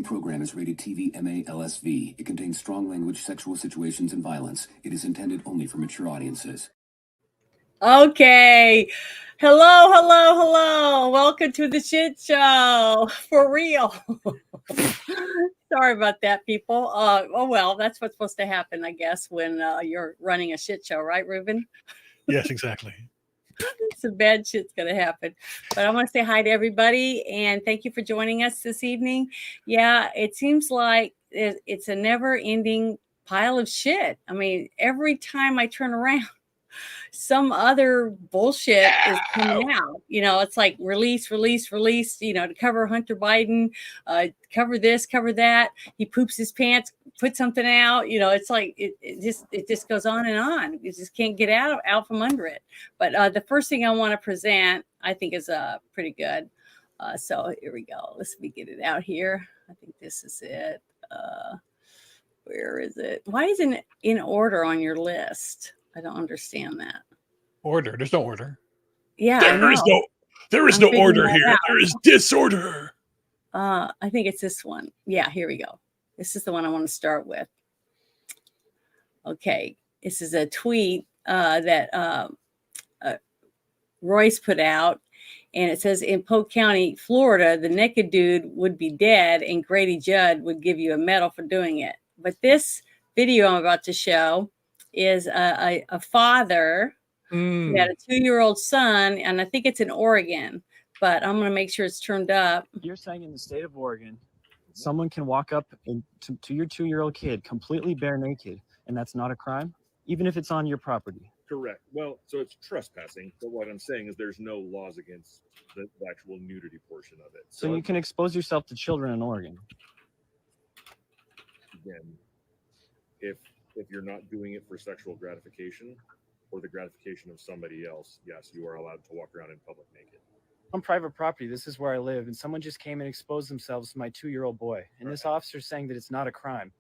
following program is rated TV MA-LSV. It contains strong language, sexual situations, and violence. It is intended only for mature audiences. Okay. Hello. Welcome to the shit show. For real. Sorry about that, people. Oh, well, that's what's supposed to happen, I guess, when you're running a shit show, right, Ruben? Yes, exactly. Some bad shit's going to happen. But I want to say hi to everybody and thank you for joining us this evening. Yeah, it seems like it's a never-ending pile of shit. I mean, every time I turn around, some other bullshit is coming out. You know, it's like release, you know, to cover Hunter Biden, cover this, cover that. He poops his pants, put something out. You know, it's like it just goes on and on. You just can't get out from under it. But the first thing I want to present, I think, is pretty good. So here we go. Let me get it out here. I think this is it. Where is it? Why isn't it in order on your list? I don't understand that. Order. There's no order. Yeah, there is no order here. There is disorder. I think it's this one. Yeah, here we go. This is the one I want to start with. Okay, this is a tweet that Royce put out, and it says, in Polk County, Florida, the naked dude would be dead, and Grady Judd would give you a medal for doing it. But this video I'm about to show is a father who had a 2-year-old son, and I think it's in Oregon, but I'm going to make sure it's turned up. You're saying in the state of Oregon, someone can walk up to your 2-year-old kid completely bare naked, and that's not a crime, even if it's on your property? Correct. Well, so it's trespassing, but what I'm saying is there's no laws against the actual nudity portion of it. So you can expose yourself to children in Oregon. Again, if you're not doing it for sexual gratification or the gratification of somebody else, yes, you are allowed to walk around in public naked. On private property, this is where I live, and someone just came and exposed themselves to my 2-year-old boy, and this officer's saying that it's not a crime.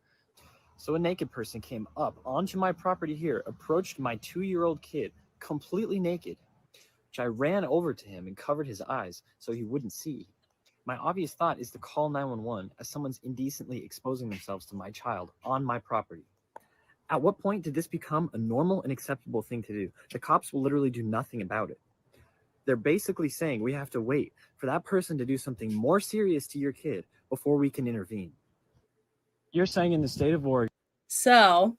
So a naked person came up onto my property here, approached my 2-year-old kid completely naked, which I ran over to him and covered his eyes so he wouldn't see. My obvious thought is to call 911 as someone's indecently exposing themselves to my child on my property. At what point did this become a normal and acceptable thing to do? The cops will literally do nothing about it. They're basically saying we have to wait for that person to do something more serious to your kid before we can intervene. You're saying in the state of Oregon. So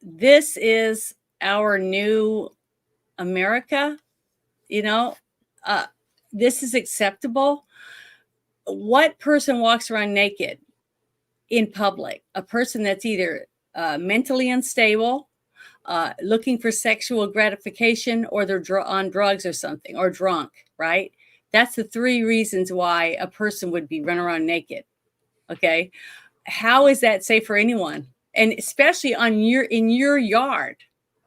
this is our new America. You know, this is acceptable. What person walks around naked in public? A person that's either mentally unstable, looking for sexual gratification, or they're on drugs or something, or drunk, right? That's the 3 reasons why a person would be running around naked. Okay. How is that safe for anyone? And especially in your yard,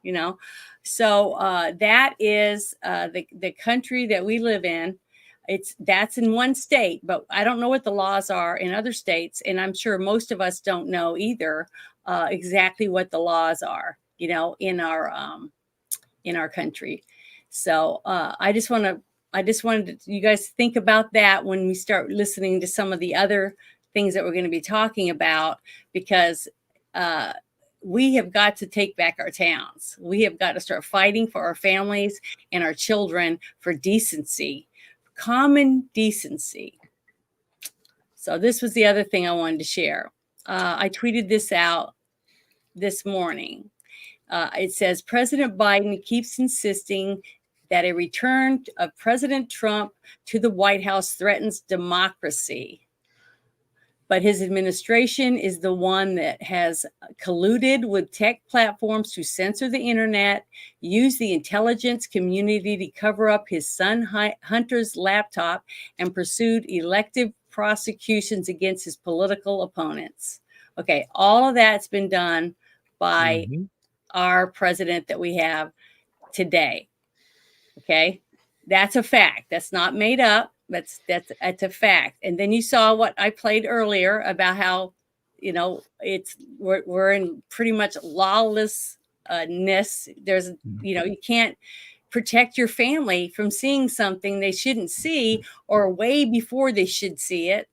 you know? So that is the country that we live in. That's in one state, but I don't know what the laws are in other states. And I'm sure most of us don't know either exactly what the laws are, you know, in our country. So I just wanted you guys to think about that when we start listening to some of the other things that we're going to be talking about, because we have got to take back our towns. We have got to start fighting for our families and our children for decency, common decency. So this was the other thing I wanted to share. I tweeted this out this morning. It says, President Biden keeps insisting that a return of President Trump to the White House threatens democracy. But his administration is the one that has colluded with tech platforms to censor the internet, use the intelligence community to cover up his son Hunter's laptop, and pursued elective prosecutions against his political opponents. Okay, all of that's been done by our president that we have today. Okay, that's a fact. That's not made up. That's a fact. And then you saw what I played earlier about how, you know, we're in pretty much lawlessness. There's, you know, you can't protect your family from seeing something they shouldn't see or way before they should see it.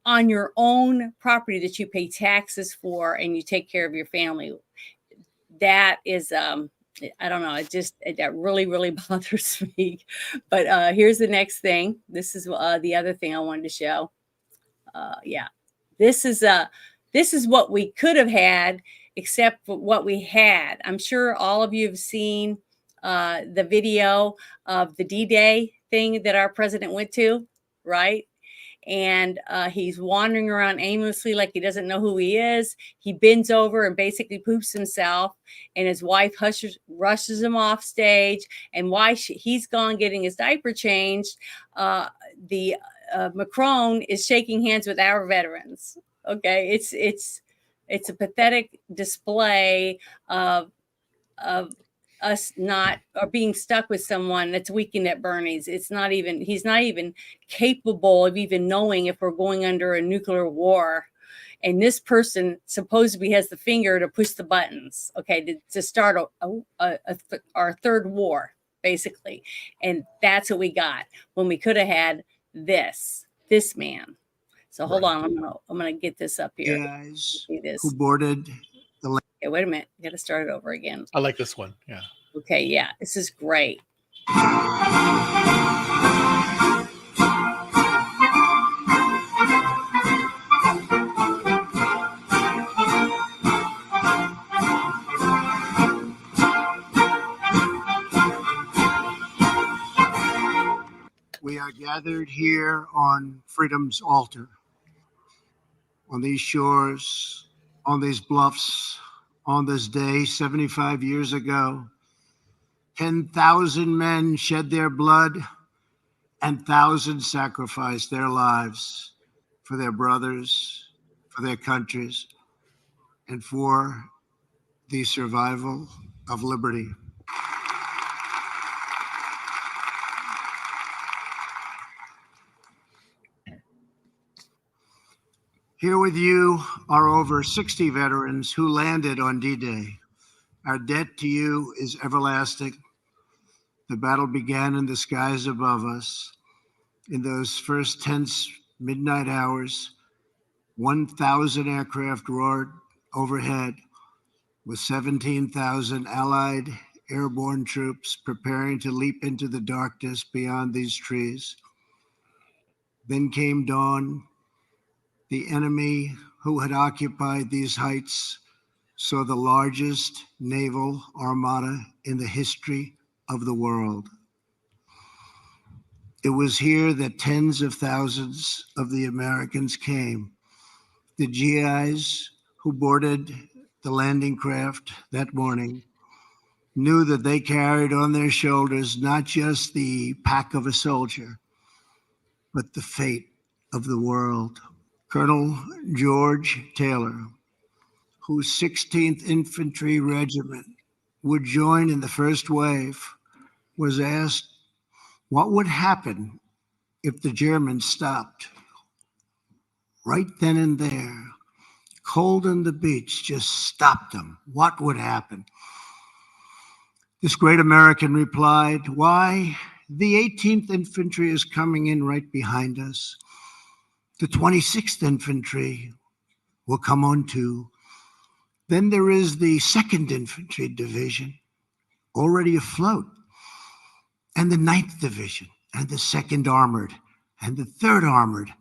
on your own property that you pay taxes for and you take care of your family. That is, I don't know. That really, really bothers me. But here's the next thing. This is the other thing I wanted to show. Yeah, this is what we could have had, except for what we had. I'm sure all of you have seen the video of the D-Day thing that our president went to, right? And he's wandering around aimlessly like he doesn't know who he is. He bends over and basically poops himself, and his wife rushes him off stage. And while he's gone getting his diaper changed, the Macron is shaking hands with our veterans. Okay, it's a pathetic display of us not or being stuck with someone that's weakened at Bernie's. He's not even capable of even knowing if we're going under a nuclear war. And this person supposedly has the finger to push the buttons, okay, to start our third war, basically. And that's what we got when we could have had this man. So hold on, I'm gonna get this up here. Guys See this. who boarded the Okay, wait a minute. I gotta start it over again. I like this one. Yeah. Okay, yeah, this is great. We are gathered here on freedom's altar, on these shores, on these bluffs, on this day 75 years ago. 10,000 men shed their blood and thousands sacrificed their lives for their brothers, for their countries, and for the survival of liberty. Here with you are over 60 veterans who landed on D-Day. Our debt to you is everlasting. The battle began in the skies above us. In those first tense midnight hours, 1,000 aircraft roared overhead with 17,000 Allied airborne troops preparing to leap into the darkness beyond these trees. Then came dawn. The enemy who had occupied these heights saw the largest naval armada in the history of the world. It was here that tens of thousands of the Americans came. The GIs who boarded the landing craft that morning knew that they carried on their shoulders not just the pack of a soldier, but the fate of the world. Colonel George Taylor, whose 16th Infantry Regiment would join in the first wave, was asked what would happen if the Germans stopped. Right then and there, cold on the beach, just stopped them. What would happen? This great American replied, "Why, the 18th Infantry is coming in right behind us. The 26th Infantry will come on too. Then there is the 2nd Infantry Division, already afloat, and the 9th Division, and the 2nd Armored, and the 3rd Armored,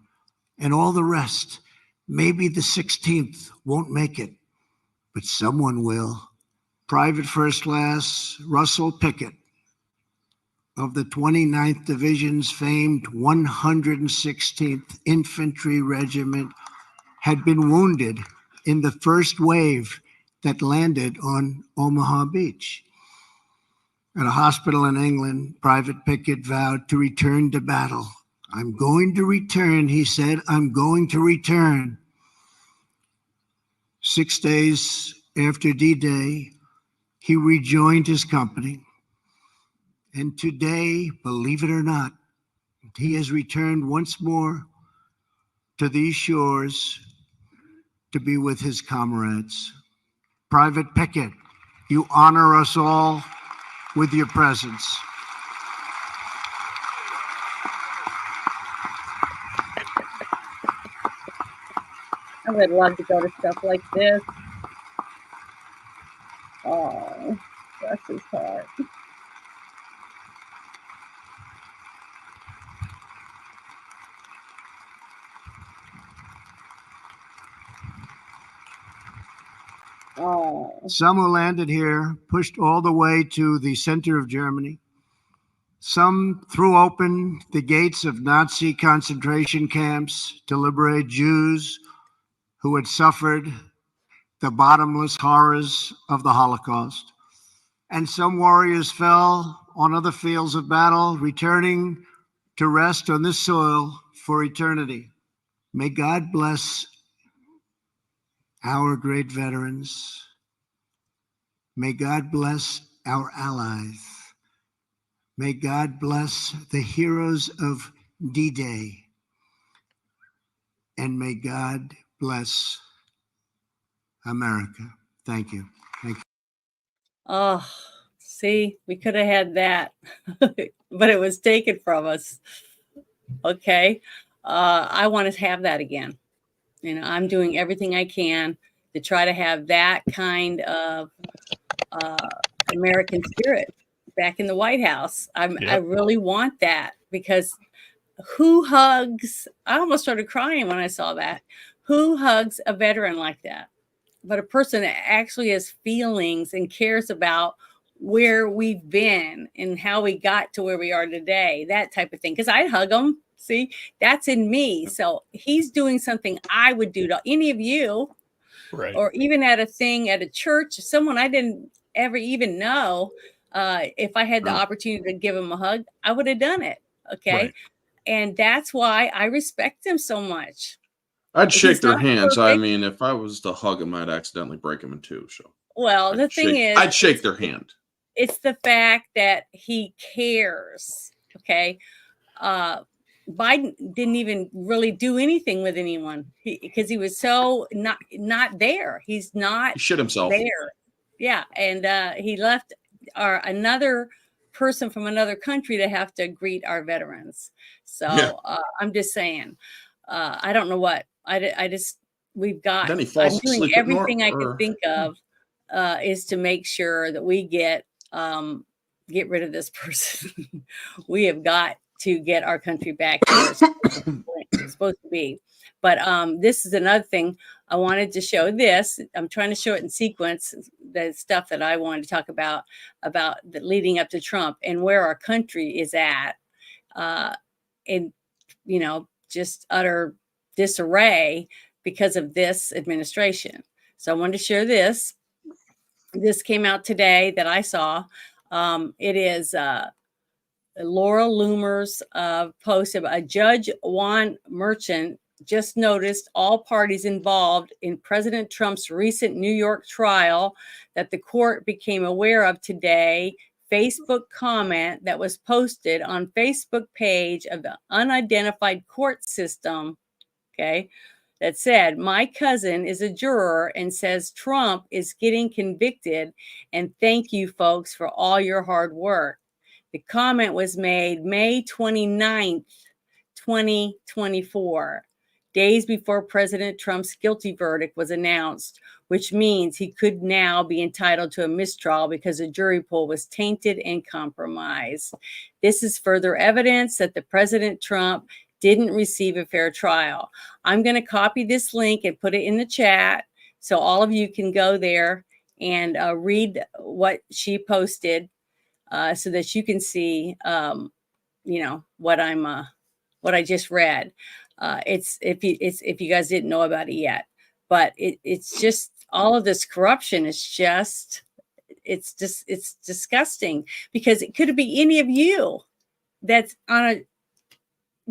and all the rest. Maybe the 16th won't make it, but someone will." Private First Class Russell Pickett of the 29th Division's famed 116th Infantry Regiment had been wounded in the first wave that landed on Omaha Beach. At a hospital in England, Private Pickett vowed to return to battle. "I'm going to return," he said. "I'm going to return." 6 days after D-Day, he rejoined his company. And today, believe it or not, he has returned once more to these shores to be with his comrades. Private Pickett, you honor us all with your presence. I would love to go to stuff like this. Oh, that's his heart. Oh, Some who landed here pushed all the way to the center of Germany. Some threw open the gates of Nazi concentration camps to liberate Jews who had suffered the bottomless horrors of the Holocaust. And some warriors fell on other fields of battle, returning to rest on this soil for eternity. May God bless our great veterans. May God bless our allies. May God bless the heroes of D-Day. And may God bless America. Thank you. Thank you. oh, see, we could have had that, but it was taken from us. Okay. I want to have that again. You know, I'm doing everything I can to try to have that kind of American spirit back in the White House. I really want that, because who hugs? I almost started crying when I saw that. Who hugs a veteran like that? But a person that actually has feelings and cares about where we've been and how we got to where we are today, that type of thing. Because I'd hug them. See, that's in me. So he's doing something I would do to any of you, Right. or even at a thing at a church, someone I didn't ever even know. If I had the opportunity to give him a hug, I would have done it. Okay. Right. And that's why I respect him so much. I'd shake He's their not hands. I perfect. mean, if I was to hug them, I'd accidentally break them in two. So Well, the thing is, I'd shake their hand. it's the fact that he cares. Okay. Biden didn't even really do anything with anyone because he was so not there. He's not He shit himself. there. Yeah. And he left another person from another country to have to greet our veterans. So Yeah. I'm just saying, I don't know what I just, we've got, Then he falls I'm doing asleep everything I can think of is to make sure that we get rid of this person. We have got to get our country back where it's supposed to be. But this is another thing I wanted to show. This I'm trying to show it in sequence, the stuff that I wanted to talk about the leading up to Trump and where our country is at, in just utter disarray because of this administration. So I wanted to share this. This came out today that I saw. It is Laura Loomer's post about a Judge Juan Merchant just noticed all parties involved in President Trump's recent New York trial that the court became aware of today. Facebook comment that was posted on Facebook page of the unidentified court system. Okay. That said, my cousin is a juror and says Trump is getting convicted. And thank you, folks, for all your hard work. The comment was made May 29th, 2024, days before President Trump's guilty verdict was announced, which means he could now be entitled to a mistrial because the jury pool was tainted and compromised. This is further evidence that the President Trump didn't receive a fair trial. I'm going to copy this link and put it in the chat so all of you can go there and read what she posted, so that you can see, what I just read. It's if you guys didn't know about it yet, but it's just all of this corruption is just it's disgusting, because it could be any of you that's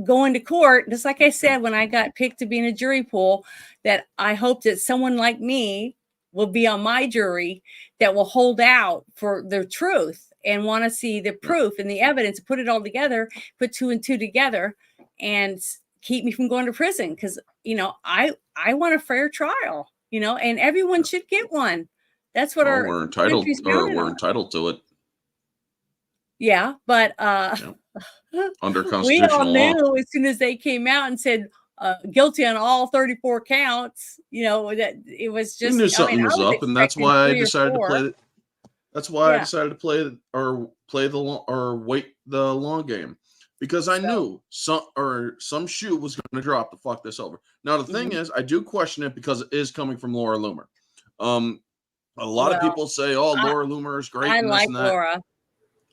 going to court. Just like I said, when I got picked to be in a jury pool, that I hope that someone like me will be on my jury that will hold out for the truth and want to see the proof and the evidence, put it all together, put two and two together, and keep me from going to prison. Because I want a fair trial, and everyone should get one. That's what we're entitled to it. Yeah, but under we constitutional all knew law. as soon as they came out and said guilty on all 34 counts. You know, that it was We just, knew I something mean, I was was up, and that's expecting why I 3 or decided to 4. play. That's why I Yeah. decided to play the wait the long game, because I So, knew some shoe was going to drop to fuck this over. Now the thing is, I do question it because it is coming from Laura Loomer. A lot of well, people say, "Oh, I, Laura Loomer is great," I and this like and that. Laura.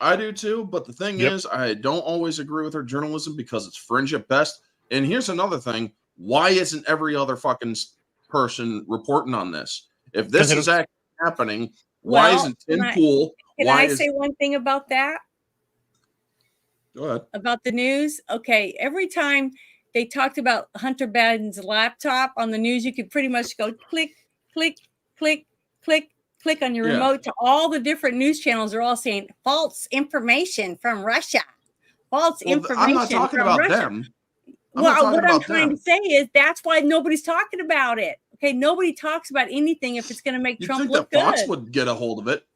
I do too, but the thing is, I don't always agree with her journalism because it's fringe at best. And here's another thing: why isn't every other fucking person reporting on this? If this is actually happening, why Well, isn't Tim Pool? can I say one thing about that? Go ahead. About the news? Okay, every time they talked about Hunter Biden's laptop on the news, you could pretty much go click, click, click, click, click on your remote to all the different news channels. Are all saying false information from Russia. False information. I'm not talking from about Russia. them. Well, what I'm trying to say is that's why nobody's talking about it. Okay, nobody talks about anything if it's going to make Trump look good. Fox would get a hold of it.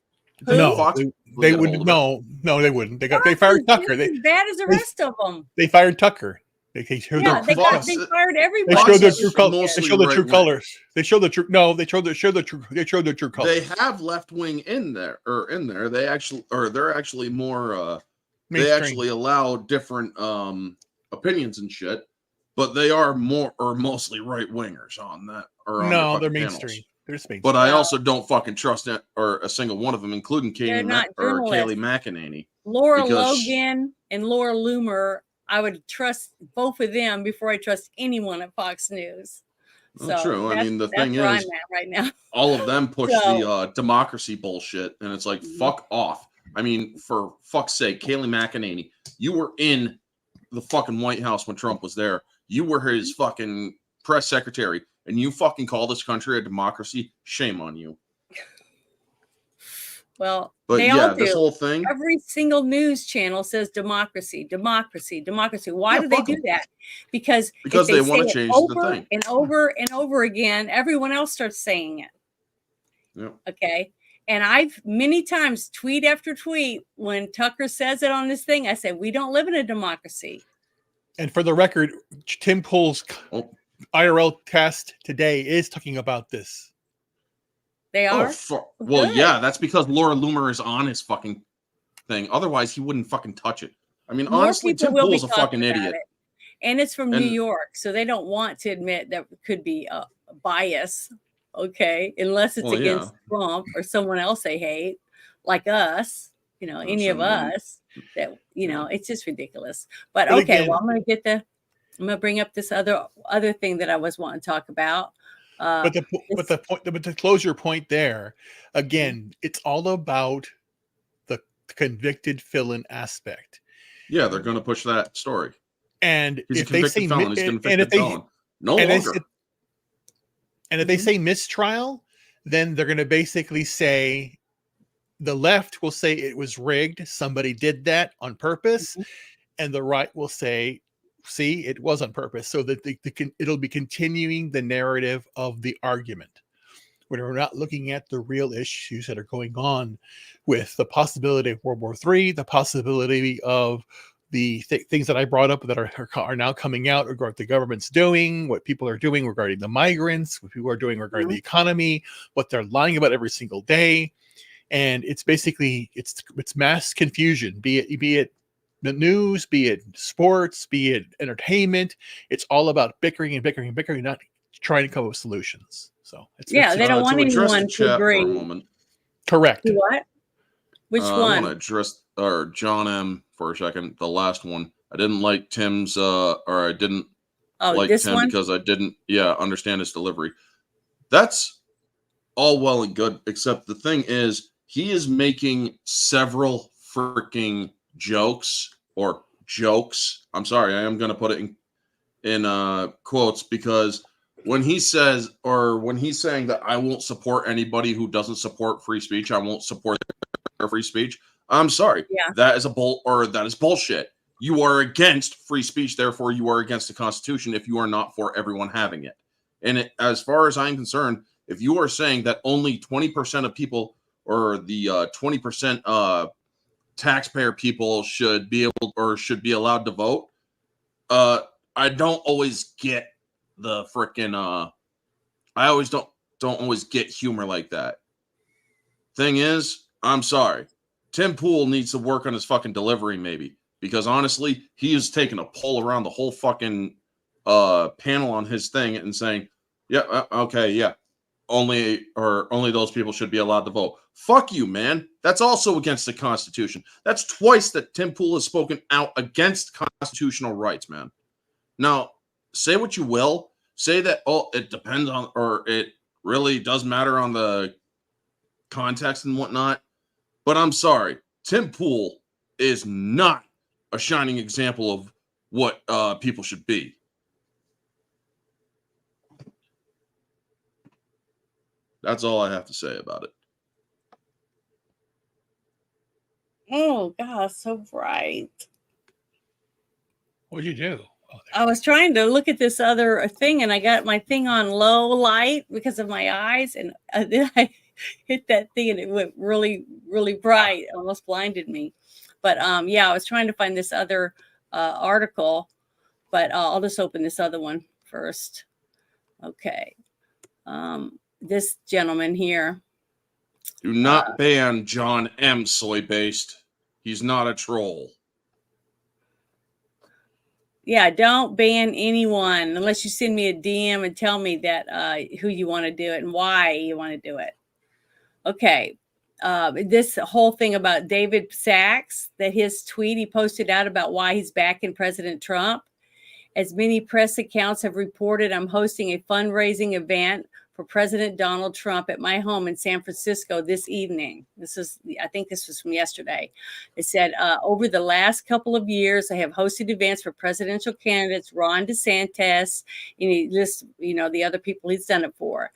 No, Fox they wouldn't. No, they wouldn't. They fired Tucker. As bad as the rest of them. They fired Tucker. They fired everybody. They showed their true colors. They showed the true colors. They showed the true. No, they showed the true colors. They have left wing in there. They're actually more. They actually allow different opinions and shit, but they are more or mostly right wingers on that. No, they're mainstream. Panels. They're just mainstream. But I also don't fucking trust it or a single one of them, including Kaylee McEnany. Laura Logan and Laura Loomer. I would trust both of them before I trust anyone at Fox News. So true. I mean, the thing is, I'm at right now. all of them push the democracy bullshit, and it's like, fuck off. I mean, for fuck's sake, Kaylee McEnany, you were in the fucking White House when Trump was there. You were his fucking press secretary, and you fucking call this country a democracy? Shame on you. Well, but they yeah, all do. This whole thing. Every single news channel says democracy, democracy, democracy. Why do they do that? Because they want to change the thing. And over and over again, everyone else starts saying it. Yep. Okay. And I've many times tweet after tweet when Tucker says it on this thing, I say, we don't live in a democracy. And for the record, Tim Pool's IRL cast today is talking about this. They are? Yeah, that's because Laura Loomer is on his fucking thing. Otherwise, he wouldn't fucking touch it. I mean, honestly, Tim Pool's a fucking idiot. And it's from New York, so they don't want to admit that could be a bias, okay? Unless it's against Trump or someone else they hate, like us, any of us. That it's just ridiculous. But okay, again, well, I'm gonna bring up this other thing that I was wanting to talk about. But to close your point there, again, it's all about the convicted felon aspect. Yeah, they're going to push that story. And he's if they say if they say mistrial, then they're going to basically say the left will say it was rigged. Somebody did that on purpose, and the right will say, see, it was on purpose, so that it'll be continuing the narrative of the argument. When we're not looking at the real issues that are going on with the possibility of World War III, the possibility of the things that I brought up that are now coming out regarding what the government's doing, what people are doing regarding the migrants, what people are doing regarding the economy, what they're lying about every single day. And it's basically, it's mass confusion, be it the news, be it sports, be it entertainment. It's all about bickering, not trying to come up with solutions. So they don't want anyone to agree. Correct. What? Which one? I want to address John M for a second. The last one. I didn't like Tim's I didn't like Tim because I didn't understand his delivery. That's all well and good, except the thing is he is making several freaking jokes. I'm sorry, I am going to put it in quotes, because when he's saying that I won't support anybody who doesn't support free speech, I won't support their free speech. I'm sorry. Yeah. That is bullshit. You are against free speech, therefore you are against the Constitution if you are not for everyone having it. And as far as I'm concerned, if you are saying that only 20% of people, or the 20% taxpayer people should be allowed to vote, I don't always get the freaking I always don't always get humor like that. Thing is, I'm sorry. Tim Pool needs to work on his fucking delivery, maybe. Because honestly, he is taking a poll around the whole fucking panel on his thing and saying, yeah, okay, yeah. Only those people should be allowed to vote. Fuck you, man. That's also against the Constitution. That's twice that Tim Pool has spoken out against constitutional rights, man. Now, say what you will. Say that, it depends on, or it really does matter on the context and whatnot. But I'm sorry, Tim Pool is not a shining example of what people should be. That's all I have to say about it. Oh, God, so bright. What'd you do? I was trying to look at this other thing, and I got my thing on low light because of my eyes, and then I hit that thing, and it went really, really bright. It almost blinded me. But yeah, I was trying to find this other article, but I'll just open this other one first. Okay. This gentleman here. Do not ban John M. Soy-based. He's not a troll. Yeah, don't ban anyone unless you send me a DM and tell me that who you want to do it and why you want to do it. Okay. This whole thing about David Sachs, that his tweet he posted out about why he's backing President Trump. As many press accounts have reported, I'm hosting a fundraising event for President Donald Trump at my home in San Francisco this evening. I think this was from yesterday. It said, over the last couple of years, I have hosted events for presidential candidates, Ron DeSantis, and he lists, the other people he's done it for,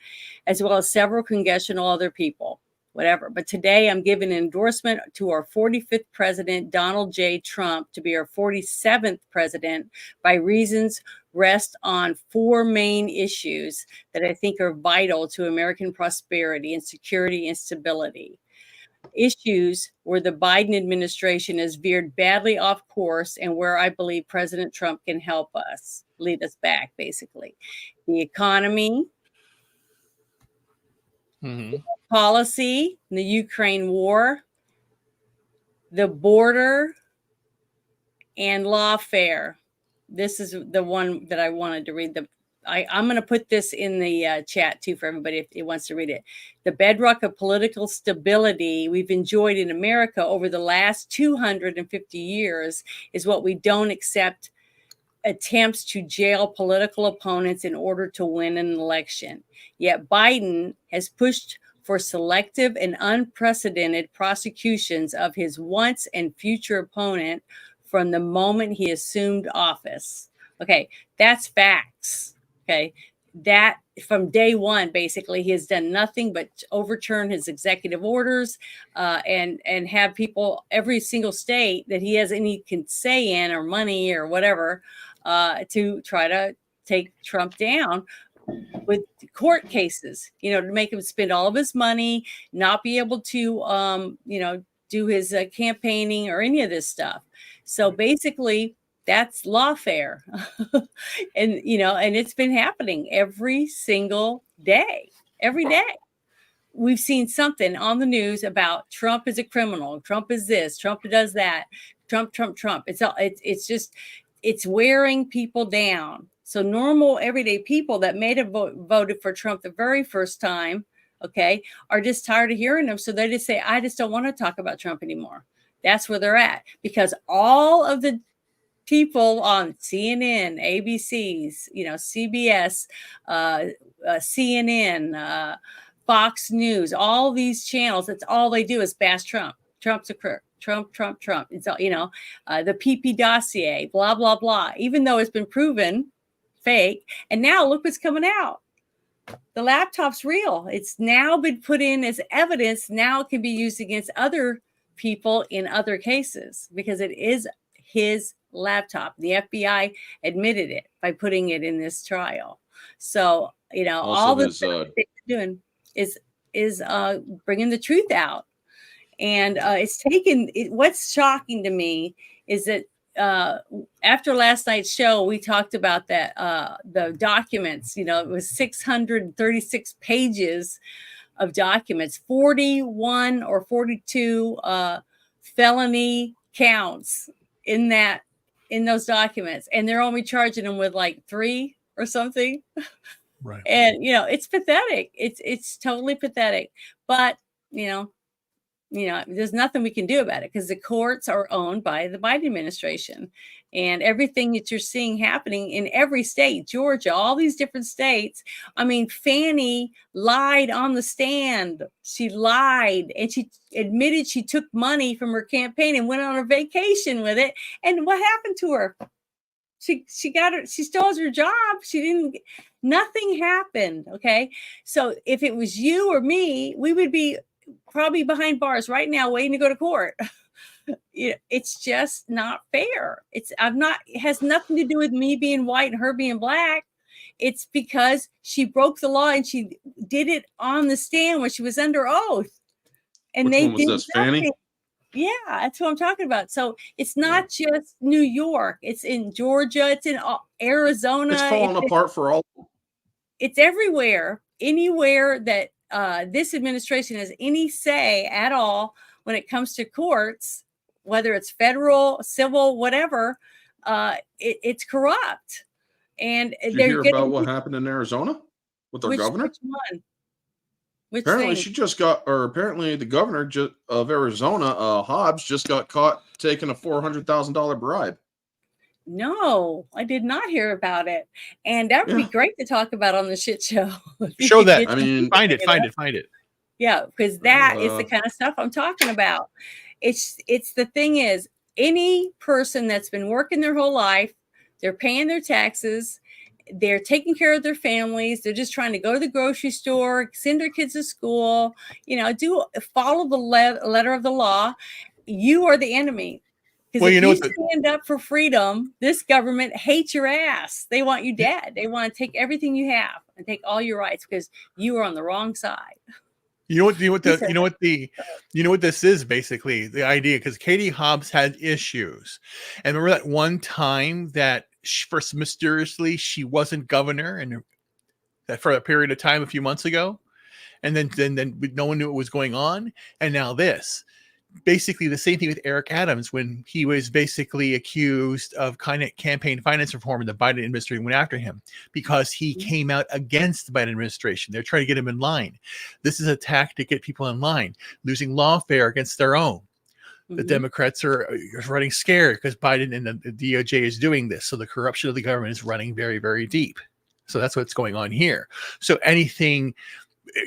as well as several congressional other people. Whatever. But today I'm giving an endorsement to our 45th president, Donald J. Trump, to be our 47th president by reasons rest on four main issues that I think are vital to American prosperity and security and stability. Issues where the Biden administration has veered badly off course and where I believe President Trump can help us, lead us back, basically. The economy, policy, the Ukraine war, the border, and lawfare. This is the one that I wanted to read. I'm going to put this in the chat too for everybody if it wants to read it. The bedrock of political stability we've enjoyed in America over the last 250 years is what we don't accept: attempts to jail political opponents in order to win an election. Yet Biden has pushed for selective and unprecedented prosecutions of his once and future opponent from the moment he assumed office. Okay, that's facts. Okay, that from day one, basically, he has done nothing but overturn his executive orders and have people, every single state that he has any say in or money or whatever, to try to take Trump down with court cases, to make him spend all of his money, not be able to, do his campaigning or any of this stuff. So basically, that's lawfare. And, and it's been happening every single day, every day. We've seen something on the news about Trump is a criminal. Trump is this, Trump does that, Trump. It's wearing people down. So normal, everyday people that may have voted for Trump the very first time, okay, are just tired of hearing him. So they just say, I just don't want to talk about Trump anymore. That's where they're at, because all of the people on CNN, ABCs, CBS, CNN, Fox News, all these channels, that's all they do is bash Trump. Trump's a crook. Trump. It's all, the PP dossier, blah, blah, blah, even though it's been proven fake. And now look what's coming out. The laptop's real. It's now been put in as evidence. Now it can be used against other people in other cases because it is his laptop. The FBI admitted it by putting it in this trial. So, Also all this they're doing is bringing the truth out. And it's taken, what's shocking to me is that after last night's show, we talked about that, the documents, you know, it was 636 pages of documents, 41 or 42 felony counts in those documents, and they're only charging them with like 3 or something. Right. And you know, it's pathetic. It's totally pathetic. But you know, there's nothing we can do about it because the courts are owned by the Biden administration. And everything that you're seeing happening in every state, Georgia, all these different states. I mean, Fannie lied on the stand. She lied, and she admitted she took money from her campaign and went on a vacation with it. And what happened to her? She still has her job. Nothing happened. Okay. So if it was you or me, we would be probably behind bars right now waiting to go to court. It's just not fair. It has nothing to do with me being white and her being black. It's because she broke the law and she did it on the stand when she was under oath. And Which one was this, Fannie? Yeah, that's what I'm talking about. So it's not just New York. It's in Georgia. It's in Arizona. It's falling apart for all. It's everywhere. Anywhere that this administration has any say at all when it comes to courts, whether it's federal, civil, whatever, it's corrupt. And did you hear about what happened in Arizona with our governor? Which one? Apparently the governor of Arizona, Hobbs, just got caught taking a $400,000 bribe. No, I did not hear about it. And that would be great to talk about on the shit show. Show that. I mean, find it. Yeah, because that is the kind of stuff I'm talking about. It's the thing is, any person that's been working their whole life, they're paying their taxes, they're taking care of their families, they're just trying to go to the grocery store, send their kids to school, follow the letter of the law. You are the enemy. Because if you stand up for freedom, this government hates your ass. They want you dead. They want to take everything you have and take all your rights because you are on the wrong side. You know what this is basically the idea, because Katie Hobbs had issues, and remember that one time that first mysteriously she wasn't governor, and that for a period of time a few months ago, and then no one knew what was going on, and now this. Basically the same thing with Eric Adams when he was basically accused of kind of campaign finance reform, and the Biden administration went after him because he came out against the Biden administration. They're trying to get him in line. This is a tactic to get people in line, losing lawfare against their own. The Democrats are running scared because Biden and the DOJ is doing this. So the corruption of the government is running very, very deep. So that's what's going on here. So anything...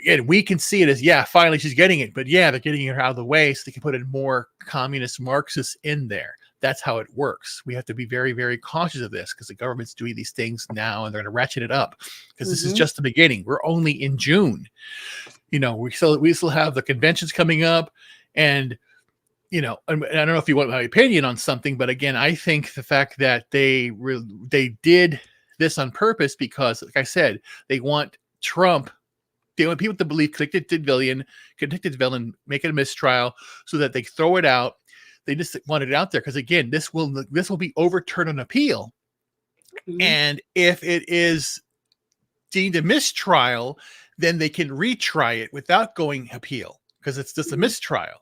And we can see it as, finally she's getting it, but they're getting her out of the way so they can put in more communist Marxists in there. That's how it works. We have to be very, very cautious of this because the government's doing these things now and they're going to ratchet it up because this is just the beginning. We're only in June. We still have the conventions coming up, and I don't know if you want my opinion on something, but again, I think the fact that they did this on purpose because, like I said, they want Trump. They want people to believe convicted villain, make it a mistrial so that they throw it out. They just want it out there because, again, this will be overturned on appeal. And if it is deemed a mistrial, then they can retry it without going appeal because it's just a mistrial.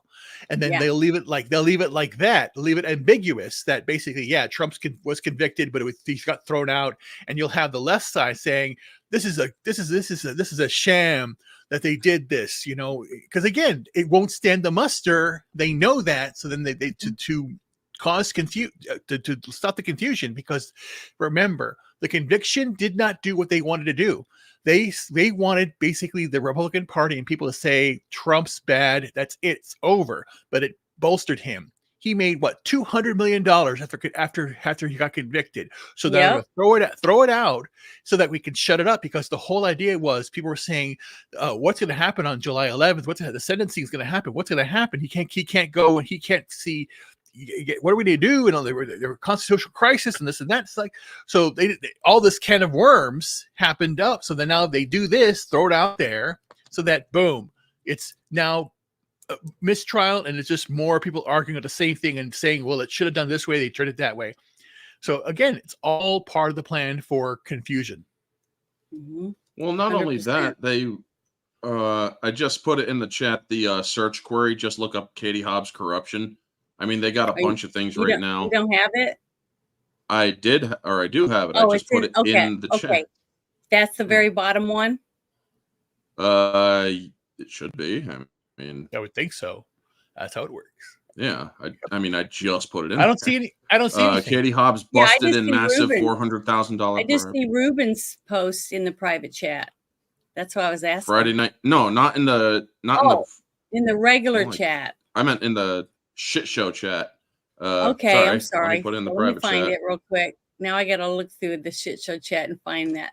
And then they'll leave it like that, leave it ambiguous that basically, Trump was convicted, but he got thrown out, and you'll have the left side saying this is a sham that they did this, because again, it won't stand the muster. They know that, so then they to cause to stop the confusion, because remember, the conviction did not do what they wanted to do. They wanted basically the Republican Party and people to say Trump's bad. That's it. It's over. But it bolstered him. He made $200 million after he got convicted. So they're going to throw it out so that we can shut it up, because the whole idea was people were saying, what's going to happen on July 11th? The sentencing is going to happen. What's going to happen? He can't go and he can't see. What are we going to do? And there were constitutional crisis and this and that. It's like, so they all this can of worms happened up. So then now they do this, throw it out there so that boom, it's now mistrial, and it's just more people arguing at the same thing and saying, well, it should have done this way, they turned it that way. So again, it's all part of the plan for confusion. Mm-hmm. Well, not 100%. only that, they I just put it in the chat, the search query, just look up Katie Hobbs corruption. I mean, they got a bunch of things right now. You don't have it? I did, or I do have it. Oh, I just put it in the chat. That's the very bottom one? It should be. I mean, I would think so. That's how it works. Yeah, I mean, I just put it in. I don't see any. I don't see anything. Katie Hobbs busted in massive $400,000. I just see Ruben's post in the private chat. That's what I was asking. Friday night. No, not in the in the regular chat. I meant in the shit show chat. Okay, sorry. I'm sorry. Let me put it in the Let me private find chat. it real quick. Now I got to look through the shit show chat and find that.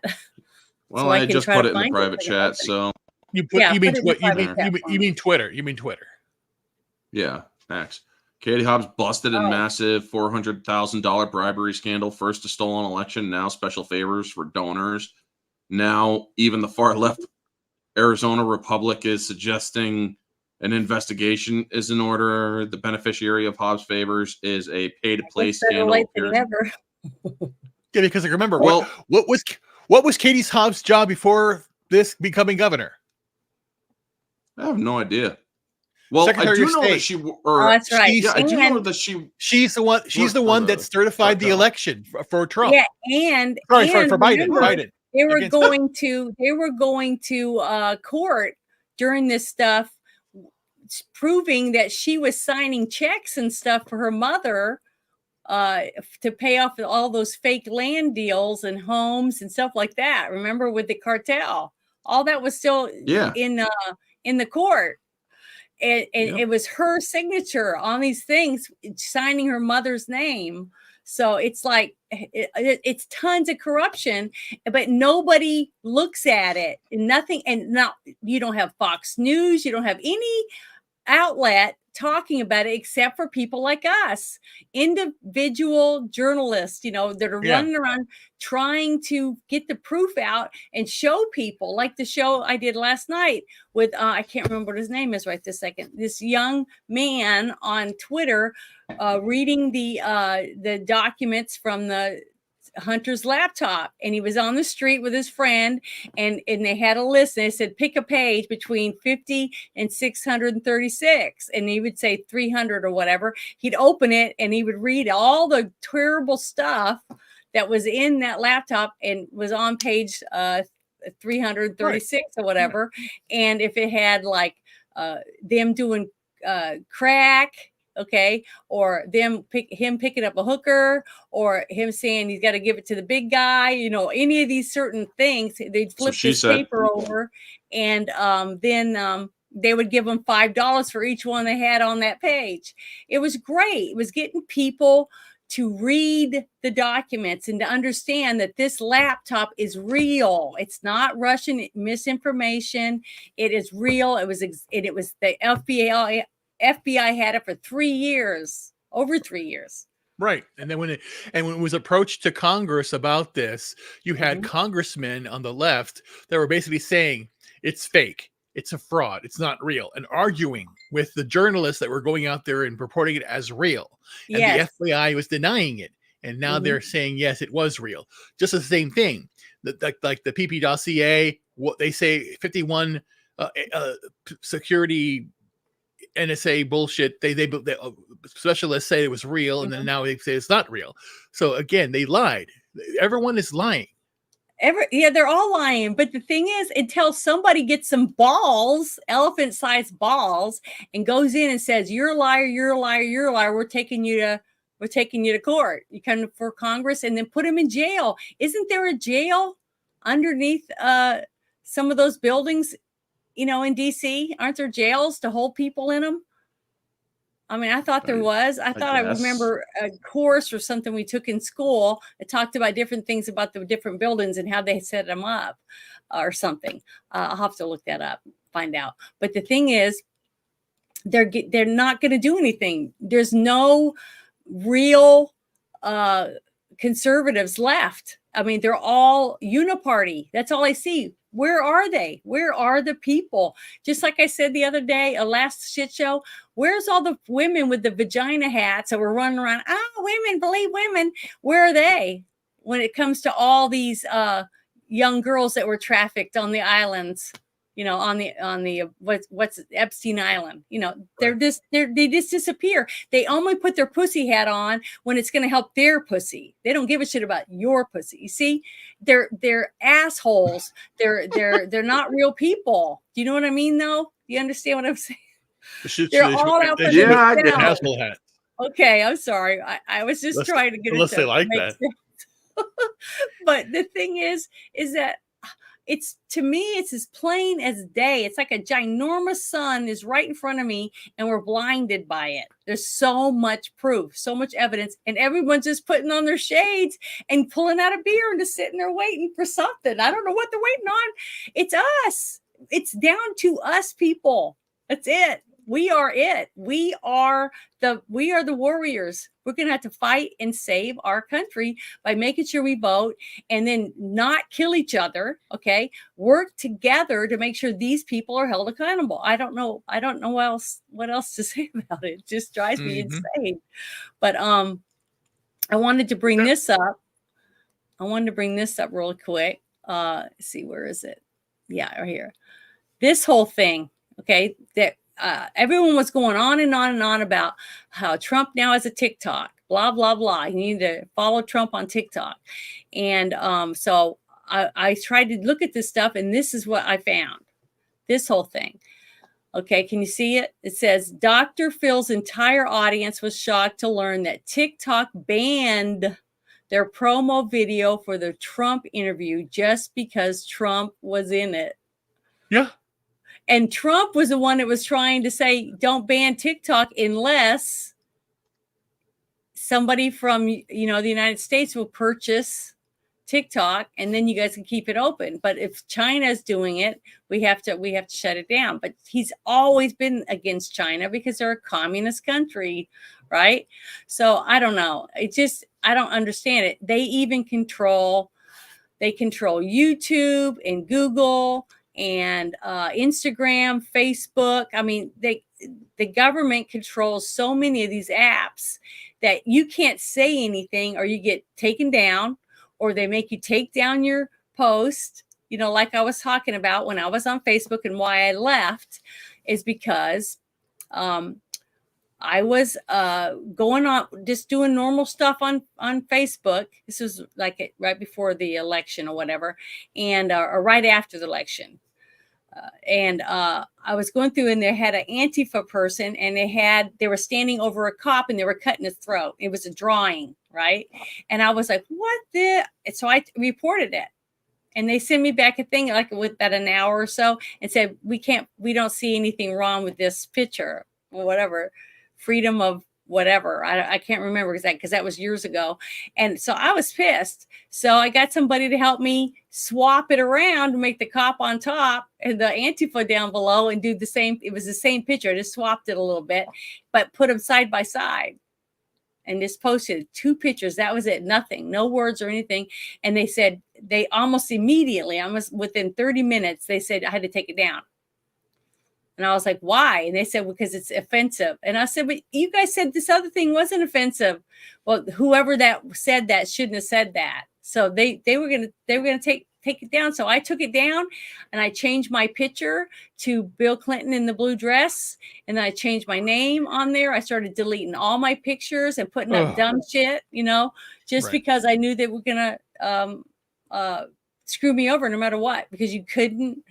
Well, so I just put it in the private chat. So you mean Twitter? You mean Twitter? Yeah, thanks. Katie Hobbs busted in massive $400,000 bribery scandal. First a stolen election, now special favors for donors. Now even the far left Arizona Republic is suggesting an investigation is in order. The beneficiary of Hobbs favors is a pay-to-play scandal. Yeah, because like, remember, what was Katie Hobbs' job before this becoming governor? I have no idea. Well, Secretary I do of know State. that she. That's right. Yeah, I do know that she. She's the one. She's the one that certified the election for Trump. Yeah, and for Biden. Biden. They were going to court during this stuff, proving that she was signing checks and stuff for her mother to pay off all those fake land deals and homes and stuff like that. Remember, with the cartel, all that was still in the court. And it was her signature on these things, signing her mother's name. So it's like it's tons of corruption, but nobody looks at it. Nothing, and now you don't have Fox News, you don't have any outlet talking about it except for people like us, individual journalists, that are running around trying to get the proof out and show people, like the show I did last night with I can't remember what his name is right this second, this young man on Twitter reading the documents from the Hunter's laptop, and he was on the street with his friend, and they had a list, and they said pick a page between 50 and 636, and he would say 300 or whatever. He'd open it and he would read all the terrible stuff that was in that laptop and was on page 336 or whatever. And if it had like them doing crack, okay, or him picking up a hooker, or him saying he's got to give it to the big guy, any of these certain things, they'd flip this paper over, and then they would give them $5 for each one they had on that page. It was great. It was getting people to read the documents and to understand that this laptop is real. It's not Russian misinformation. It is real. It was the FBI had it for 3 years, over 3 years. Right. And then when it was approached to Congress about this, you had congressmen on the left that were basically saying it's fake, it's a fraud, it's not real, and arguing with the journalists that were going out there and reporting it as real. And the FBI was denying it. And now they're saying, yes, it was real. Just the same thing. Like the PP dossier, what they say, 51 security NSA bullshit. They specialists say it was real, and then now they say it's not real. So again, they lied. Everyone is lying. They're all lying. But the thing is, until somebody gets some balls, elephant-sized balls, and goes in and says, "You're a liar, you're a liar, you're a liar. We're taking you to court. You come for Congress," and then put them in jail. Isn't there a jail underneath some of those buildings? In DC, aren't there jails to hold people in them? I mean, I thought there was. I remember a course or something we took in school that talked about different things about the different buildings and how they set them up or something. I'll have to look that up, find out. But the thing is, they're not going to do anything. There's no real conservatives left. I mean, they're all uniparty. That's all I see. Where are they? Where are the people? Just like I said the other day, a last shit show, where's all the women with the vagina hats that were running around? Oh, women believe women. Where are they when it comes to all these young girls that were trafficked on the islands? You know, on the what's Epstein Island? You know, they just disappear. They only put their pussy hat on when it's going to help their pussy. They don't give a shit about your pussy. You see, they're assholes. They're not real people. Do you know what I mean? Though, do you understand what I'm saying? They're all out for themselves. Asshole hat. Okay, I'm sorry. I was just trying to get unless they like that. But the thing is that it's, to me, it's as plain as day. It's like a ginormous sun is right in front of me and we're blinded by it. There's so much proof, so much evidence, and everyone's just putting on their shades and pulling out a beer and just sitting there waiting for something. I don't know what they're waiting on. It's us. It's down to us people. That's it. We are it. We are the warriors. We're going to have to fight and save our country by making sure we vote and then not kill each other. Okay. Work together to make sure these people are held accountable. I don't know what else to say about it. It just drives me insane. But I wanted to bring this up. Real quick. See, where is it? Yeah, right here. This whole thing. Okay. That everyone was going on and on and on about how Trump now has a TikTok, blah, blah, blah. You need to follow Trump on TikTok. And so I tried to look at this stuff, and this is what I found. This whole thing. Okay, can you see it? It says, Dr. Phil's entire audience was shocked to learn that TikTok banned their promo video for the Trump interview just because Trump was in it. Yeah. And Trump was the one that was trying to say, don't ban TikTok unless somebody from, the United States will purchase TikTok, and then you guys can keep it open. But if China's doing it, we have to shut it down. But he's always been against China because they're a communist country, right? So I don't know. I don't understand it. They even control YouTube and Google and Instagram, Facebook. I mean, the government controls so many of these apps that you can't say anything or you get taken down, or they make you take down your post. Like I was talking about when I was on Facebook, and why I left is because I was going on, just doing normal stuff on Facebook. This was like right before the election or whatever, and or right after the election. And I was going through, and they had an Antifa person, and they were standing over a cop, and they were cutting his throat. It was a drawing, right? And I was like, what the? And so I reported it, and they sent me back a thing like with about an hour or so, and said, we don't see anything wrong with this picture or whatever, freedom of whatever. I can't remember exactly, because that was years ago. And so I was pissed. So I got somebody to help me swap it around to make the cop on top and the Antifa down below, and do the same. It was the same picture. I just swapped it a little bit, but put them side by side and just posted 2 pictures. That was it. Nothing, no words or anything. And they said they almost immediately, almost within 30 minutes, they said I had to take it down. And I was like, why? And they said, well, because it's offensive. And I said, but you guys said this other thing wasn't offensive. Well, whoever that said that shouldn't have said that. So they were gonna take it down. So I took it down, and I changed my picture to Bill Clinton in the blue dress, and then I changed my name on there. I started deleting all my pictures and putting up dumb shit, just because I knew they were gonna screw me over no matter what, because you couldn't.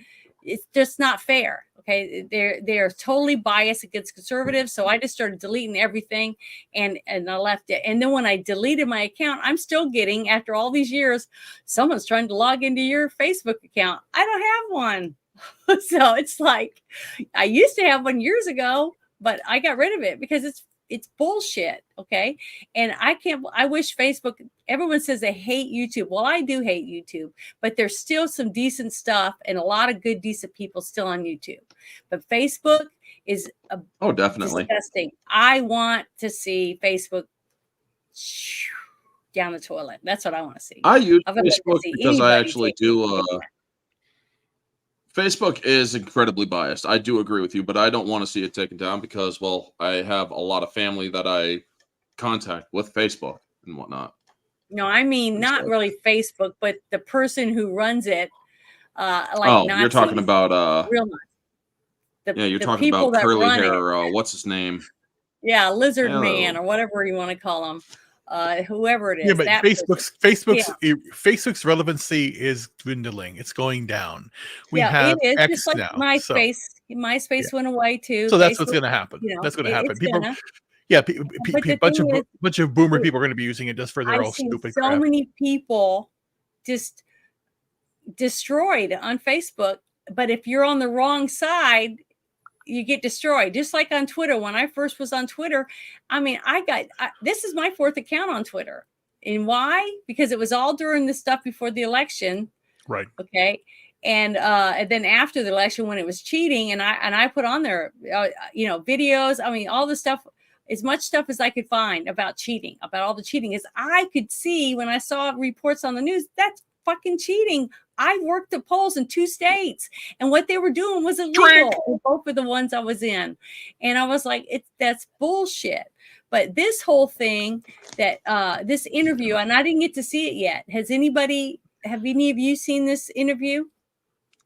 It's just not fair. Okay, they're totally biased against conservatives. So I just started deleting everything, and I left it. And then when I deleted my account, I'm still getting, after all these years, someone's trying to log into your Facebook account. I don't have one. So it's like, I used to have one years ago, but I got rid of it because it's bullshit. Okay. And I wish Facebook, everyone says they hate YouTube. Well, I do hate YouTube, but there's still some decent stuff and a lot of good, decent people still on YouTube. But Facebook is definitely disgusting. I want to see Facebook down the toilet. That's what I want to see. I use Facebook because I actually do Facebook is incredibly biased. I do agree with you, but I don't want to see it taken down because, well, I have a lot of family that I contact with Facebook and whatnot. No, I mean not really Facebook, but the person who runs it, like Nazis, you're talking about real Nazis. You're talking about curly hair. What's his name? Yeah, Lizard Man or whatever you want to call him. Whoever it is. Yeah, but Facebook's relevancy is dwindling. It's going down. We have it is X just like now, MySpace. MySpace went away too. So that's what's going to happen. That's going to happen. People, bunch of boomer people are going to be using it just for their own stupid crap. So many people just destroyed on Facebook, but if you're on the wrong side, you get destroyed. Just like on Twitter. When I first was on Twitter, I mean, this is my 4th account on Twitter. And why? Because it was all during the stuff before the election. Right. Okay. And then after the election, when it was cheating, and I put on there, videos. I mean, all the stuff, as much stuff as I could find about cheating, about all the cheating, is I could see when I saw reports on the news, that's fucking cheating. I worked the polls in 2 states, and what they were doing was illegal. Both of the ones I was in, and I was like, that's bullshit. But this whole thing, that this interview, and I didn't get to see it yet. Have any of you seen this interview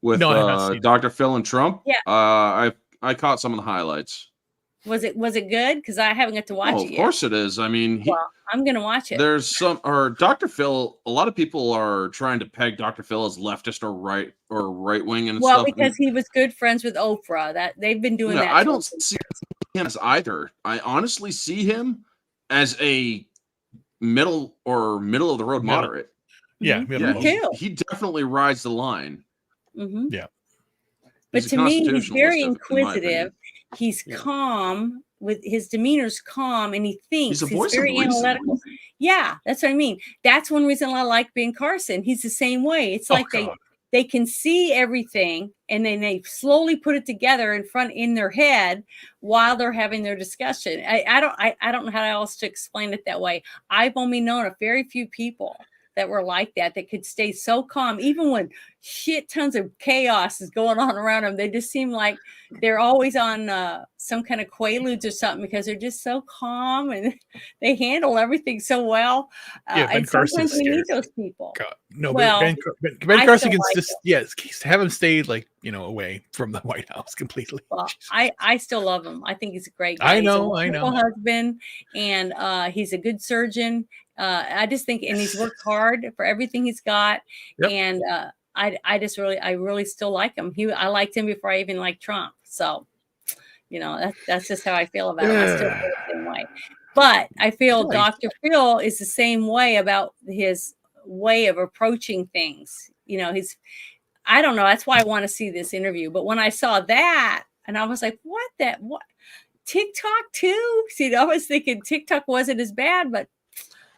with Dr. Phil and Trump? Yeah, I caught some of the highlights. Was it good? Because I haven't got to watch it yet. Of course it is. I mean, I'm going to watch it. There's Dr. Phil. A lot of people are trying to peg Dr. Phil as leftist or right wing and stuff. Well, because he was good friends with Oprah. That they've been doing that. I don't see him as either. I honestly see him as a middle of the road moderate. Yeah, he definitely rides the line. Mm-hmm. Yeah, but to me, he's very inquisitive. He's calm. With his demeanor's calm, and he thinks he's very analytical. Yeah, that's what I mean. That's one reason I like Ben Carson. He's the same way. It's like they can see everything, and then they slowly put it together in their head while they're having their discussion. I don't know how else to explain it that way. I've only known a very few people that were like that could stay so calm, even when shit tons of chaos is going on around them. They just seem like they're always on some kind of quaaludes or something, because they're just so calm and they handle everything so well. Ben sometimes we need those people. Ben Carson can just have him stay away from the White House completely. Well, I still love him. I think he's a great guy. I know. Husband, and he's a good surgeon. I just think, and he's worked hard for everything he's got. Yep. And I really still like him. I liked him before I even liked Trump. So, that's just how I feel about him. I still feel the same way. But I feel Dr. Phil is the same way about his way of approaching things. I don't know. That's why I want to see this interview. But when I saw that, and I was like, what? TikTok too? See, I was thinking TikTok wasn't as bad, but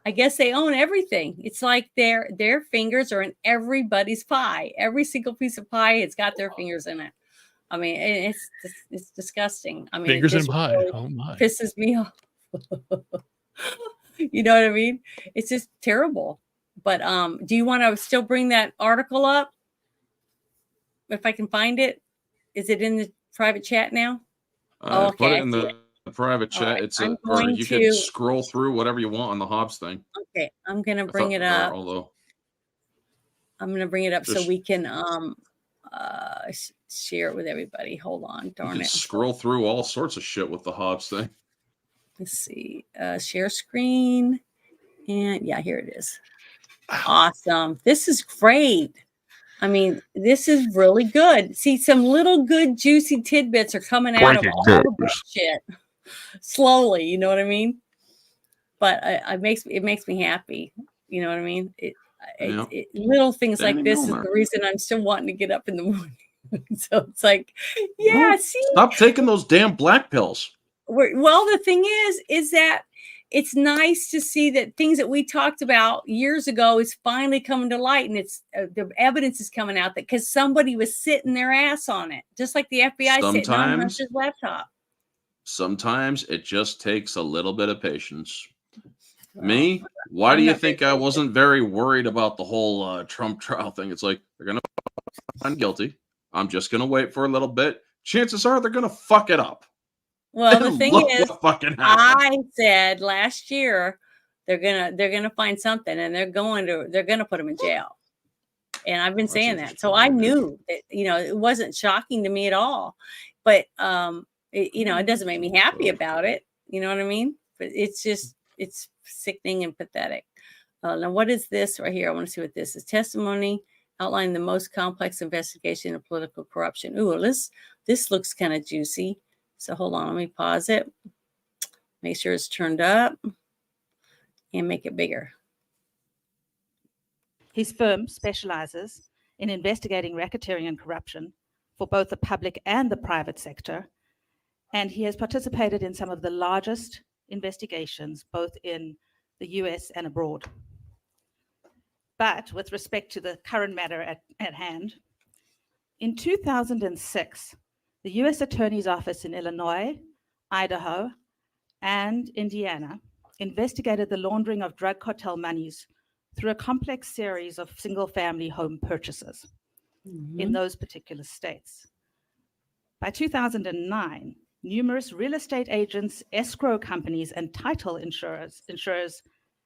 I guess they own everything. It's like their fingers are in everybody's pie. Every single piece of pie, it's got their fingers in it. I mean, it's disgusting. I mean, fingers in pie. Really pisses me off. You know what I mean? It's just terrible. But do you want to still bring that article up? If I can find it, is it in the private chat now? Okay. Put it in the private chat. Right. You can scroll through whatever you want on the Hobbs thing. Okay, I'm gonna bring it up. I'm gonna bring it up so we can share it with everybody. Hold on, darn it. Scroll through all sorts of shit with the Hobbs thing. Let's see. Share screen, and here it is. Awesome. This is great. I mean, this is really good. See, some little good juicy tidbits are coming out of all the bullshit. Slowly, you know what I mean? But it makes me happy. You know what I mean? Little things like this is the reason I'm still wanting to get up in the morning. So it's like, see, stop taking those damn black pills. Well, the thing is that it's nice to see that things that we talked about years ago is finally coming to light, and it's the evidence is coming out that because somebody was sitting their ass on it, just like the FBI sitting on Hunter's laptop. Sometimes it just takes a little bit of patience. Me? Why do you think I wasn't very worried about the whole Trump trial thing? It's like, they're going to find guilty. I'm just going to wait for a little bit. Chances are they're going to fuck it up. Well, the thing is, fucking I said last year they're gonna find something, and they're gonna put them in jail. And I've been saying that, so I knew that, you know, it wasn't shocking to me at all. But you know, it doesn't make me happy about it. You know what I mean? But it's sickening and pathetic. Now, what is this right here? I want to see what this is. Testimony outlining the most complex investigation of political corruption. Ooh, this looks kind of juicy. So hold on, let me pause it. Make sure it's turned up and make it bigger. His firm specializes in investigating racketeering and corruption for both the public and the private sector, and he has participated in some of the largest investigations, both in the US and abroad. But with respect to the current matter at hand, in 2006, the US Attorney's Office in Illinois, Idaho, and Indiana investigated the laundering of drug cartel monies through a complex series of single-family home purchases in those particular states. By 2009, numerous real estate agents, escrow companies, and title insurers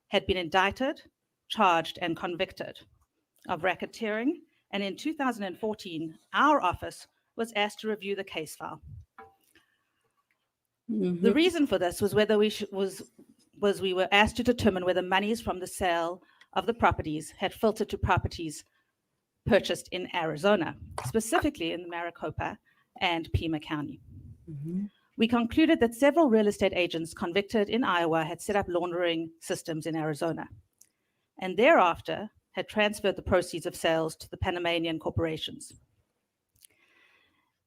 had been indicted, charged, and convicted of racketeering. And in 2014, our office was asked to review the case file. The reason for this was whether we were asked to determine whether monies from the sale of the properties had filtered to properties purchased in Arizona, specifically in Maricopa and Pima County. We concluded that several real estate agents convicted in Iowa had set up laundering systems in Arizona, and thereafter had transferred the proceeds of sales to the Panamanian corporations.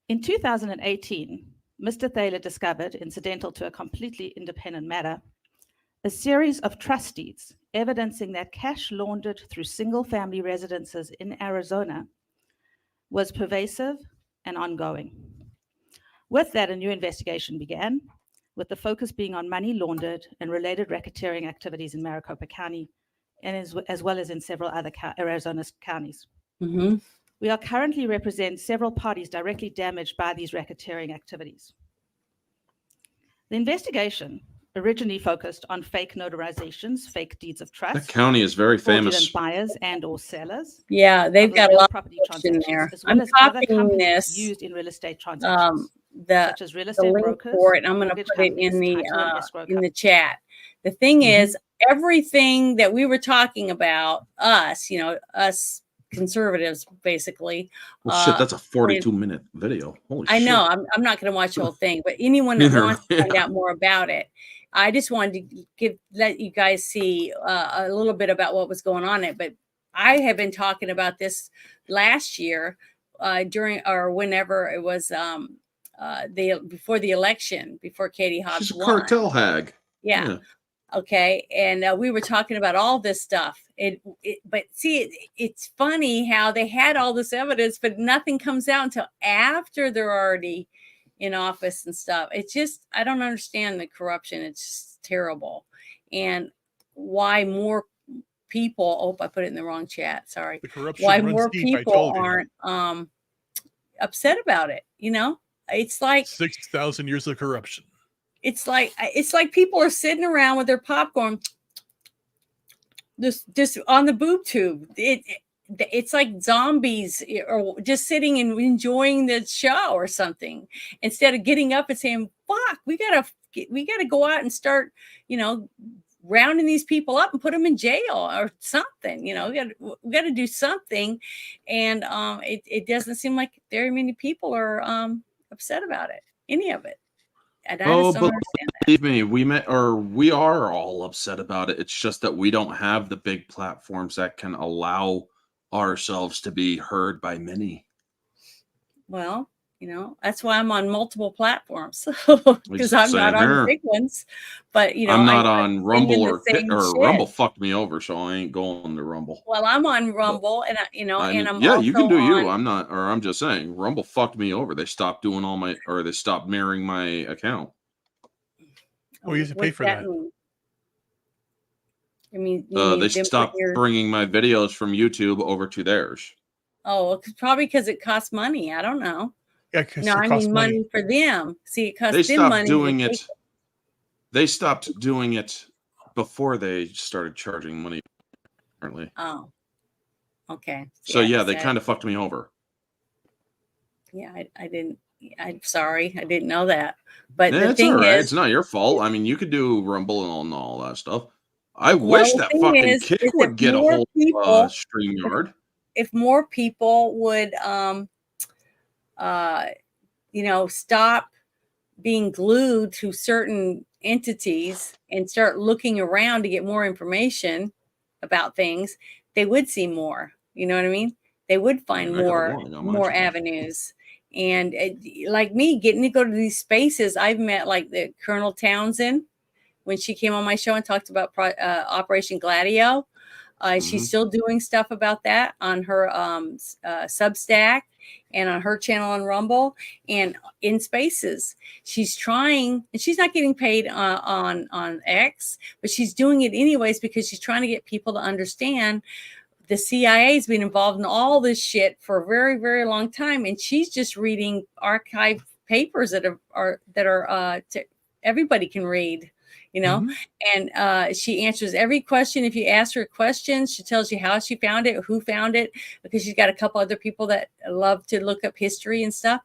In 2018, Mr. Thaler discovered, incidental to a completely independent matter, a series of trust deeds evidencing that cash laundered through single-family residences in Arizona was pervasive and ongoing. With that, a new investigation began, with the focus being on money laundered and related racketeering activities in Maricopa County, and as well as in several other Arizona counties. We are currently represent several parties directly damaged by these racketeering activities. The investigation originally focused on fake notarizations, fake deeds of trust. That county is very famous. Buyers and or sellers. Yeah, they've got a lot of property transactions in there. as well I'm as other copying companies this. used in real estate transactions, such as real The estate link brokers, for it. I'm going to mortgage put it in companies, title and escrow the chat. The thing is, everything that we were talking about, us conservatives, basically. Well, shit, that's a 42-minute video. Holy shit. I know. I'm not going to watch the whole thing, but anyone that wants to find out more about it, I just wanted to let you guys see a little bit about what was going on. But I have been talking about this last year during or whenever it was before the election, before Katie Hobbs She's a won. cartel hag. Yeah. Okay. And we were talking about all this stuff. But see, it's funny how they had all this evidence, but nothing comes out until after they're already in office and stuff. It's just, I don't understand the corruption. It's just terrible. And why more people, I put it in the wrong chat. Sorry. The corruption why runs more deep, people aren't upset about it. You know, it's like 6,000 years of corruption. It's like people are sitting around with their popcorn just on the boob tube. It's like zombies or just sitting and enjoying the show or something, instead of getting up and saying, fuck, we gotta go out and start, rounding these people up and put them in jail or something. We gotta do something. And it doesn't seem like very many people are upset about it, any of it. And I just don't understand that. Believe me, we are all upset about it. It's just that we don't have the big platforms that can allow ourselves to be heard by many. Well, that's why I'm on multiple platforms, because I'm not on the big ones. But I'm not on Rumble or Rumble fucked me over, so I ain't going to Rumble. Well, I'm on Rumble, and and I'm yeah, also you can do you. on, I'm just saying, Rumble fucked me over. They stopped doing they stopped mirroring my account. Oh, you have to pay for that. I mean, they stopped bringing my videos from YouTube over to theirs. Oh, probably because it costs money. I don't know. Yeah, because No, it I costs mean money for them. See, it costs They them stopped money. doing it. They stopped doing it before they started charging money, apparently. Oh, okay. So yeah, they kind of fucked me over. Yeah, I didn't. I'm sorry, I didn't know that. But the It's thing all right. is, It's not your fault. I mean, you could do Rumble and all that stuff. I well, wish the that thing fucking is kid if would get a more hold people, of StreamYard. if more people would, stop being glued to certain entities and start looking around to get more information about things, they would see more. You know what I mean? They would find more avenues. And like me, getting to go to these spaces, I've met like the Colonel Townsend when she came on my show and talked about Operation Gladio. She's still doing stuff about that on her Substack and on her channel on Rumble and in spaces. She's trying, and she's not getting paid on X, but she's doing it anyways because she's trying to get people to understand the CIA has been involved in all this shit for a very, very long time, and she's just reading archived papers that everybody can read. And she answers every question. If you ask her questions, she tells you how she found it, who found it, because she's got a couple other people that love to look up history and stuff.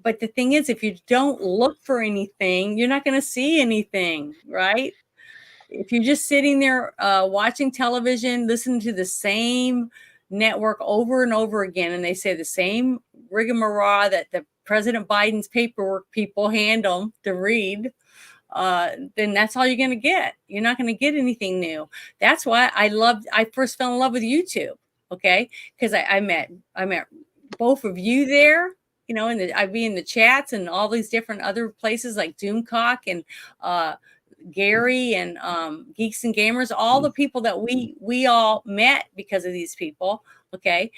But the thing is, if you don't look for anything, you're not going to see anything, right? If you're just sitting there watching television, listening to the same network over and over again, and they say the same rigmarole that the President Biden's paperwork people hand them to read, then that's all you're going to get. You're not going to get anything new. That's why I first fell in love with YouTube. Okay. Because I met both of you there, I'd be in the chats and all these different other places like Doomcock and, Gary and Geeks and Gamers, all the people that we all met because of these people. Okay.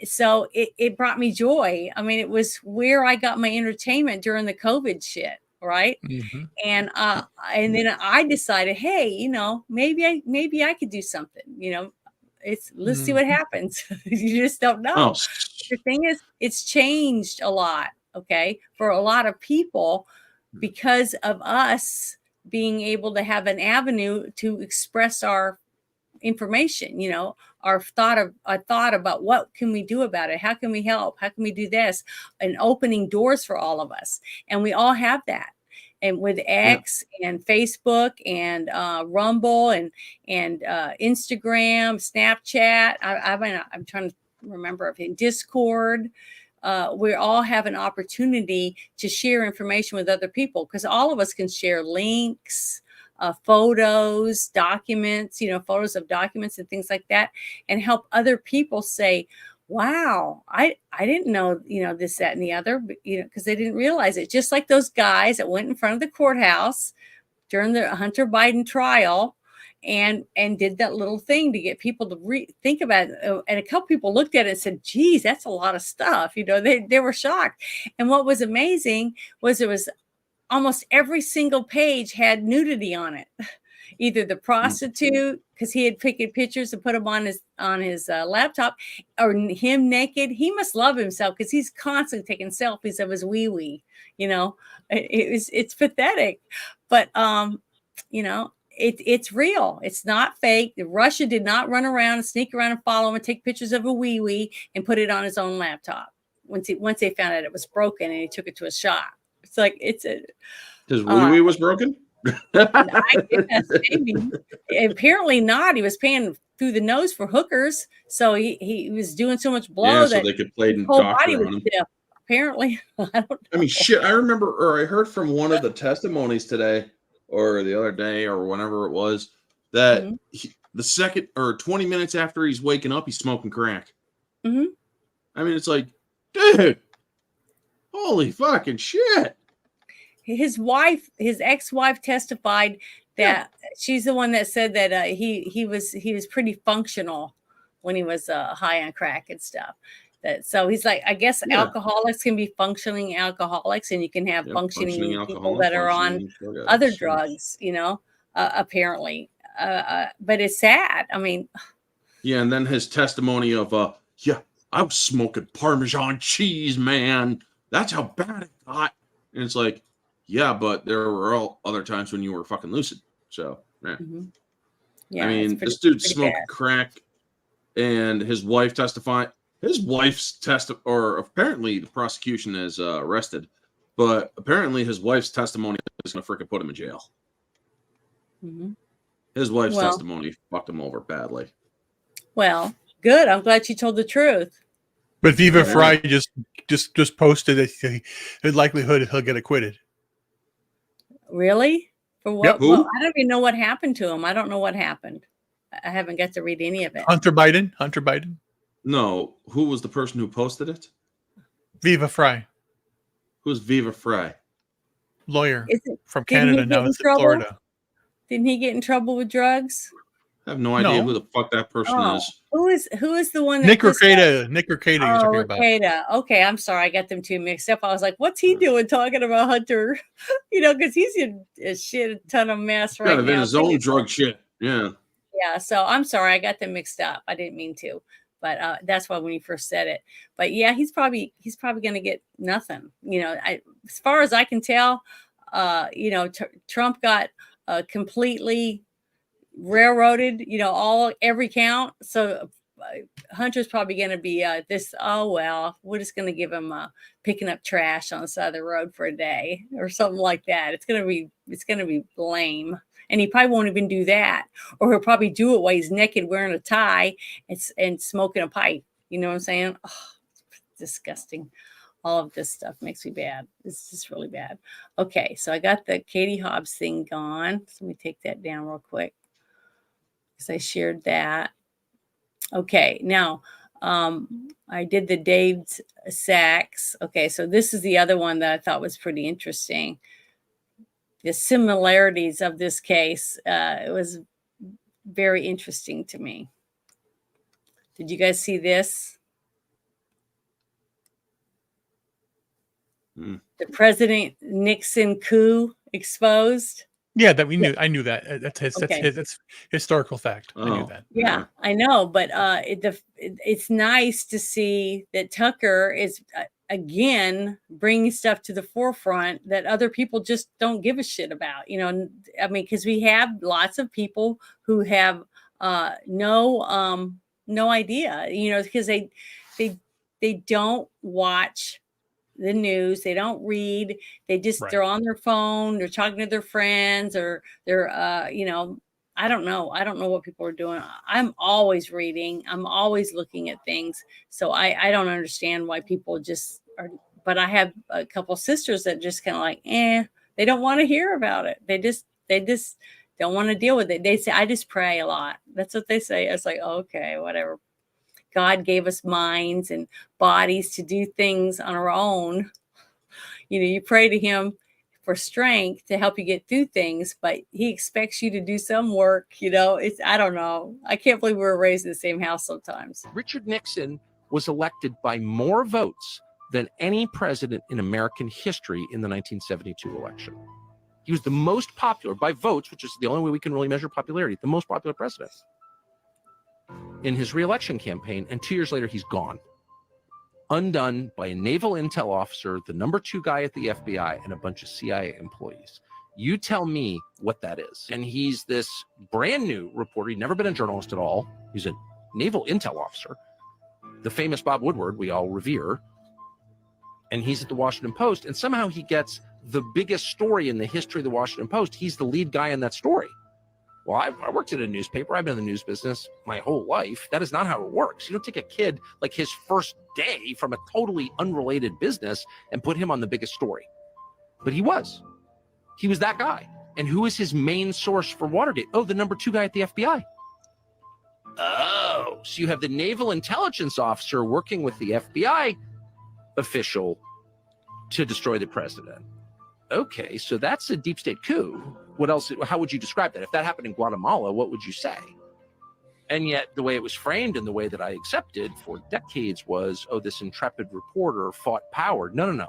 So it brought me joy. I mean, it was where I got my entertainment during the COVID shit. Right. And then I decided, hey, maybe I could do something, let's see what happens. You just don't know. The thing is, it's changed a lot. Okay. For a lot of people because of us being able to have an avenue to express our information, our thought about what can we do about it, how can we help, how can we do this, and opening doors for all of us. And we all have that. And with X and Facebook and Rumble and Instagram, Snapchat, I'm trying to remember if in Discord, we all have an opportunity to share information with other people because all of us can share links, photos, documents, photos of documents and things like that, and help other people say, wow, I didn't know, this, that, and the other, because they didn't realize it. Just like those guys that went in front of the courthouse during the Hunter Biden trial and did that little thing to get people to think about it. And a couple people looked at it and said, geez, that's a lot of stuff. They were shocked. And what was amazing was it was almost every single page had nudity on it. Either the prostitute, because he had taken pictures and put them on his laptop, or him naked. He must love himself because he's constantly taking selfies of his wee. It's pathetic, but it's real. It's not fake. Russia did not run around and sneak around and follow him and take pictures of a wee and put it on his own laptop. Once they found out it was broken and he took it to a shop. It's like his wee was broken. I guess maybe. Apparently not. He was paying through the nose for hookers, so he was doing so much blow that they could play his whole body was stiff. Apparently, I don't know. I mean, shit. I remember, or I heard from one of the testimonies today, or the other day, or whenever it was, that the second or 20 minutes after he's waking up, he's smoking crack. I mean, it's like, dude, holy fucking shit. His ex-wife testified that she's the one that said that he was pretty functional when he was high on crack and stuff. So he's like, I guess alcoholics can be functioning alcoholics, and you can have functioning people that are on other drugs, apparently. But it's sad. I mean, yeah. And then his testimony of yeah, I was smoking Parmesan cheese, man. That's how bad it got. And it's like, yeah, but there were all other times when you were fucking lucid. So, yeah. Mhm. Yeah, I it's mean, pretty, this dude's pretty smoking bad. crack, and his wife testified. His wife's or apparently the prosecution is arrested, but apparently his wife's testimony is going to freaking put him in jail. Mhm. His wife's Well, testimony fucked him over badly. well, good. I'm glad she told the truth. But Viva Yeah. Fry just posted that the likelihood he'll get acquitted. Really? For what? Yep. Well, Who? I don't even know what happened to him. I don't know what happened. I haven't got to read any of it. Hunter Biden. No, who was the person who posted it? Viva Fry, Who's Viva Fry? lawyer Didn't from he Canada, get now in it's in trouble? Florida. Didn't he get in trouble with drugs? I have no idea No. who the fuck that person Oh, is. who is the one that Nick pissed off- Rekieta you're talking Oh, about. Rekieta. Okay, I'm sorry. I got them two mixed up. I was like, what's he doing talking about Hunter? Because he's in a shit ton of mess right Kind of in now. his own drug shit. Yeah. Yeah, so I'm sorry. I got them mixed up. I didn't mean to. But that's why when you first said it. But yeah, he's probably going to get nothing. As far as I can tell, Trump got completely railroaded. Every count. So Hunter's probably going to be this. Oh well, we're just going to give him picking up trash on the side of the road for a day or something like that. It's going to be lame. And he probably won't even do that, or he'll probably do it while he's naked, wearing a tie and smoking a pipe. You know what I'm saying? Oh, it's disgusting. All of this stuff makes me bad. It's just really bad. Okay, so I got the Katie Hobbs thing gone. So let me take that down real quick because I shared that. Okay, now I did the Dave Sachs. Okay, so this is the other one that I thought was pretty interesting. The similarities of this case, it was very interesting to me. Did you guys see this? The President Nixon coup exposed. Yeah, that we knew. I knew that. That's Okay. that's historical fact. I knew that. Yeah, I know, but it's nice to see that Tucker is again bringing stuff to the forefront that other people just don't give a shit about. Because we have lots of people who have no idea. Because they don't watch the news, they don't read, they're on their phone, they're talking to their friends, or they're I don't know what people are doing. I'm always reading, I'm always looking at things, so I don't understand why people just are. But I have a couple sisters that just kind of like they don't want to hear about it. They just don't want to deal with it. They say, I just pray a lot. That's what they say. It's like, okay, whatever. God gave us minds and bodies to do things on our own. You pray to him for strength to help you get through things, but he expects you to do some work. I don't know. I can't believe we were raised in the same house sometimes. Richard Nixon was elected by more votes than any president in American history in the 1972 election. He was the most popular by votes, which is the only way we can really measure popularity, the most popular president in his re-election campaign, and 2 years later he's gone, undone by a naval intel officer, the number 2 guy at the FBI, and a bunch of CIA employees. You tell me what that is. And he's this brand new reporter. He'd never been a journalist at all. He's a naval intel officer, the famous Bob Woodward we all revere, and he's at the Washington Post, and somehow he gets the biggest story in the history of the Washington Post. He's the lead guy in that story. Well, I worked at a newspaper. I've been in the news business my whole life. That is not how it works. You don't take a kid like his first day from a totally unrelated business and put him on the biggest story. But he was that guy. And who is his main source for Watergate? Oh, the number 2 guy at the FBI. Oh, so you have the naval intelligence officer working with the FBI official to destroy the president. Okay, so that's a deep state coup. What else? How would you describe that? If that happened in Guatemala, what would you say? And yet the way it was framed and the way that I accepted for decades was, oh, this intrepid reporter fought power. No.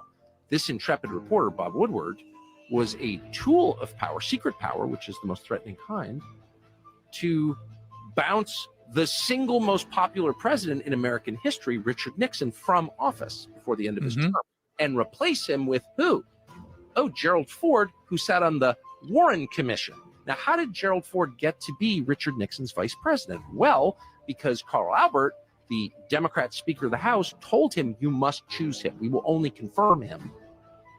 This intrepid reporter, Bob Woodward, was a tool of power, secret power, which is the most threatening kind, to bounce the single most popular president in American history, Richard Nixon, from office before the end of his term, and replace him with who? Oh, Gerald Ford, who sat on the Warren Commission. Now, how did Gerald Ford get to be Richard Nixon's vice president? Well, because Carl Albert, the Democrat Speaker of the House, told him, you must choose him. We will only confirm him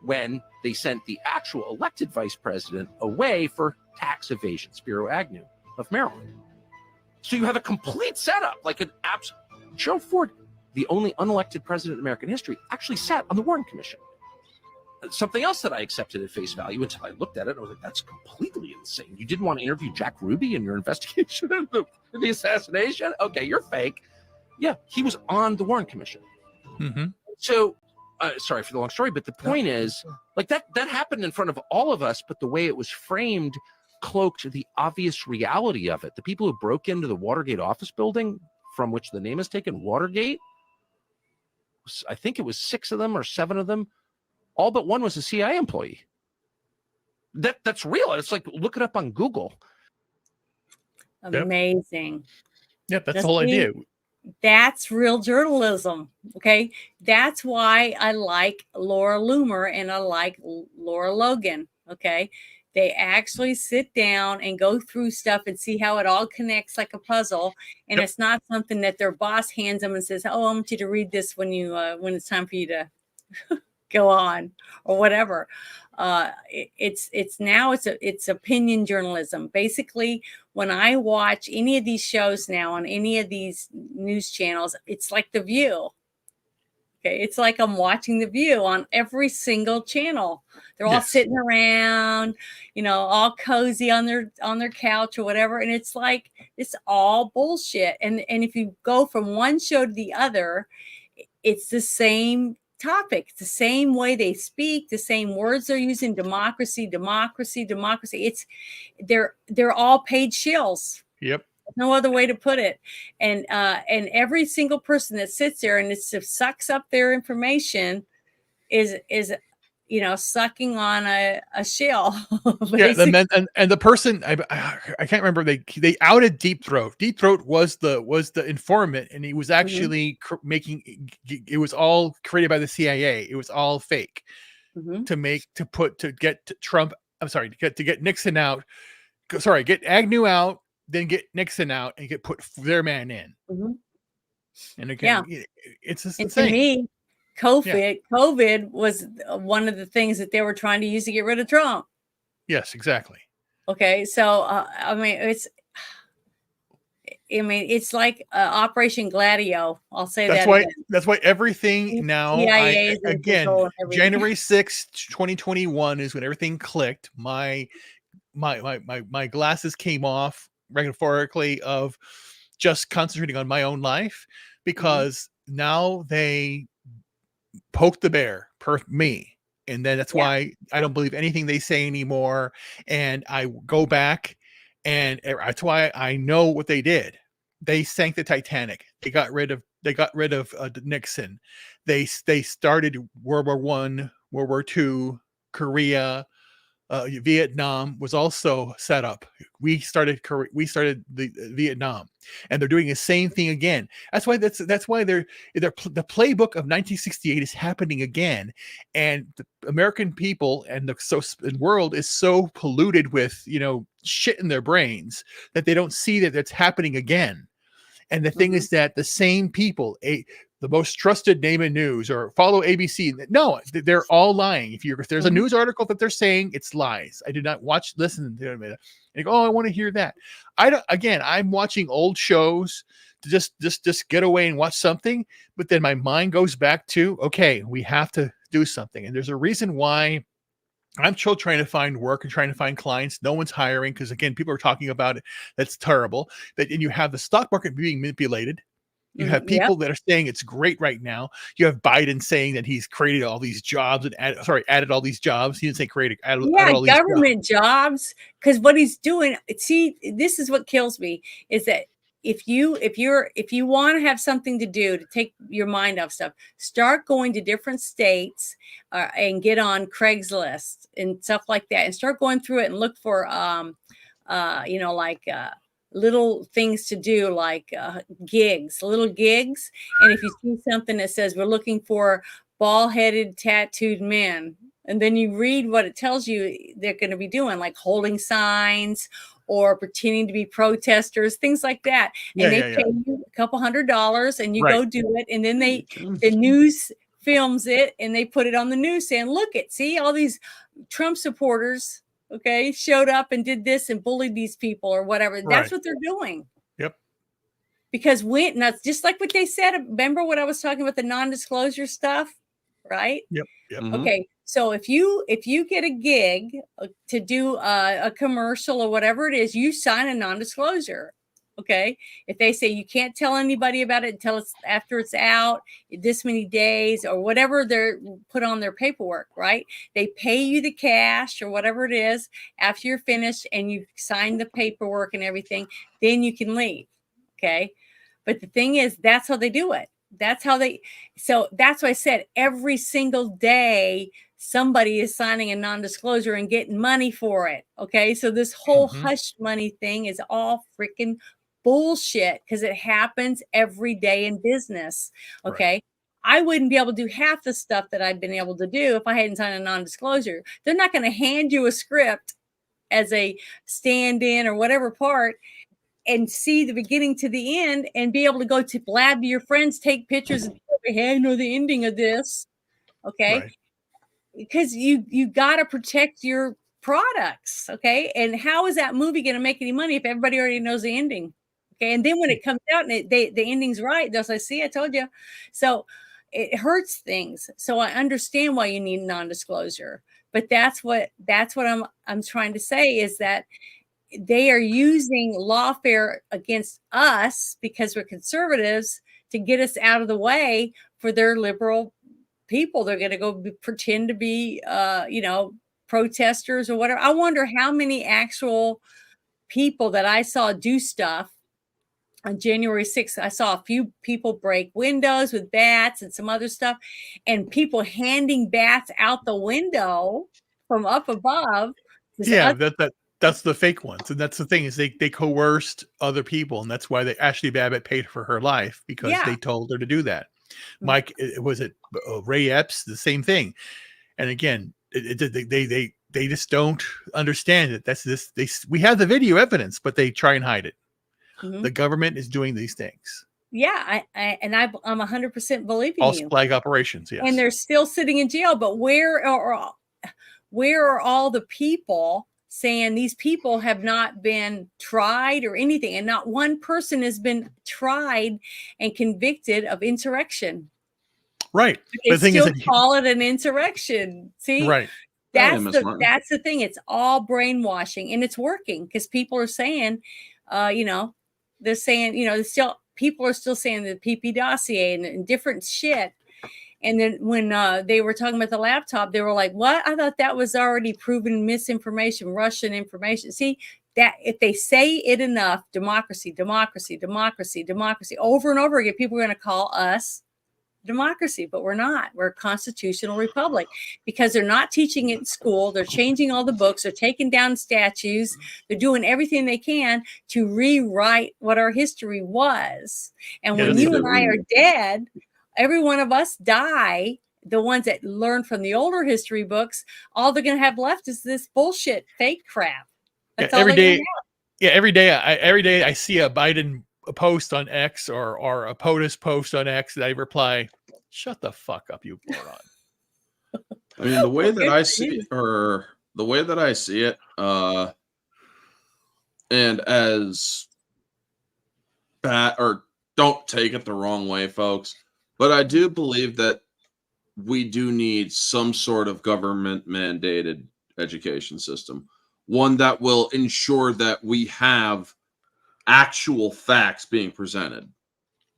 when they sent the actual elected vice president away for tax evasion, Spiro Agnew of Maryland. So you have a complete setup, like an absolute. Gerald Ford, the only unelected president in American history, actually sat on the Warren Commission. Something else that I accepted at face value until I looked at it, and I was like, that's completely insane. You didn't want to interview Jack Ruby in your investigation of the assassination? Okay, you're fake. Yeah, he was on the Warren Commission. So, sorry for the long story, but the point is, like, that happened in front of all of us, but the way it was framed cloaked the obvious reality of it. The people who broke into the Watergate office building, from which the name is taken, Watergate, I think it was 6 of them or 7 of them, all but one was a CIA employee. That's real. It's like, look it up on Google. Amazing. Yep, that's the whole idea. That's real journalism. Okay. That's why I like Laura Loomer and I like Laura Logan. Okay. They actually sit down and go through stuff and see how it all connects like a puzzle. And it's not something that their boss hands them and says, oh, I want you to read this when it's time for you to go on or whatever. It's opinion journalism. Basically, when I watch any of these shows now on any of these news channels, it's like The View. Okay, it's like I'm watching The View on every single channel. They're all sitting around, all cozy on their couch or whatever, and it's like it's all bullshit. And if you go from one show to the other, it's the same topic, the same way they speak, the same words they're using. Democracy. It's they're all paid shills. Yep. No other way to put it. And every single person that sits there and sucks up their information is sucking on a shill. And the person I can't remember, they outed Deep Throat. Deep Throat was the informant, and he was actually making it was all created by the CIA. It was all fake to get Trump. I'm sorry, to get Nixon out. Sorry, get Agnew out, then get Nixon out, and put their man in. And again, it's just insane. To me, COVID was one of the things that they were trying to use to get rid of Trump. Yes, exactly. Okay, so it's like Operation Gladio. I'll say that's that why. again. That's why everything now. January 6th, 2021 is when everything clicked. My glasses came off metaphorically of just concentrating on my own life, because now they poke the bear per me, and then that's why I don't believe anything they say anymore. And I go back, and that's why I know what they did. They sank the Titanic. They got rid of Nixon. They started World War I, World War II, Korea. Vietnam was also set up. We started the Vietnam, and they're doing the same thing again. That's why the playbook of 1968 is happening again, and the American people and the world is so polluted with shit in their brains that they don't see that it's happening again. And the thing is that the same people, the most trusted name in news, or follow ABC. No, they're all lying. If there's a news article that they're saying, it's lies. I did not listen to them. And you go, I want to hear that. I'm watching old shows to just get away and watch something. But then my mind goes back to, okay, we have to do something. And there's a reason why I'm still trying to find work and trying to find clients. No one's hiring because, again, people are talking about it. That's terrible. And you have the stock market being manipulated. You have people that are saying it's great right now. You have Biden saying that he's created all these jobs and added all these jobs. He didn't say created, added all these government jobs. Because what he's doing, see, this is what kills me, is that if you want to have something to do to take your mind off stuff, start going to different states and get on Craigslist and stuff like that, and start going through it and look for little things to do, like little gigs. And if you see something that says we're looking for bald-headed tattooed men, and then you read what it tells you they're going to be doing, like holding signs or pretending to be protesters, things like that. And they pay you a couple $100 and you go do it. And then the news films it and they put it on the news saying, look, see all these Trump supporters, okay, showed up and did this and bullied these people or whatever. That's what they're doing. Yep. Because that's just like what they said. Remember what I was talking about, the non-disclosure stuff, right? Yep. Okay. So if you get a gig to do a commercial or whatever it is, you sign a non-disclosure. Okay. If they say you can't tell anybody about it until it's after it's out, this many days or whatever they're put on their paperwork, right? They pay you the cash or whatever it is after you're finished and you sign the paperwork and everything, then you can leave. Okay. But the thing is, that's how they do it. So that's why I said every single day somebody is signing a non-disclosure and getting money for it. Okay. So this whole hush money thing is all freaking bullshit because it happens every day in business. Okay. Right. I wouldn't be able to do half the stuff that I've been able to do if I hadn't signed a non-disclosure. They're not going to hand you a script as a stand-in or whatever part and see the beginning to the end and be able to go to blab to your friends, take pictures and say, hey, I know the ending of this. Okay. Right. Because you got to protect your products. Okay. And how is that movie going to make any money if everybody already knows the ending? Okay. And then when it comes out and the ending's right, they'll say, see, I told you. So it hurts things. So I understand why you need non-disclosure, but that's what I'm trying to say is that they are using lawfare against us because we're conservatives to get us out of the way for their liberal people. They're going to go pretend to be, protesters or whatever. I wonder how many actual people that I saw do stuff on January 6th. I saw a few people break windows with bats and some other stuff, and people handing bats out the window from up above. Yeah, that's the fake ones. And that's the thing is they coerced other people. And that's why Ashley Babbitt paid for her life because they told her to do that. Mike, was it Ray Epps? The same thing. And again, they just don't understand it. We have the video evidence, but they try and hide it. The government is doing these things. Yeah, I'm 100% believing false you. flag operations, yes. And they're still sitting in jail. But where are all the people saying these people have not been tried or anything? And not one person has been tried and convicted of insurrection. Right. But they still call it an insurrection. See? Right. That's the thing. It's all brainwashing, and it's working because people are saying, they're saying, people are still saying the PP dossier and different shit. And then when they were talking about the laptop, they were like, what? I thought that was already proven misinformation, Russian information. See, that if they say it enough, democracy, democracy, democracy, democracy, over and over again, people are going to call us democracy, but we're not. We're a constitutional republic because they're not teaching it in school. They're changing all the books. They're taking down statues. They're doing everything they can to rewrite what our history was. And when you and I are dead, every one of us die. The ones that learn from the older history books, all they're going to have left is this bullshit fake crap. That's all every day I see a Biden post on X or a POTUS post on X that I reply, shut the fuck up, you moron. I mean, the way that I see it, and as bad, or don't take it the wrong way, folks, but I do believe that we do need some sort of government mandated education system, one that will ensure that we have actual facts being presented,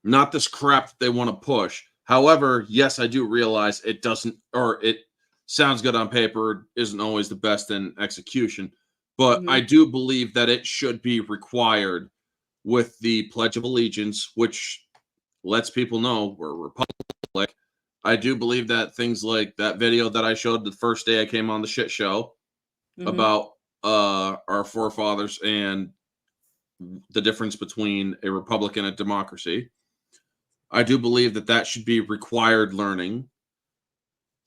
not this crap that they want to push. However, yes, I do realize it doesn't, or it sounds good on paper, isn't always the best in execution, but I do believe that it should be required with the Pledge of Allegiance, which lets people know we're a republic. I do believe that things like that video that I showed the first day I came on the shit show about our forefathers and the difference between a republic and a democracy. I do believe that that should be required learning.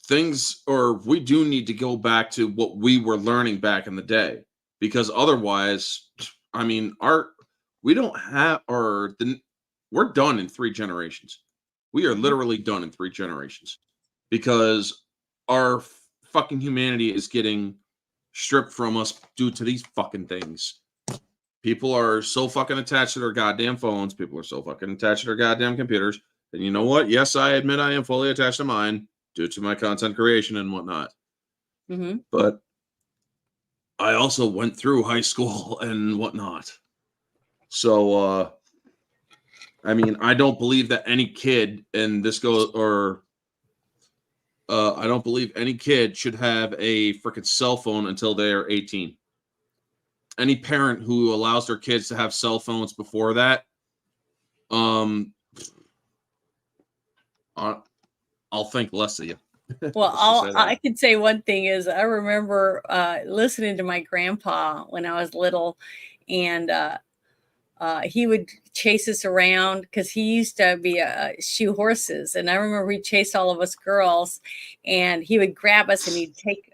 We do need to go back to what we were learning back in the day, because otherwise, I mean, we're done in 3 generations. We are literally done in 3 generations because our fucking humanity is getting stripped from us due to these fucking things. People are so fucking attached to their goddamn phones. People are so fucking attached to their goddamn computers. And you know what? Yes, I admit I am fully attached to mine due to my content creation and whatnot. Mm-hmm. But I also went through high school and whatnot. So, I mean, I don't believe that any kid, and this goes, or I don't believe any kid should have a freaking cell phone until they are 18. Any parent who allows their kids to have cell phones before that, I'll think less of you. Well, I could say one thing is I remember listening to my grandpa when I was little, and he would chase us around because he used to be shoe horses. And I remember he chased all of us girls, and he would grab us and he'd take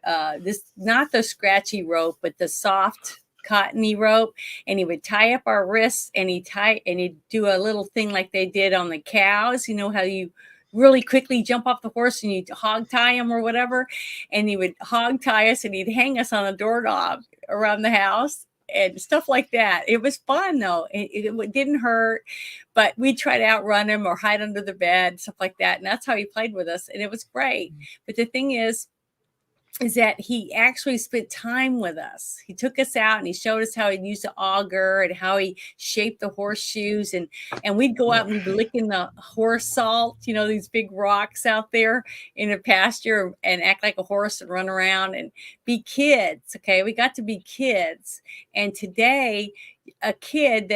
not the scratchy rope, but the soft cottony rope, and he would tie up our wrists, and he'd do a little thing like they did on the cows. You know how you really quickly jump off the horse and you hog tie him or whatever. And he would hog tie us and he'd hang us on a doorknob around the house and stuff like that. It was fun though. It didn't hurt, but we'd try to outrun him or hide under the bed, stuff like that. And that's how he played with us. And it was great. But the thing is that he actually spent time with us. He took us out and he showed us how he used the auger and how he shaped the horseshoes. And we'd go out and we'd be licking the horse salt, you know, these big rocks out there in the pasture, and act like a horse and run around and be kids. Okay. We got to be kids. And today, a kid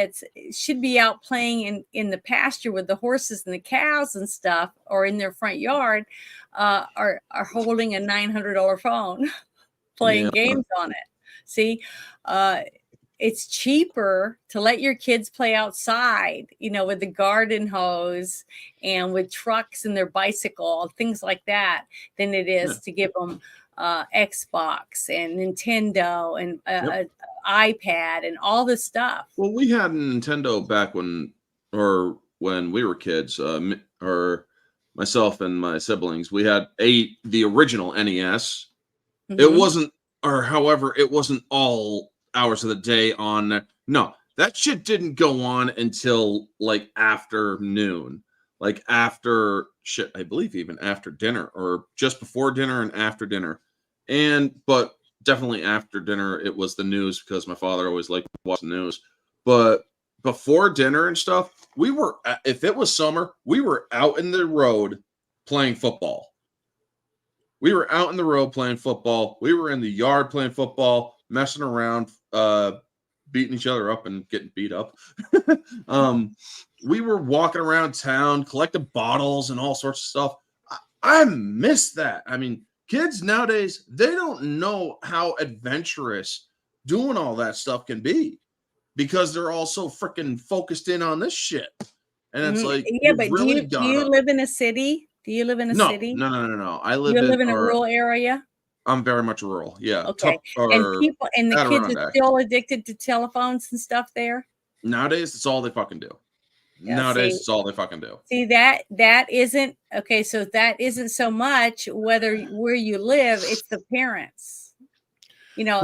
should be out playing in the pasture with the horses and the cows and stuff, or in their front yard, are holding a $900 phone playing games on it. See, it's cheaper to let your kids play outside, you know, with the garden hose and with trucks and their bicycle, things like that, than it is to give them Xbox and Nintendo and iPad and all this stuff. Well, we had a Nintendo back when we were kids, or myself and my siblings. We had the original NES. Mm-hmm. It wasn't all hours of the day on. No, that shit didn't go on until like after noon, like after shit. I believe even after dinner, or just before dinner and after dinner, but definitely after dinner. It was the news, because my father always liked to watch the news. But before dinner and stuff, if it was summer, we were out in the road playing football. We were out in the road playing football. We were in the yard playing football, messing around, beating each other up and getting beat up. We were walking around town, collecting bottles and all sorts of stuff. I miss that. I mean, kids nowadays, they don't know how adventurous doing all that stuff can be, because they're all so freaking focused in on this shit. And it's like, but really do you live in a city? Do you live in a city? No. I live in a rural area? I'm very much rural. Yeah. Okay. And the kids are still addicted to telephones and stuff there? Nowadays, it's all they fucking do. It's all they fucking do. See, that isn't okay. So that isn't so much where you live, it's the parents. You know,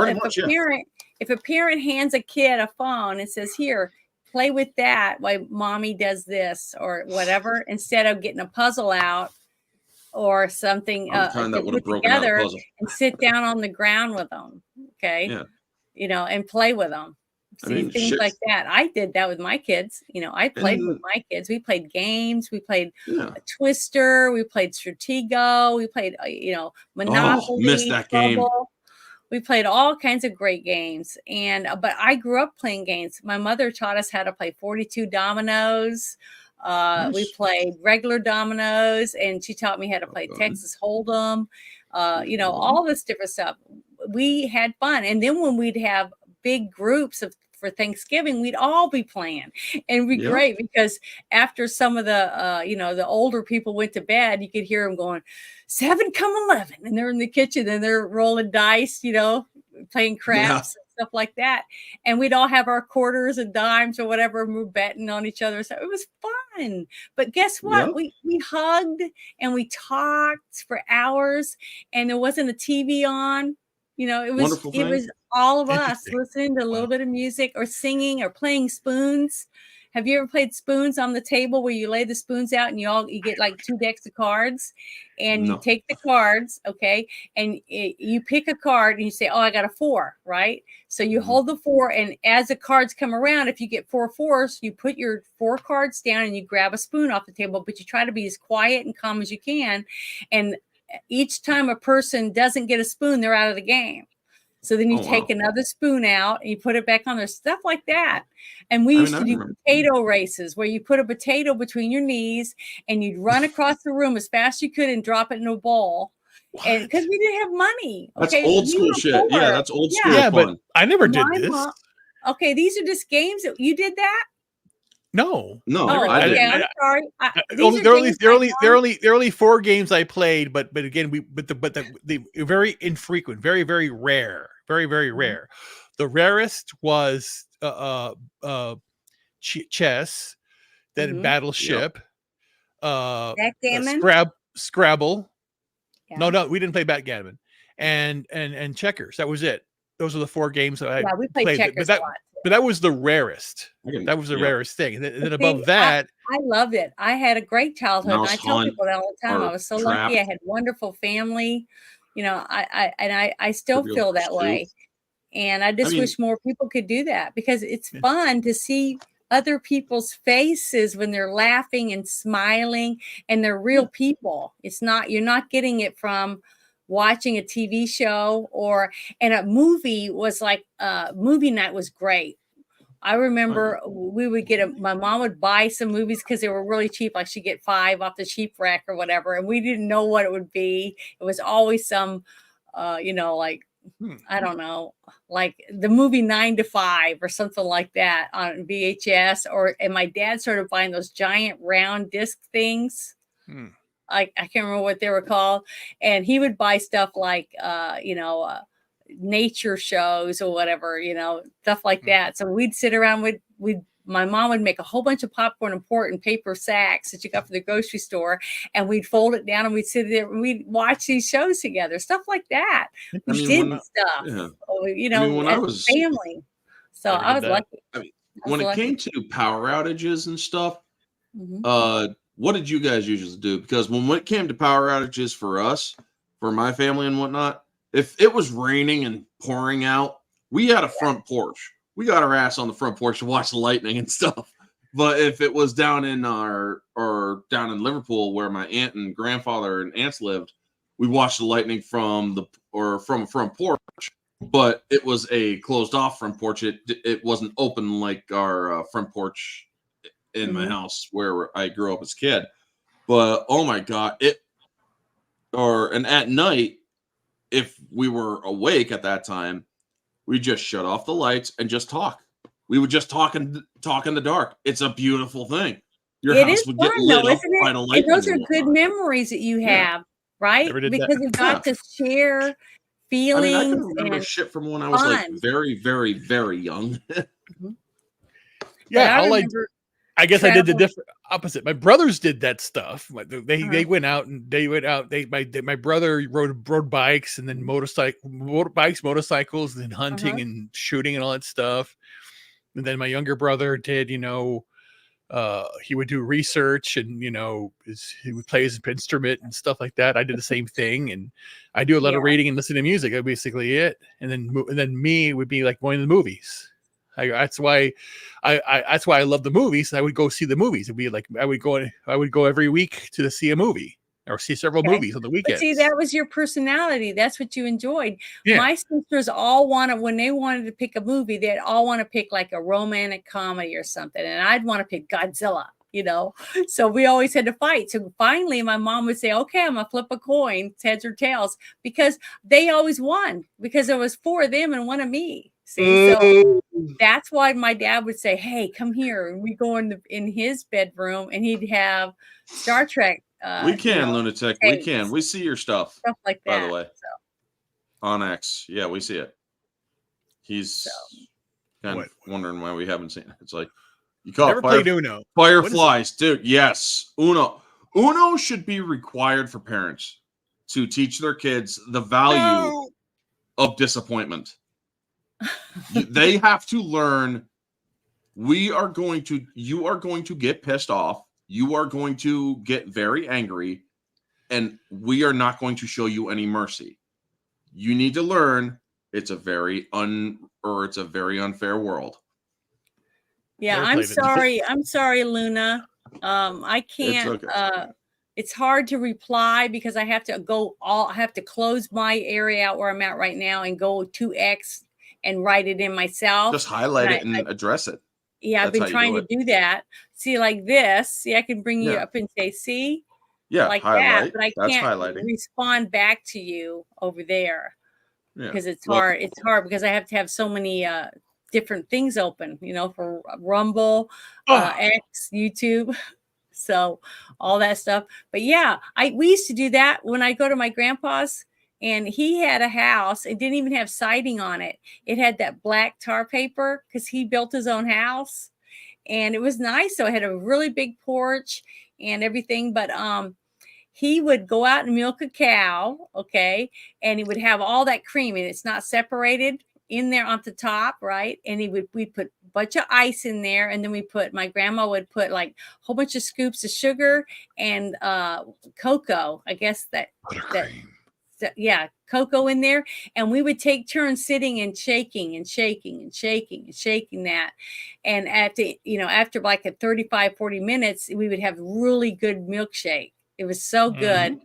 if a parent hands a kid a phone and says, "Here, play with that while mommy does this," or whatever, instead of getting a puzzle out or something that would have broken together out a puzzle, and sit down on the ground with them. Okay. Yeah. You know, and play with them. See, things like that. I did that with my kids. You know, I played with my kids. We played games. We played Twister. We played Stratego. We played, Monopoly. Missed that game. We played all kinds of great games. But I grew up playing games. My mother taught us how to play 42 dominoes. Nice. We played regular dominoes, and she taught me how to play Texas Hold'em. All this different stuff. We had fun. And then when we'd have big groups of for Thanksgiving, we'd all be playing, and it'd be great because after some of the the older people went to bed, you could hear them going 7 come 11, and they're in the kitchen and they're rolling dice, playing craps and stuff like that. And we'd all have our quarters and dimes or whatever, and we're betting on each other. So it was fun. But guess what? We hugged and we talked for hours, and there wasn't a TV on. It was all of us listening to a little bit of music or singing or playing spoons. Have you ever played spoons on the table where you lay the spoons out and you get like 2 decks of cards, and you take the cards, okay, and you pick a card and you say, oh, I got a 4, right? So you hold the 4, and as the cards come around, if you get 4 4s, you put your 4 cards down and you grab a spoon off the table, but you try to be as quiet and calm as you can. And each time a person doesn't get a spoon, they're out of the game. So then you take another spoon out and you put it back on there, stuff like that. And we used to do potato races where you put a potato between your knees and you'd run across the room as fast as you could and drop it in a bowl. And because we didn't have money. That's old school shit. Poor. Yeah, that's old school fun. But I never did this. Okay, these are just games. You did that? No. I didn't. I'm sorry. There are only 4 games I played, but again, the very infrequent, very, very rare, very, very rare. The rarest was chess, then Battleship, backgammon, Scrabble. Yeah. No, we didn't play backgammon, and checkers. That was it. Those are the 4 games that I we played checkers a lot. But that was the rarest. That was the rarest thing. And then above that, I loved it. I had a great childhood. And I tell people that all the time. I was so lucky. I had wonderful family. I still feel that way. And I just wish more people could do that, because it's fun to see other people's faces when they're laughing and smiling, and they're real people. You're not getting it from watching a TV show and a movie was like movie night was great. I remember we would my mom would buy some movies because they were really cheap. Like she'd get 5 off the cheap rack or whatever. And we didn't know what it would be. It was always some, like, I don't know, like the movie 9 to 5 or something like that on VHS. And my dad started buying those giant round disc things. I can't remember what they were called. And he would buy stuff like, nature shows or whatever, stuff like that. So we'd sit around, my mom would make a whole bunch of popcorn and pour it in paper sacks that you got from the grocery store, and we'd fold it down and we'd sit there and we'd watch these shows together, stuff like that. We did stuff, as a family. So I was lucky. When it came to power outages and stuff, what did you guys usually do? Because when it came to power outages for us, for my family and whatnot, if it was raining and pouring out, we had a front porch. We got our ass on the front porch to watch the lightning and stuff. But if it was down in down in Liverpool where my aunt and grandfather and aunts lived, we watched the lightning from a front porch. But it was a closed off front porch. It wasn't open like our front porch in my house where I grew up as a kid. But oh my God, and at night, if we were awake at that time, we just shut off the lights and just talk. We would just talk in the dark. It's a beautiful thing. Your house would get lit up by the light. Those are good memories that you have, right? Because you got to share feelings. I can remember shit from when I was like very, very, very young. I guess I did the different opposite. My brothers did that stuff. They went out. My brother rode bikes and then motorcycles, and then hunting and shooting and all that stuff. And then my younger brother did, he would do research and, he would play his instrument and stuff like that. I did the same thing, and I do a lot of reading and listening to music. That's basically it. And then me would be like going to the movies. That's why I love the movies. I would go see the movies. It'd be like I would go every week to see a movie or see several movies on the weekend. See, that was your personality. That's what you enjoyed. Yeah. My sisters all when they wanted to pick a movie, they'd all want to pick like a romantic comedy or something, and I'd want to pick Godzilla. So we always had to fight. So finally my mom would say, okay, I'm gonna flip a coin, heads or tails, because they always won, because there was 4 of them and 1 of me. See, so that's why my dad would say, "Hey, come here," and we go in his bedroom, and he'd have Star Trek. We can, lunatic. We tapes, can. We see your stuff. stuff like that. By the way, so on X, yeah, we see it. He's kind of wondering why we haven't seen it. It's like you call Never played Uno. Fireflies, dude. Yes, Uno. Uno should be required for parents to teach their kids the value of disappointment. They have to learn. You are going to get pissed off. You are going to get very angry, and we are not going to show you any mercy. You need to learn it's a very unfair world. Yeah, I'm sorry. I'm sorry, Luna. I can't. It's hard to reply because I have to close my area out where I'm at right now and go to X and write it in myself. Just highlight it and address it. Yeah, I've been trying to do that. See, like this. See, I can bring you up and say, see? Yeah, like highlight. that, but I can't respond back to you over there because it's hard. It's hard because I have to have so many different things open, for Rumble, X, YouTube. So all that stuff. But yeah, we used to do that when I go to my grandpa's, and he had a house. It didn't even have siding on it. It had that black tar paper because he built his own house, and it was nice. So it had a really big porch and everything. But he would go out and milk a cow, okay, and he would have all that cream, and it's not separated in there on the top, right? And we'd put a bunch of ice in there, and then my grandma would put like a whole bunch of scoops of sugar and cocoa, I guess cocoa in there, and we would take turns sitting and shaking and shaking and shaking and shaking that. And after like 35-40 minutes, we would have really good milkshake. It was so good. Mm-hmm.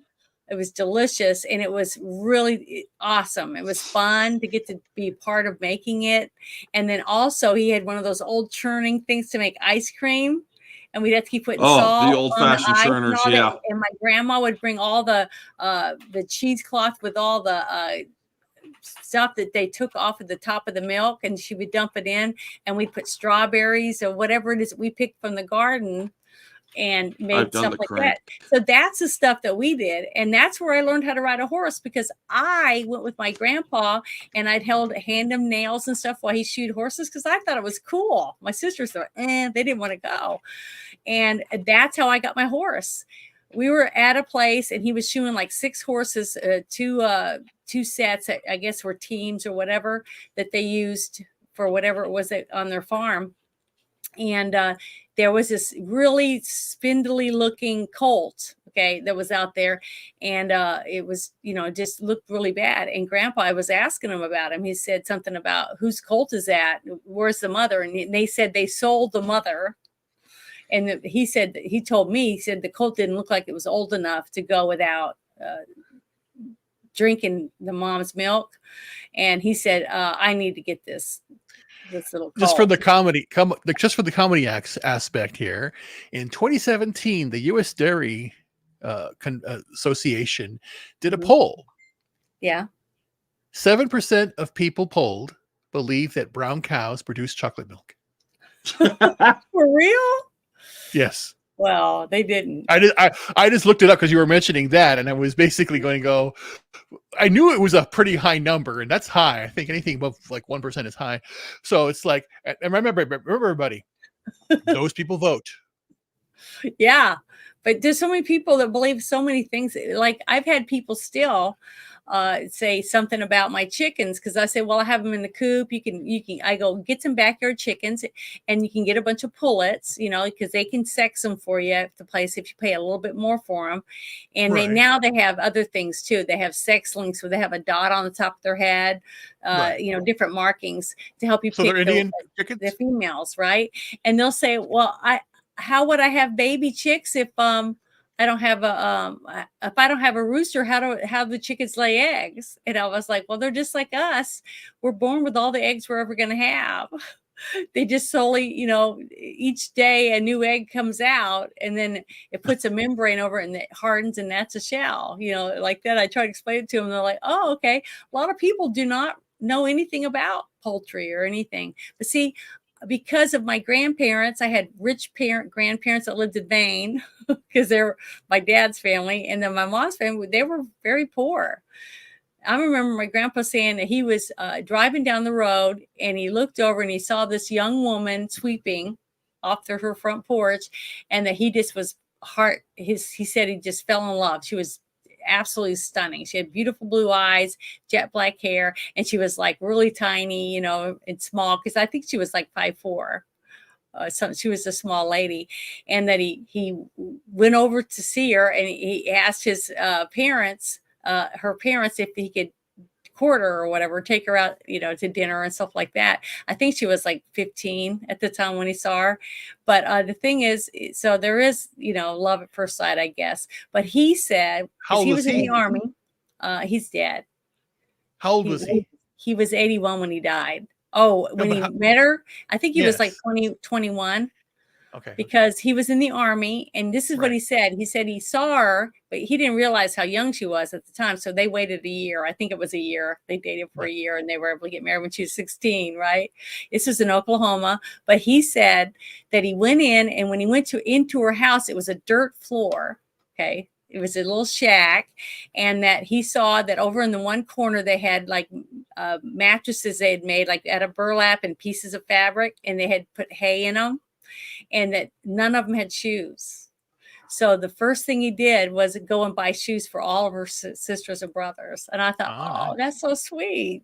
It was delicious, and it was really awesome. It was fun to get to be part of making it. And then also he had one of those old churning things to make ice cream, and we'd have to keep putting salt. The old-fashioned churners, yeah. And my grandma would bring all the cheesecloth with all the stuff that they took off of the top of the milk, and she would dump it in, and we'd put strawberries or whatever it is we picked from the garden and made stuff like that. So that's the stuff that we did. And that's where I learned how to ride a horse, because I went with my grandpa and I'd hand him nails and stuff while he shoed horses, because I thought it was cool. My sisters thought, they didn't want to go. And that's how I got my horse. We were at a place and he was shoeing like 6 horses, two sets, I guess were teams or whatever that they used for whatever it was on their farm. And there was this really spindly looking colt, okay, that was out there. And it was, just looked really bad. And Grandpa, I was asking him about him. He said something about, whose colt is that? Where's the mother? And they said they sold the mother. And he said the colt didn't look like it was old enough to go without drinking the mom's milk. And he said, I need to get this little colt. Just for the comedy aspect here, in 2017, the U.S. Dairy Association did a poll. Yeah. 7% of people polled believe that brown cows produce chocolate milk. For real? Yes. Well, they didn't. I just looked it up because you were mentioning that, and I was basically going to go. I knew it was a pretty high number, and that's high. I think anything above like 1% is high. So it's like, and remember everybody, those people vote. Yeah, but there's so many people that believe so many things. Like I've had people still say something about my chickens, because I say, well, I have them in the coop. You can. I go get some backyard chickens, and you can get a bunch of pullets, because they can sex them for you at the place if you pay a little bit more for them. And right. they have other things too. They have sex links where they have a dot on the top of their head, right. Different markings to help you pick the females, right? And they'll say, well, how would I have baby chicks if I don't have if I don't have a rooster, how the chickens lay eggs? And I was like, well, they're just like us. We're born with all the eggs we're ever going to have. They just slowly, each day a new egg comes out, and then it puts a membrane over it and it hardens, and that's a shell, like that. I try to explain it to them. They're like, oh, okay. A lot of people do not know anything about poultry or anything. But see, because of my grandparents, I had rich grandparents that lived in Maine because they're my dad's family. And then my mom's family, they were very poor. I remember my grandpa saying that he was driving down the road and he looked over and he saw this young woman sweeping off her front porch, and that he just was he said he just fell in love. She was absolutely stunning. She had beautiful blue eyes, jet black hair, and she was like really tiny, and small, because I think she was like 5'4". So she was a small lady, and that he went over to see her, and he asked his her parents, if he could court her or whatever, take her out, to dinner and stuff like that. I think she was like 15 at the time when he saw her. But the thing is, so there is, love at first sight, I guess. But he said, How old he was was in he? the Army. He's dead. How old was he? He was 81 when he died. Oh, when he met her, I think he was like 21. Okay. Because he was in the Army, and this is what he said. He said he saw her, but he didn't realize how young she was at the time. So they waited a year. I think it was a year. They dated for a year, and they were able to get married when she was 16, right? This was in Oklahoma. But he said that he went in, and when he went into her house, it was a dirt floor. Okay. It was a little shack, and that he saw that over in the one corner, they had like mattresses they had made like out of burlap and pieces of fabric, and they had put hay in them. And that none of them had shoes. So the first thing he did was go and buy shoes for all of her sisters and brothers. And I thought, oh, that's so sweet,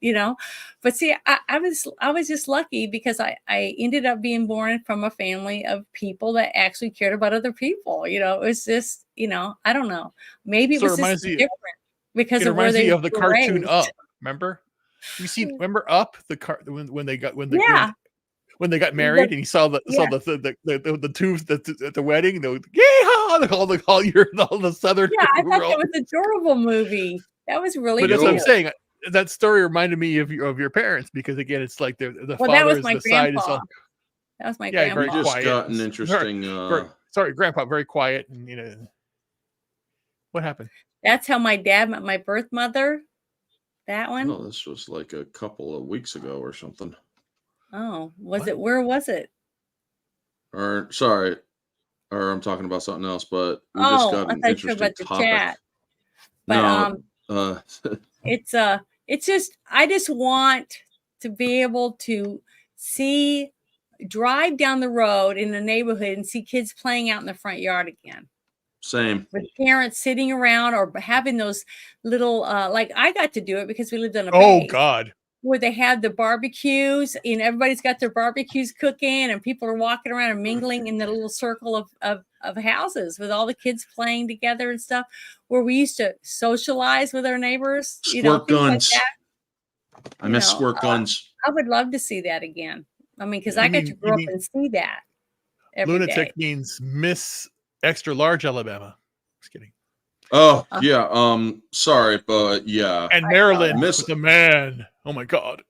But see, I was just lucky because I ended up being born from a family of people that actually cared about other people. It was just, I don't know. Maybe it was just different because of where they of the were cartoon raised. Up. Remember? Remember Up, when they got when they got married, and he saw the tubes at the wedding, all the southern. Yeah, I thought that was an adorable movie. That was really. But cool. that's what I'm saying. That story reminded me of your parents, because again, it's like the father that was is my the grandpa. side is that was my grandpa. very just quiet. got an interesting. Sorry, grandpa, very quiet, and what happened? That's how my dad met my birth mother. That one. No, this was like a couple of weeks ago or something. Oh, was it? Where was it? Or sorry, or I'm talking about something else. But we just got an interesting topic. Chat. But it's just, I just want to be able to drive down the road in the neighborhood and see kids playing out in the front yard again. Same. With parents sitting around or having those little, like I got to do it because we lived on a Oh base. God. Where they had the barbecues, and everybody's got their barbecues cooking, and people are walking around and mingling in the little circle of houses with all the kids playing together and stuff, where we used to socialize with our neighbors. Squirt guns. Like that. I miss squirt guns. I would love to see that again. I mean, because I got to grow up and see that every lunatic day. Means Miss Extra Large Alabama. Just kidding. Oh yeah. Sorry, but yeah. And Maryland with the man. Oh my God.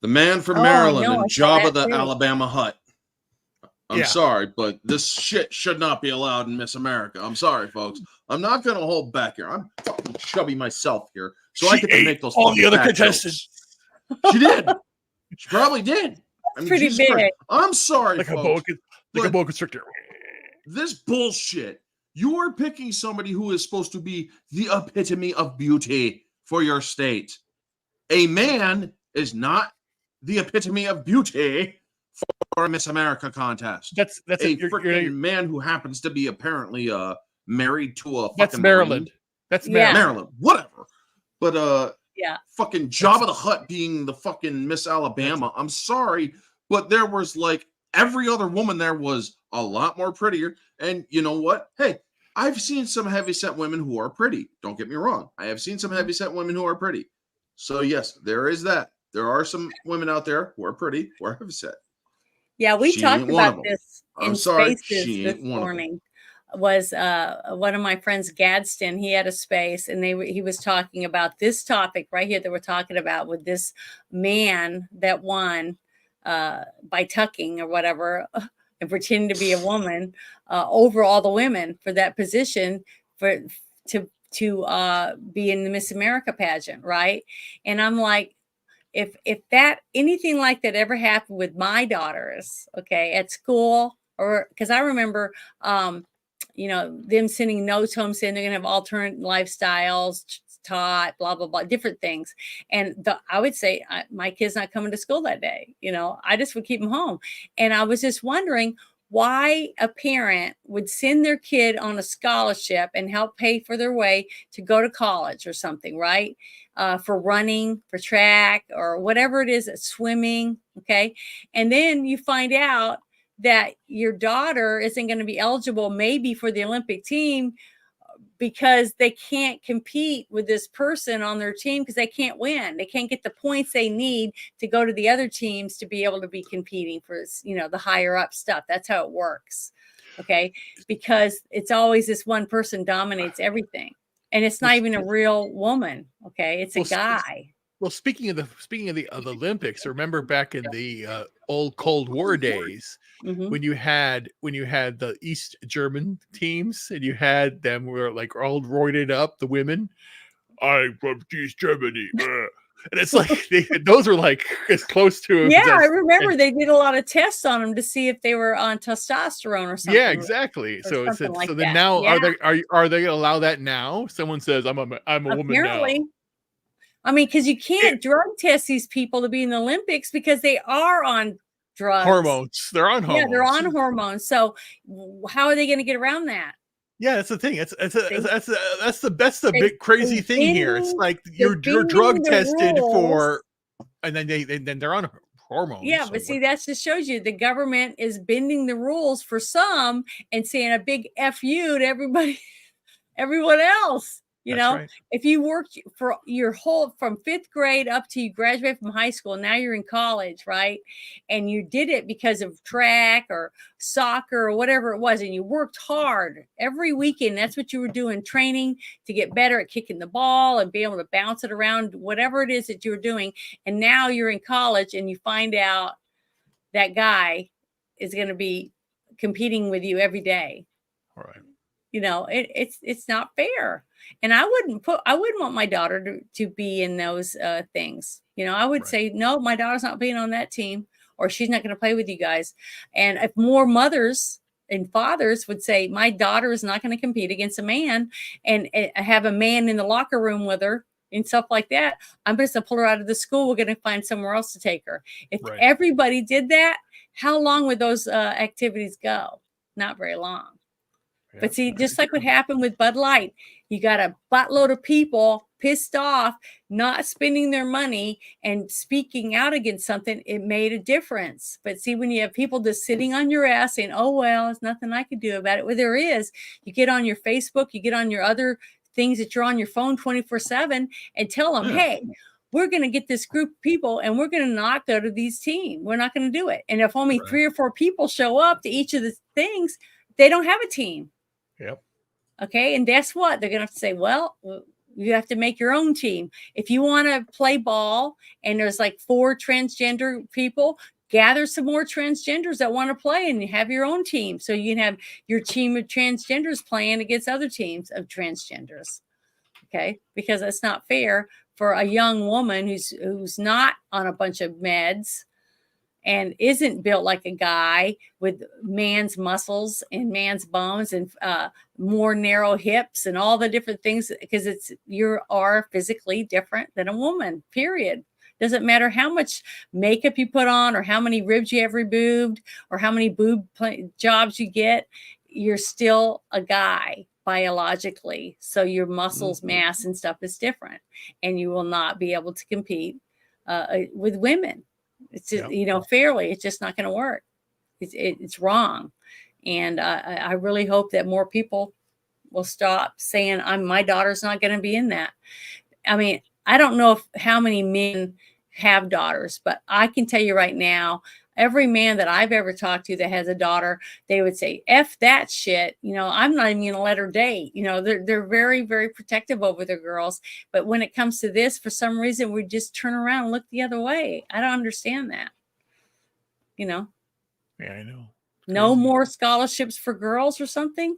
The man from Maryland and Jabba the Alabama Hutt. I'm sorry, but this shit should not be allowed in Miss America. I'm sorry, folks. I'm not gonna hold back here. I'm fucking chubby myself here, so I get to make those. All the other contestants. She did. She probably did. I mean, pretty big. Christ. I'm sorry, like folks. A boa constrictor. This bullshit. You are picking somebody who is supposed to be the epitome of beauty for your state. A man is not the epitome of beauty for a Miss America contest. That's a freaking man who happens to be apparently married to a that's fucking Maryland. Marine. That's Maryland. Maryland, whatever. But fucking Jabba the Hutt being the fucking Miss Alabama. I'm sorry, but there was like every other woman there was a lot more prettier. And you know what? Hey, I've seen some heavyset women who are pretty. Don't get me wrong. I have seen some heavyset women who are pretty. So yes, there is that. There are some women out there who are pretty, who are heavyset. Yeah, we talked about this in Spaces this morning. Was one of my friends, Gadsden. He had a space, and he was talking about this topic right here that we're talking about with this man that won by tucking or whatever. And pretending to be a woman over all the women for that position to be in the Miss America pageant, right? And I'm like, if that anything like that ever happened with my daughters, okay, at school, or because I remember them sending notes home saying they're gonna have alternate lifestyles taught, blah blah blah, different things. And I would say my kid's not coming to school that day. I just would keep them home. And I was just wondering why a parent would send their kid on a scholarship and help pay for their way to go to college or something, right? For running, for track, or whatever it is, swimming, okay? And then you find out that your daughter isn't going to be eligible maybe for the Olympic team because they can't compete with this person on their team because they can't win. They can't get the points they need to go to the other teams to be able to be competing for, the higher up stuff. That's how it works. Okay. Because it's always this one person dominates everything. And it's not even a real woman. Okay. It's a guy. Well, speaking of the Olympics, remember back in the old Cold War days, when you had the East German teams and you had them were like all roided up, the women, I'm from East Germany, and it's like those were like as close to I remember they did a lot of tests on them to see if they were on testosterone or something. Yeah, exactly. So it's like so that. then now are they gonna allow that now? Someone says I'm a woman now. I mean, because you can't drug test these people to be in the Olympics because they are on drugs. Hormones. They're on hormones. Yeah, they're on hormones. So how are they going to get around that? Yeah, that's the thing. That's the big crazy thing here. It's like you're drug tested for, and then they're on hormones. Yeah, but see, that just shows you the government is bending the rules for some and saying a big F you to everyone else. Right. If you worked for your whole from 5th grade up to you graduate from high school, now you're in college, right? And you did it because of track or soccer or whatever it was, and you worked hard every weekend. That's what you were doing, training to get better at kicking the ball and be able to bounce it around, whatever it is that you were doing. And now you're in college and you find out that guy is going to be competing with you every day. All right. It's not fair. And I wouldn't want my daughter to be in those things. I would say, no, my daughter's not being on that team, or she's not going to play with you guys. And if more mothers and fathers would say, my daughter is not going to compete against a man and have a man in the locker room with her and stuff like that, I'm just going to pull her out of the school. We're going to find somewhere else to take her. If everybody did that, how long would those activities go? Not very long. But see, just like what happened with Bud Light, you got a buttload of people pissed off, not spending their money and speaking out against something. It made a difference. But see, when you have people just sitting on your ass saying, oh, well, there's nothing I can do about it. Well, there is. You get on your Facebook, you get on your other things that you're on your phone 24/7 and tell them, hey, we're going to get this group of people and we're going to not go to these teams. We're not going to do it. And if only 3 or 4 people show up to each of the things, they don't have a team. Yep. Okay. And guess what? They're going to have to say, well, you have to make your own team. If you want to play ball and there's like 4 transgender people, gather some more transgenders that want to play and you have your own team. So you can have your team of transgenders playing against other teams of transgenders. Okay. Because it's not fair for a young woman who's not on a bunch of meds and isn't built like a guy with man's muscles and man's bones and more narrow hips and all the different things, because you are physically different than a woman, period. Doesn't matter how much makeup you put on or how many ribs you have removed or how many boob jobs you get. You're still a guy biologically. So your muscles, mass and stuff is different, and you will not be able to compete with women. It's just, fairly, it's just not going to work. It's wrong. And I really hope that more people will stop saying, my daughter's not going to be in that. I mean, I don't know how many men have daughters, but I can tell you right now, every man that I've ever talked to that has a daughter, they would say, F that shit. I'm not even going to let her date. They're very, very protective over their girls. But when it comes to this, for some reason, we just turn around and look the other way. I don't understand that. Yeah, I know. No more scholarships for girls or something.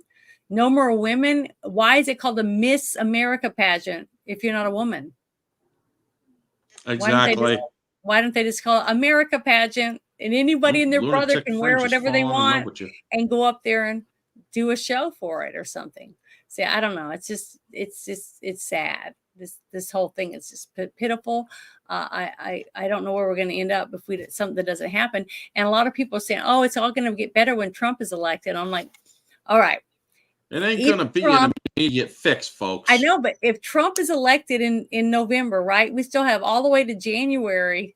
No more women. Why is it called the Miss America pageant if you're not a woman? Exactly. Why don't they just call it America pageant, and anybody and their brother Lunatic can fringe wear is whatever they falling in love want with you. and go up there and do a show for it or something. See, I don't know. It's sad. This whole thing is just pitiful. I don't know where we're going to end up if something that doesn't happen. And a lot of people are saying, "Oh, it's all going to get better when Trump is elected." I'm like, all right. It ain't going to be an immediate fix, folks. I know, but if Trump is elected in November, right? We still have all the way to January.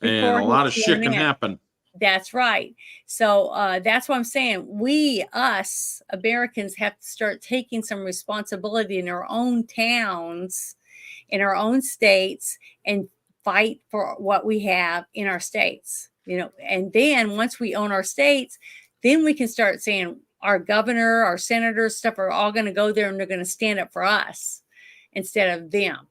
And a lot of shit can happen. That's right. So that's what I'm saying. Us Americans have to start taking some responsibility in our own towns, in our own states, and fight for what we have in our states. And then once we own our states, then we can start saying our governor, our senators, stuff are all going to go there and they're going to stand up for us instead of them.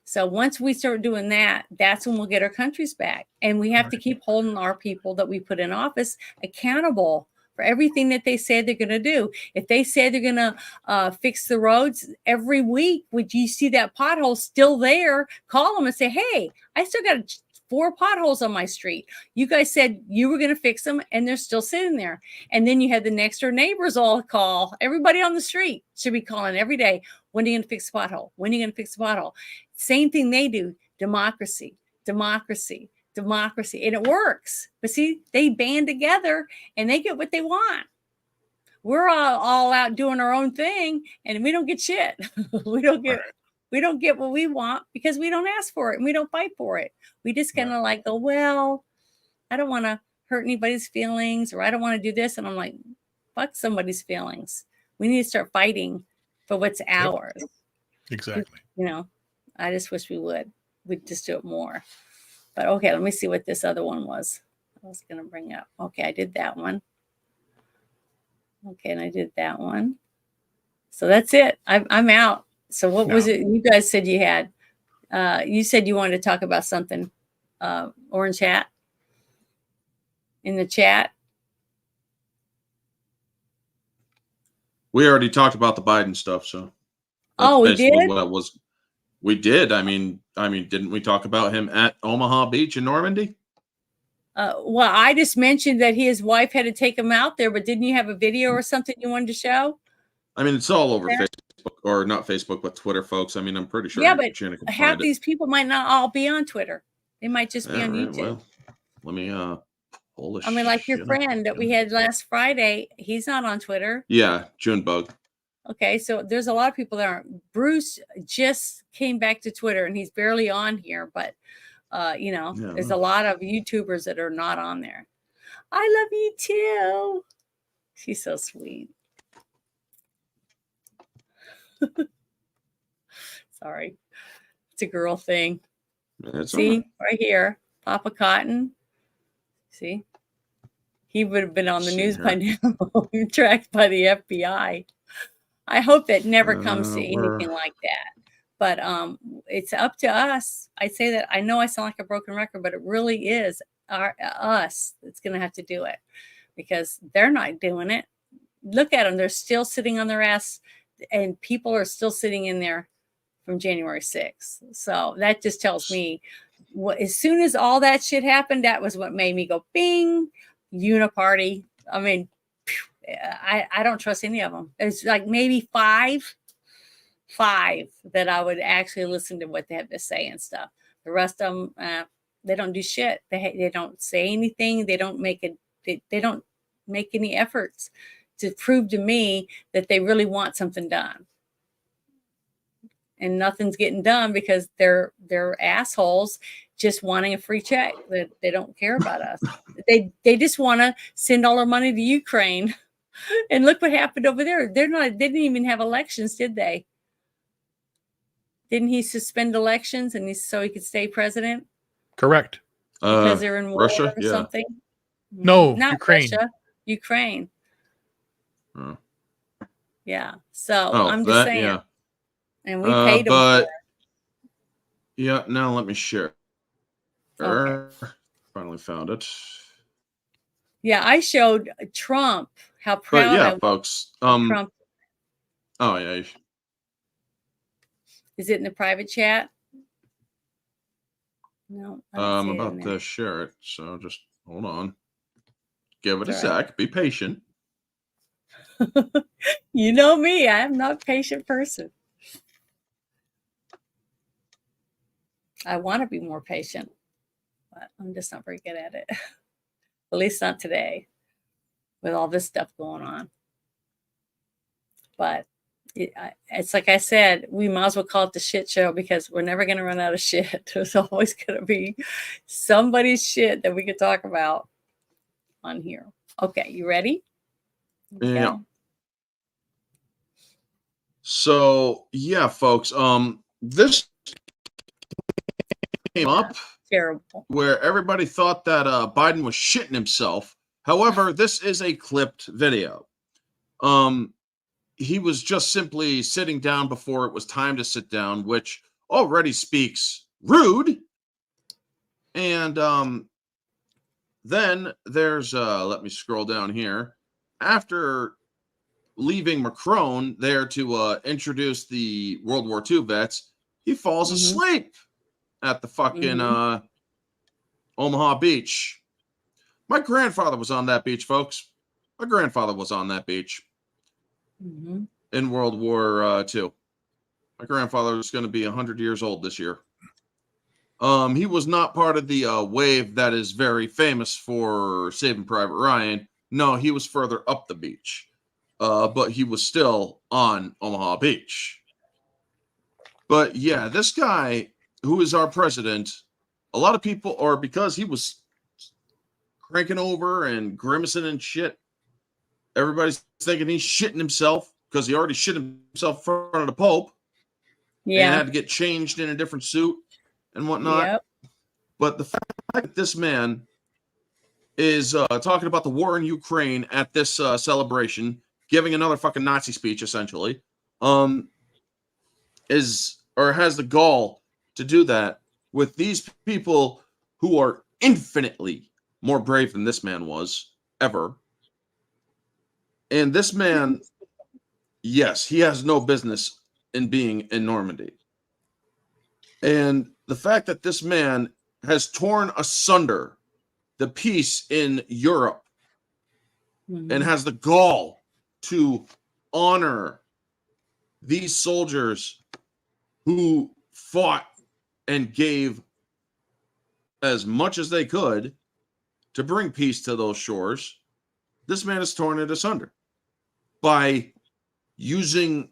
So once we start doing that, that's when we'll get our countries back. And we have to keep holding our people that we put in office accountable for everything that they say they're going to do. If they say they're going to fix the roads every week, would you see that pothole still there? Call them and say, hey, I still got 4 potholes on my street. You guys said you were going to fix them and they're still sitting there. And then you had the next door neighbors all call. Everybody on the street should be calling every day. When are you going to fix the pothole? When are you going to fix the pothole? Same thing they do. Democracy, democracy, democracy. And it works. But see, they band together and they get what they want. We're all out doing our own thing and we don't get shit. We don't get what we want because we don't ask for it and we don't fight for it. We just kind of like go, well, I don't want to hurt anybody's feelings or I don't want to do this. And I'm like, fuck somebody's feelings. We need to start fighting for what's ours. Exactly. I just wish we'd just do it more. But okay, let me see what this other one was. I was going to bring up. Okay, I did that one. Okay, and I did that one. So that's it. I'm out. So what was it you guys said you had? You said you wanted to talk about something. Orange Hat. In the chat. We already talked about the Biden stuff, so that's we did. What it was. We did. I mean, didn't we talk about him at Omaha Beach in Normandy? Well, I just mentioned that his wife had to take him out there, but didn't you have a video or something you wanted to show? I mean, it's all over Facebook, or not Facebook, but Twitter, folks. I mean, I'm pretty sure. Yeah, but half these people might not all be on Twitter. They might just be on YouTube. Well, let me pull this. I mean, like your friend that we had last Friday, he's not on Twitter. Yeah, Junebug. Okay, so there's a lot of people that aren't. Bruce just came back to Twitter and he's barely on here, but there's a lot of YouTubers that are not on there. I love you too. She's so sweet. Sorry. It's a girl thing. See, right here, Papa Cotton. See? He would have been on the news by now, tracked by the FBI. I hope that never comes to anything like that. But it's up to us. I say that, I know I sound like a broken record, but it really is us that's going to have to do it because they're not doing it. Look at them. They're still sitting on their ass and people are still sitting in there from January 6th. So that just tells me as soon as all that shit happened, that was what made me go, bing, uniparty. I mean, I don't trust any of them. It's like maybe five that I would actually listen to what they have to say and stuff. The rest of them, they don't do shit. They don't say anything. They don't make any efforts to prove to me that they really want something done. And nothing's getting done because they're assholes just wanting a free check. They don't care about us. They just want to send all our money to Ukraine. And look what happened over there. They didn't even have elections, did they? Didn't he suspend elections so he could stay president? Correct. Because they're in war Russia, or something? No, not Ukraine. Russia. Ukraine. Yeah. So I'm just saying. Yeah. And we paid them for it. Yeah, now let me share. Okay. Finally found it. Yeah, I showed Trump how proud I was folks. of Trump. Oh yeah. Is it in the private chat? No, I'm about to share it, so just hold on. Give it a sec. Be patient. You know me, I'm not a patient person. I want to be more patient, but I'm just not very good at it. At least not today with all this stuff going on. But it's like I said, we might as well call it the shit show because we're never going to run out of shit. There's always going to be somebody's shit that we could talk about on here. Okay, you ready? Okay. Yeah. So yeah, folks, this came up terrible where everybody thought that Biden was shitting himself. However, this is a clipped video. He was just simply sitting down before it was time to sit down, which already speaks rude. And then there's let me scroll down here. After leaving Macron there to introduce the World War II vets, he falls asleep at the fucking Omaha beach. My grandfather was on that beach, folks. My grandfather was on that beach in World War II. My grandfather is going to be 100 years old this year. He was not part of the wave that is very famous for Saving Private Ryan. No, he was further up the beach. But he was still on Omaha Beach. But yeah, this guy who is our president, a lot of people are, because he was cranking over and grimacing and shit, everybody's thinking he's shitting himself because he already shit himself in front of the Pope. Yeah. And had to get changed in a different suit and whatnot. Yep. But the fact that this man is talking about the war in Ukraine at this celebration, giving another fucking Nazi speech, essentially, has the gall to do that with these people who are infinitely more brave than this man was ever. And this man, yes, he has no business in being in Normandy. And the fact that this man has torn asunder the peace in Europe and has the gall to honor these soldiers who fought and gave as much as they could to bring peace to those shores, this man has torn it asunder by using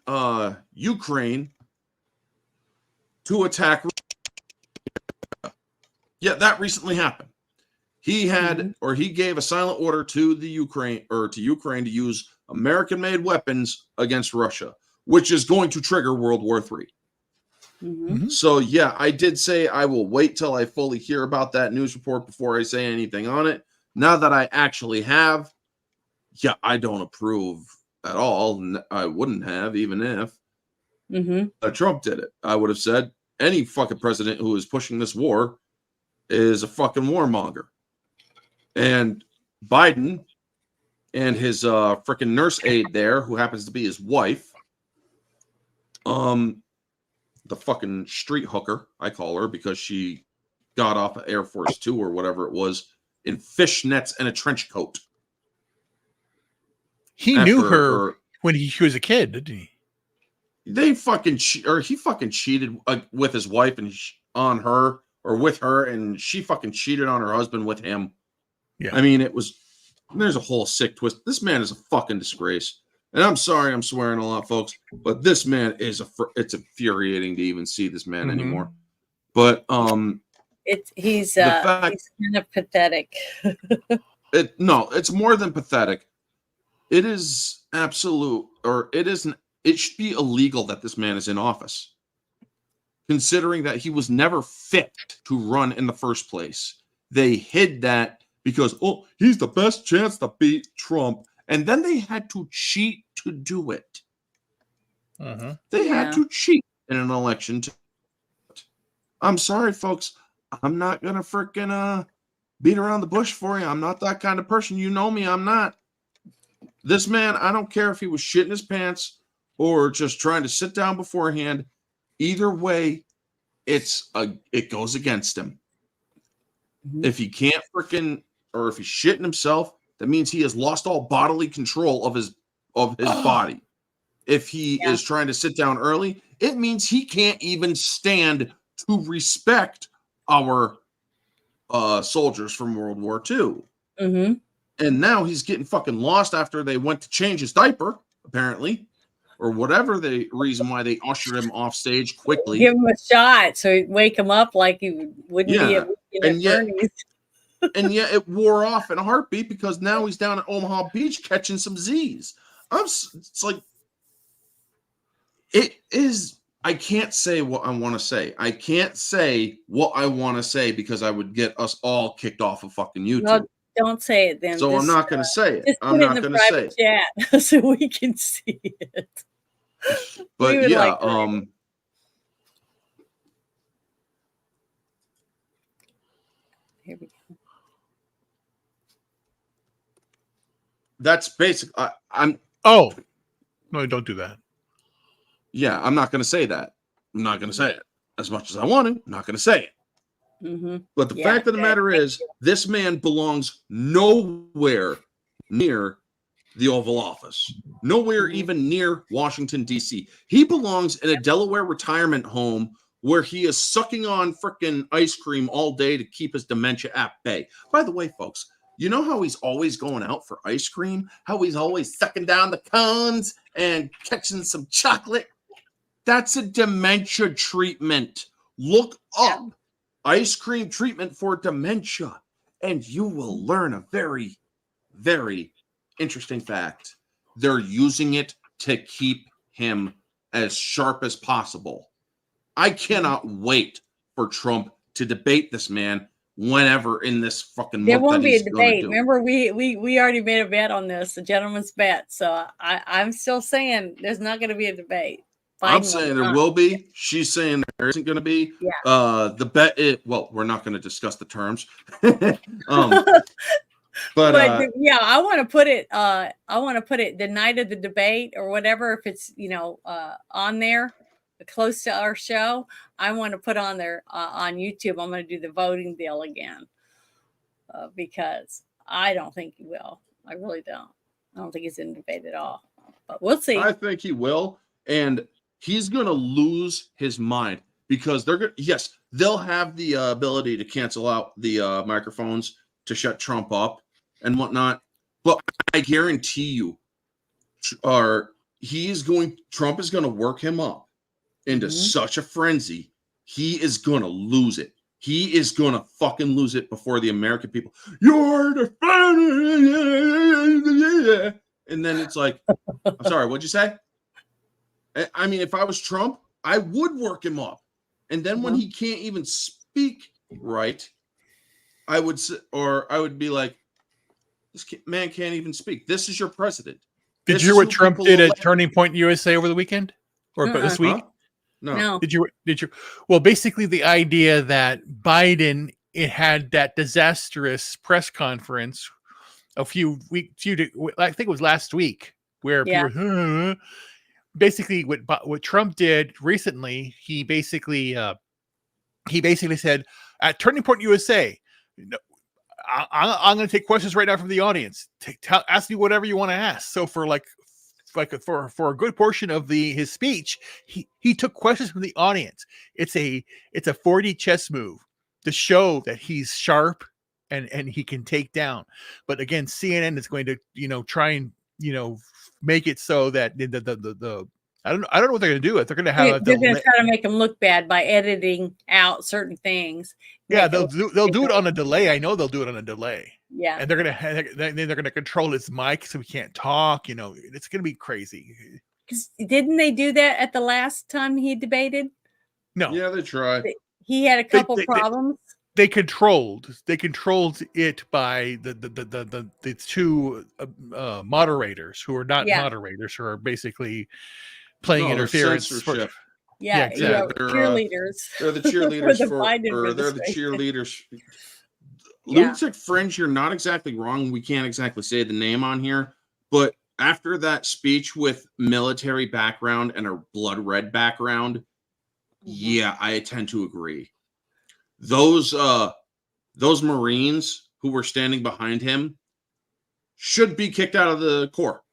Ukraine to attack. Yeah, that recently happened. He had, or he gave a silent order to the Ukraine, or to Ukraine, to use American-made weapons against Russia, which is going to trigger World War III. So yeah, I did say I will wait till I fully hear about that news report before I say anything on it. Now that I actually have, yeah, I don't approve at all. I wouldn't have, even if Trump did it. I would have said any fucking president who is pushing this war is a fucking warmonger. And Biden and his freaking nurse aide there, who happens to be his wife, the fucking street hooker, I call her, because she got off of Air Force 2 or whatever it was in fishnets and a trench coat. He knew her when he was a kid, didn't he? They fucking he fucking cheated with his wife and on her, or with her, and she fucking cheated on her husband with him. Yeah, I mean, there's a whole sick twist. This man is a fucking disgrace. And I'm sorry I'm swearing a lot, folks, but this man is it's infuriating to even see this man anymore. But he's kind of pathetic. It's more than pathetic. It is absolute, or it isn't. It should be illegal that this man is in office, considering that he was never fit to run in the first place. They hid that because, he's the best chance to beat Trump. And then they had to cheat to do it. They had to cheat in an election. I'm sorry, folks. I'm not going to freaking beat around the bush for you. I'm not that kind of person. You know me. I'm not. This man, I don't care if he was shitting his pants or just trying to sit down beforehand. Either way, it goes against him. If he can't freaking, or if he's shitting himself, that means he has lost all bodily control of his body. If he is trying to sit down early, it means he can't even stand to respect our soldiers from World War II. Mm-hmm. And now he's getting fucking lost after they went to change his diaper, apparently, or whatever the reason why they ushered him off stage quickly. Give him a shot so he'd wake him up like he wouldn't be at Bernie's. And yet it wore off in a heartbeat because now he's down at Omaha Beach catching some Z's. It's like, it is, I can't say what I want to say. I can't say what I want to say because I would get us all kicked off of fucking YouTube. Well, don't say it then. So I'm not going to say it. Just I'm not going to say it. Chat so we can see it. But yeah, here we go. That's basic. I'm. Oh, no, don't do that. Yeah, I'm not going to say that. I'm not going to say it as much as I want to. I'm not going to say it. Mm-hmm. But the fact of the matter is, this man belongs nowhere near the Oval Office, nowhere even near Washington, D.C. He belongs in a Delaware retirement home where he is sucking on frickin' ice cream all day to keep his dementia at bay. By the way, folks, you know how he's always going out for ice cream? How he's always sucking down the cones and catching some chocolate? That's a dementia treatment. Look up ice cream treatment for dementia, and you will learn a very, very interesting fact. They're using it to keep him as sharp as possible. I cannot wait for Trump to debate this man whenever in this fucking month. There won't be a debate. Remember, we already made a bet on this, a gentleman's bet. So I'm still saying there's not going to be a debate. I'm saying there will be. She's saying there isn't going to be. Yeah. The bet. Well, we're not going to discuss the terms. But yeah, I want to put it. I want to put it the night of the debate or whatever. If it's on there, close to our show, I want to put on there on YouTube. I'm going to do the voting deal again because I don't think he will. I really don't. I don't think he's in debate at all. But we'll see. I think he will, and he's going to lose his mind because they're going. Yes, they'll have the ability to cancel out the microphones to shut Trump up and whatnot. But I guarantee you, Trump is going to work him up into such a frenzy. He is going to lose it. He is going to fucking lose it before the American people. You're the and then it's like, I'm sorry, what'd you say? I mean, if I was Trump, I would work him up. And then when he can't even speak right, I would be like, this man can't even speak. This is your president. Did you hear what Trump did at Turning Point USA over the weekend or this week? No. Did you? Well, basically the idea that Biden had that disastrous press conference I think it was last week where people basically what Trump did recently, he basically said at Turning Point USA, I'm going to take questions right now from the audience. Ask me whatever you want to ask. So for for a good portion of his speech, he took questions from the audience. It's a 4D chess move to show that he's sharp and he can take down. But again, CNN is going to try and make it so that the I don't know what they're going to do. They're going to have they're going to try to make him look bad by editing out certain things. Yeah, they'll do it on a delay. I know they'll do it on a delay. Yeah, and they're going to control his mic so he can't talk. It's going to be crazy. Didn't they do that at the last time he debated? No. Yeah, they tried. He had a couple problems. They controlled it by the two moderators who are not moderators, who are basically playing interference. Censorship. Yeah, They're cheerleaders. They're the cheerleaders they're the cheerleaders. Lunatic Fringe, you're not exactly wrong. We can't exactly say the name on here, but after that speech with military background and a blood red background, yeah, I tend to agree. Those those Marines who were standing behind him should be kicked out of the Corps.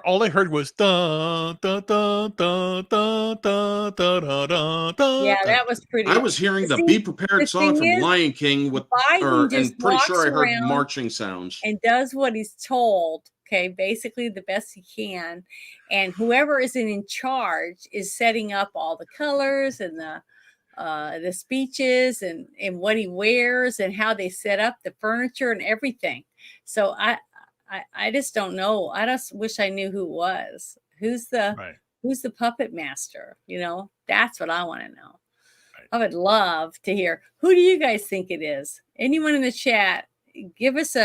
All I heard was dun, dun, dun, dun, dun, dun, dun, dun, dun. Yeah, that was pretty. I was hearing the "Be Prepared" song from Lion King with, and pretty sure I heard marching sounds. And does what he's told. Okay, basically the best he can, and whoever is in charge is setting up all the colors and the speeches and what he wears and how they set up the furniture and everything. So I just don't know. I just wish I knew who it was. Who's the puppet master? You know, that's what I want to know. Right. I would love to hear. Who do you guys think it is? Anyone in the chat, give us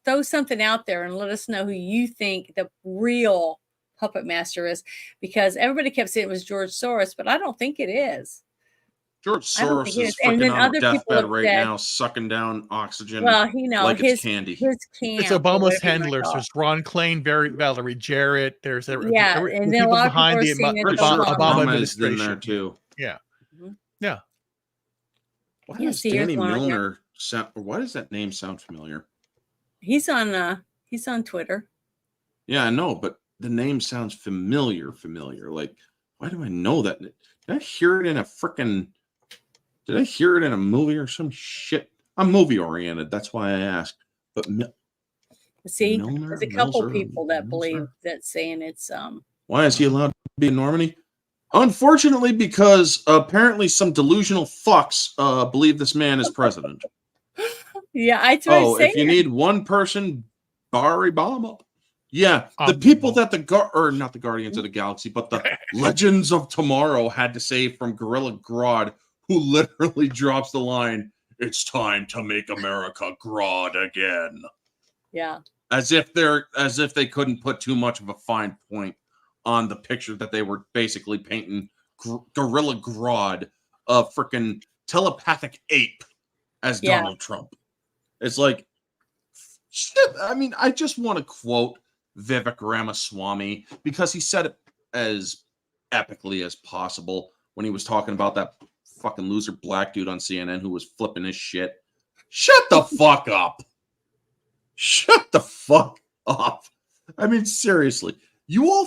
throw something out there and let us know who you think the real puppet master is, because everybody kept saying it was George Soros, but I don't think it is. George Soros is freaking on a deathbed right now, sucking down oxygen. Well, like it's candy. It's Obama's handlers. There's Ron Klain, Valerie Jarrett. There's and then a lot of behind the Obama administration in there too. Yeah, yeah. Why does Danny Milner sound? Why does that name sound familiar? He's on Twitter. Yeah, I know, but the name sounds familiar. Like, why do I know that? Did I hear it in a freaking? Did I hear it in a movie or some shit? I'm movie oriented. That's why I asked. But see, there's a couple people that believe that saying it's Why is he allowed to be in Normandy? Unfortunately, because apparently some delusional fucks believe this man is president. Yeah, I if you need one person, Barry Obama. Yeah, the people that not the Guardians of the Galaxy, but the Legends of Tomorrow had to save from Gorilla Grodd, who literally drops the line, "It's time to make America Grodd again." Yeah. As if they couldn't put too much of a fine point on the picture that they were basically painting Gorilla Grodd, a freaking telepathic ape, as Donald Trump. It's like, shit. I mean, I just want to quote Vivek Ramaswamy, because he said it as epically as possible when he was talking about that fucking loser black dude on CNN who was flipping his shit. Shut the fuck up. Shut the fuck up. I mean, seriously. You all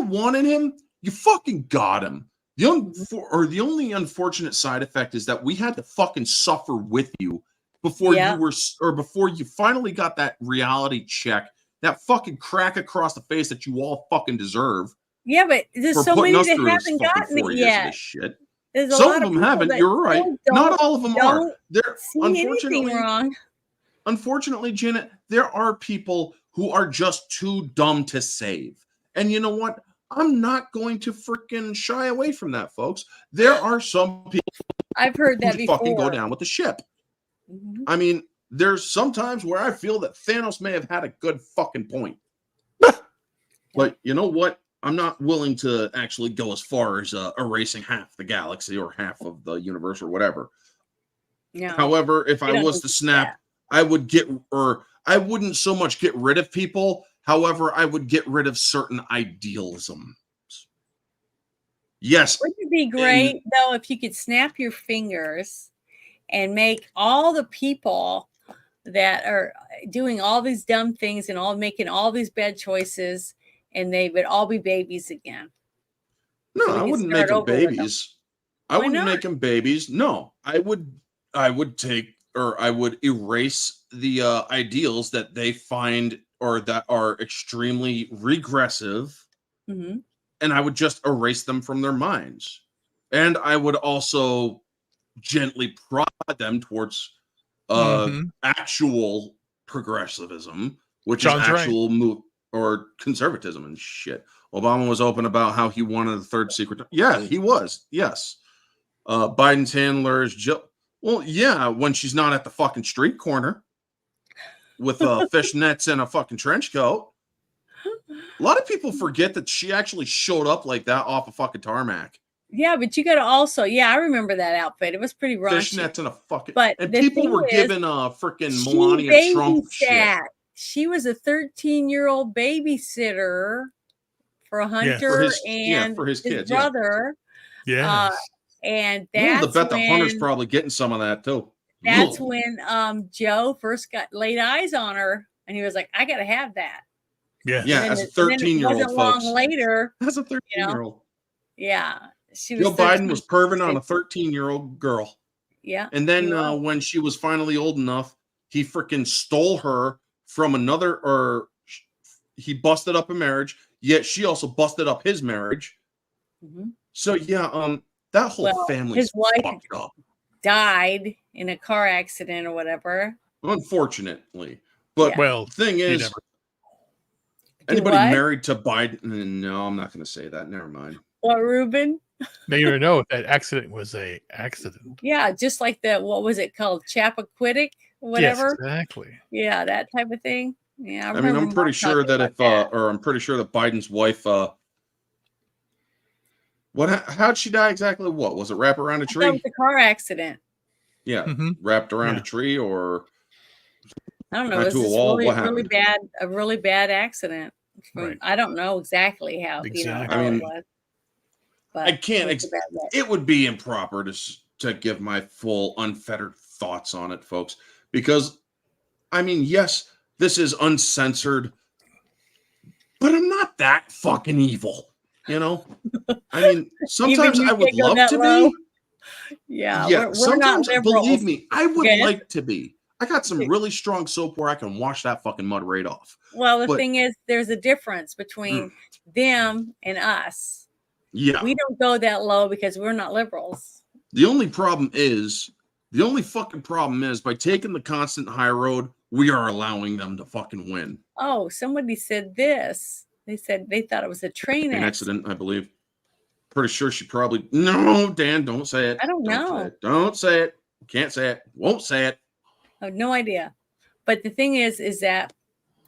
wanted him. You fucking got him. The only unfortunate side effect is that we had to fucking suffer with you before you finally got that reality check, that fucking crack across the face that you all fucking deserve. Yeah, but there's so many that haven't gotten it yet. Some of them haven't. You're right. Not all of them are. They're unfortunately wrong. Unfortunately, Janet, there are people who are just too dumb to save. And you know what? I'm not going to freaking shy away from that, folks. There are some people I've heard that before. Fucking go down with the ship. Mm-hmm. I mean, there's some times where I feel that Thanos may have had a good fucking point. But you know what? I'm not willing to actually go as far as erasing half the galaxy or half of the universe or whatever. No, however, if I was to snap, I wouldn't so much get rid of people. However, I would get rid of certain idealisms. Yes. Wouldn't it be great, though, if you could snap your fingers and make all the people that are doing all these dumb things and all making all these bad choices, and they would all be babies again? No, I wouldn't make them babies. I wouldn't make them babies. No, I would erase the ideals that they find or that are extremely regressive, and I would just erase them from their minds. And I would also gently prod them towards actual progressivism, which is actual move or conservatism and shit. Obama was open about how he wanted a third secret. Yeah, he was. Yes. Biden's handlers, well, yeah, when she's not at the fucking street corner with fishnets and a fucking trench coat. A lot of people forget that she actually showed up like that off a fucking tarmac. Yeah, but you got to also, I remember that outfit. It was pretty raunchy. Fishnets and a fucking, and people were given a freaking Melania Trump shit. She was a 13-year-old babysitter for Hunter for his kids, brother. Yeah. And I'm willing to that's bet that Hunter's when probably getting some of that too. that's Ugh. when Joe first got laid eyes on her, and he was like, "I got to have that." Yeah. Yeah, And as a then it 13-year-old, wasn't long folks. later, As a you know. 13-year-old. Yeah, she was Joe Biden 13. was perving on a 13-year-old girl. Yeah, And then when she was finally old enough, he freaking stole her from another, or he busted up a marriage, yet she also busted up his marriage. Mhm. So yeah, that whole family's his wife fucked up. died in a car accident or whatever. Unfortunately. But Well, the thing is, never. anybody what? married to Biden, no, I'm not going to say that. Never mind. What, Ruben? Now you already know if that accident was a accident. Yeah, just like the, what was it called? Chappaquiddick, whatever. Yes, exactly. Yeah, that type of thing. Yeah, I mean, I'm pretty sure that if, or I'm pretty sure that Biden's wife, how'd she die exactly? What was it? Wrap around a tree? That was a car accident. Yeah, Mhm. wrapped around a tree, or I don't know. It was to a just wall. really, What really happened? bad, a really bad accident. Right. I don't know exactly how, Exactly. how I mean, it was. But I can't. it was a bad way. It would be improper to give my full unfettered thoughts on it, folks, because I mean, yes, this is uncensored, but I'm not that fucking evil, you know. I mean, sometimes I would love to be. Yeah, Yeah, we're sometimes, not liberals. believe me, I would Okay? like to be. I got some really strong soap where I can wash that fucking mud right off. Well, the But- thing is, there's a difference between them and us. Yeah. We don't go that low because we're not liberals. The only fucking problem is by taking the constant high road, we are allowing them to fucking win. Oh, somebody said this. They said they thought it was a train An accident. accident, I believe. Pretty sure she probably. No, Dan, don't say it. I don't know. Say it. Don't say it. Can't say it. Won't say it. I have no idea. But the thing is that,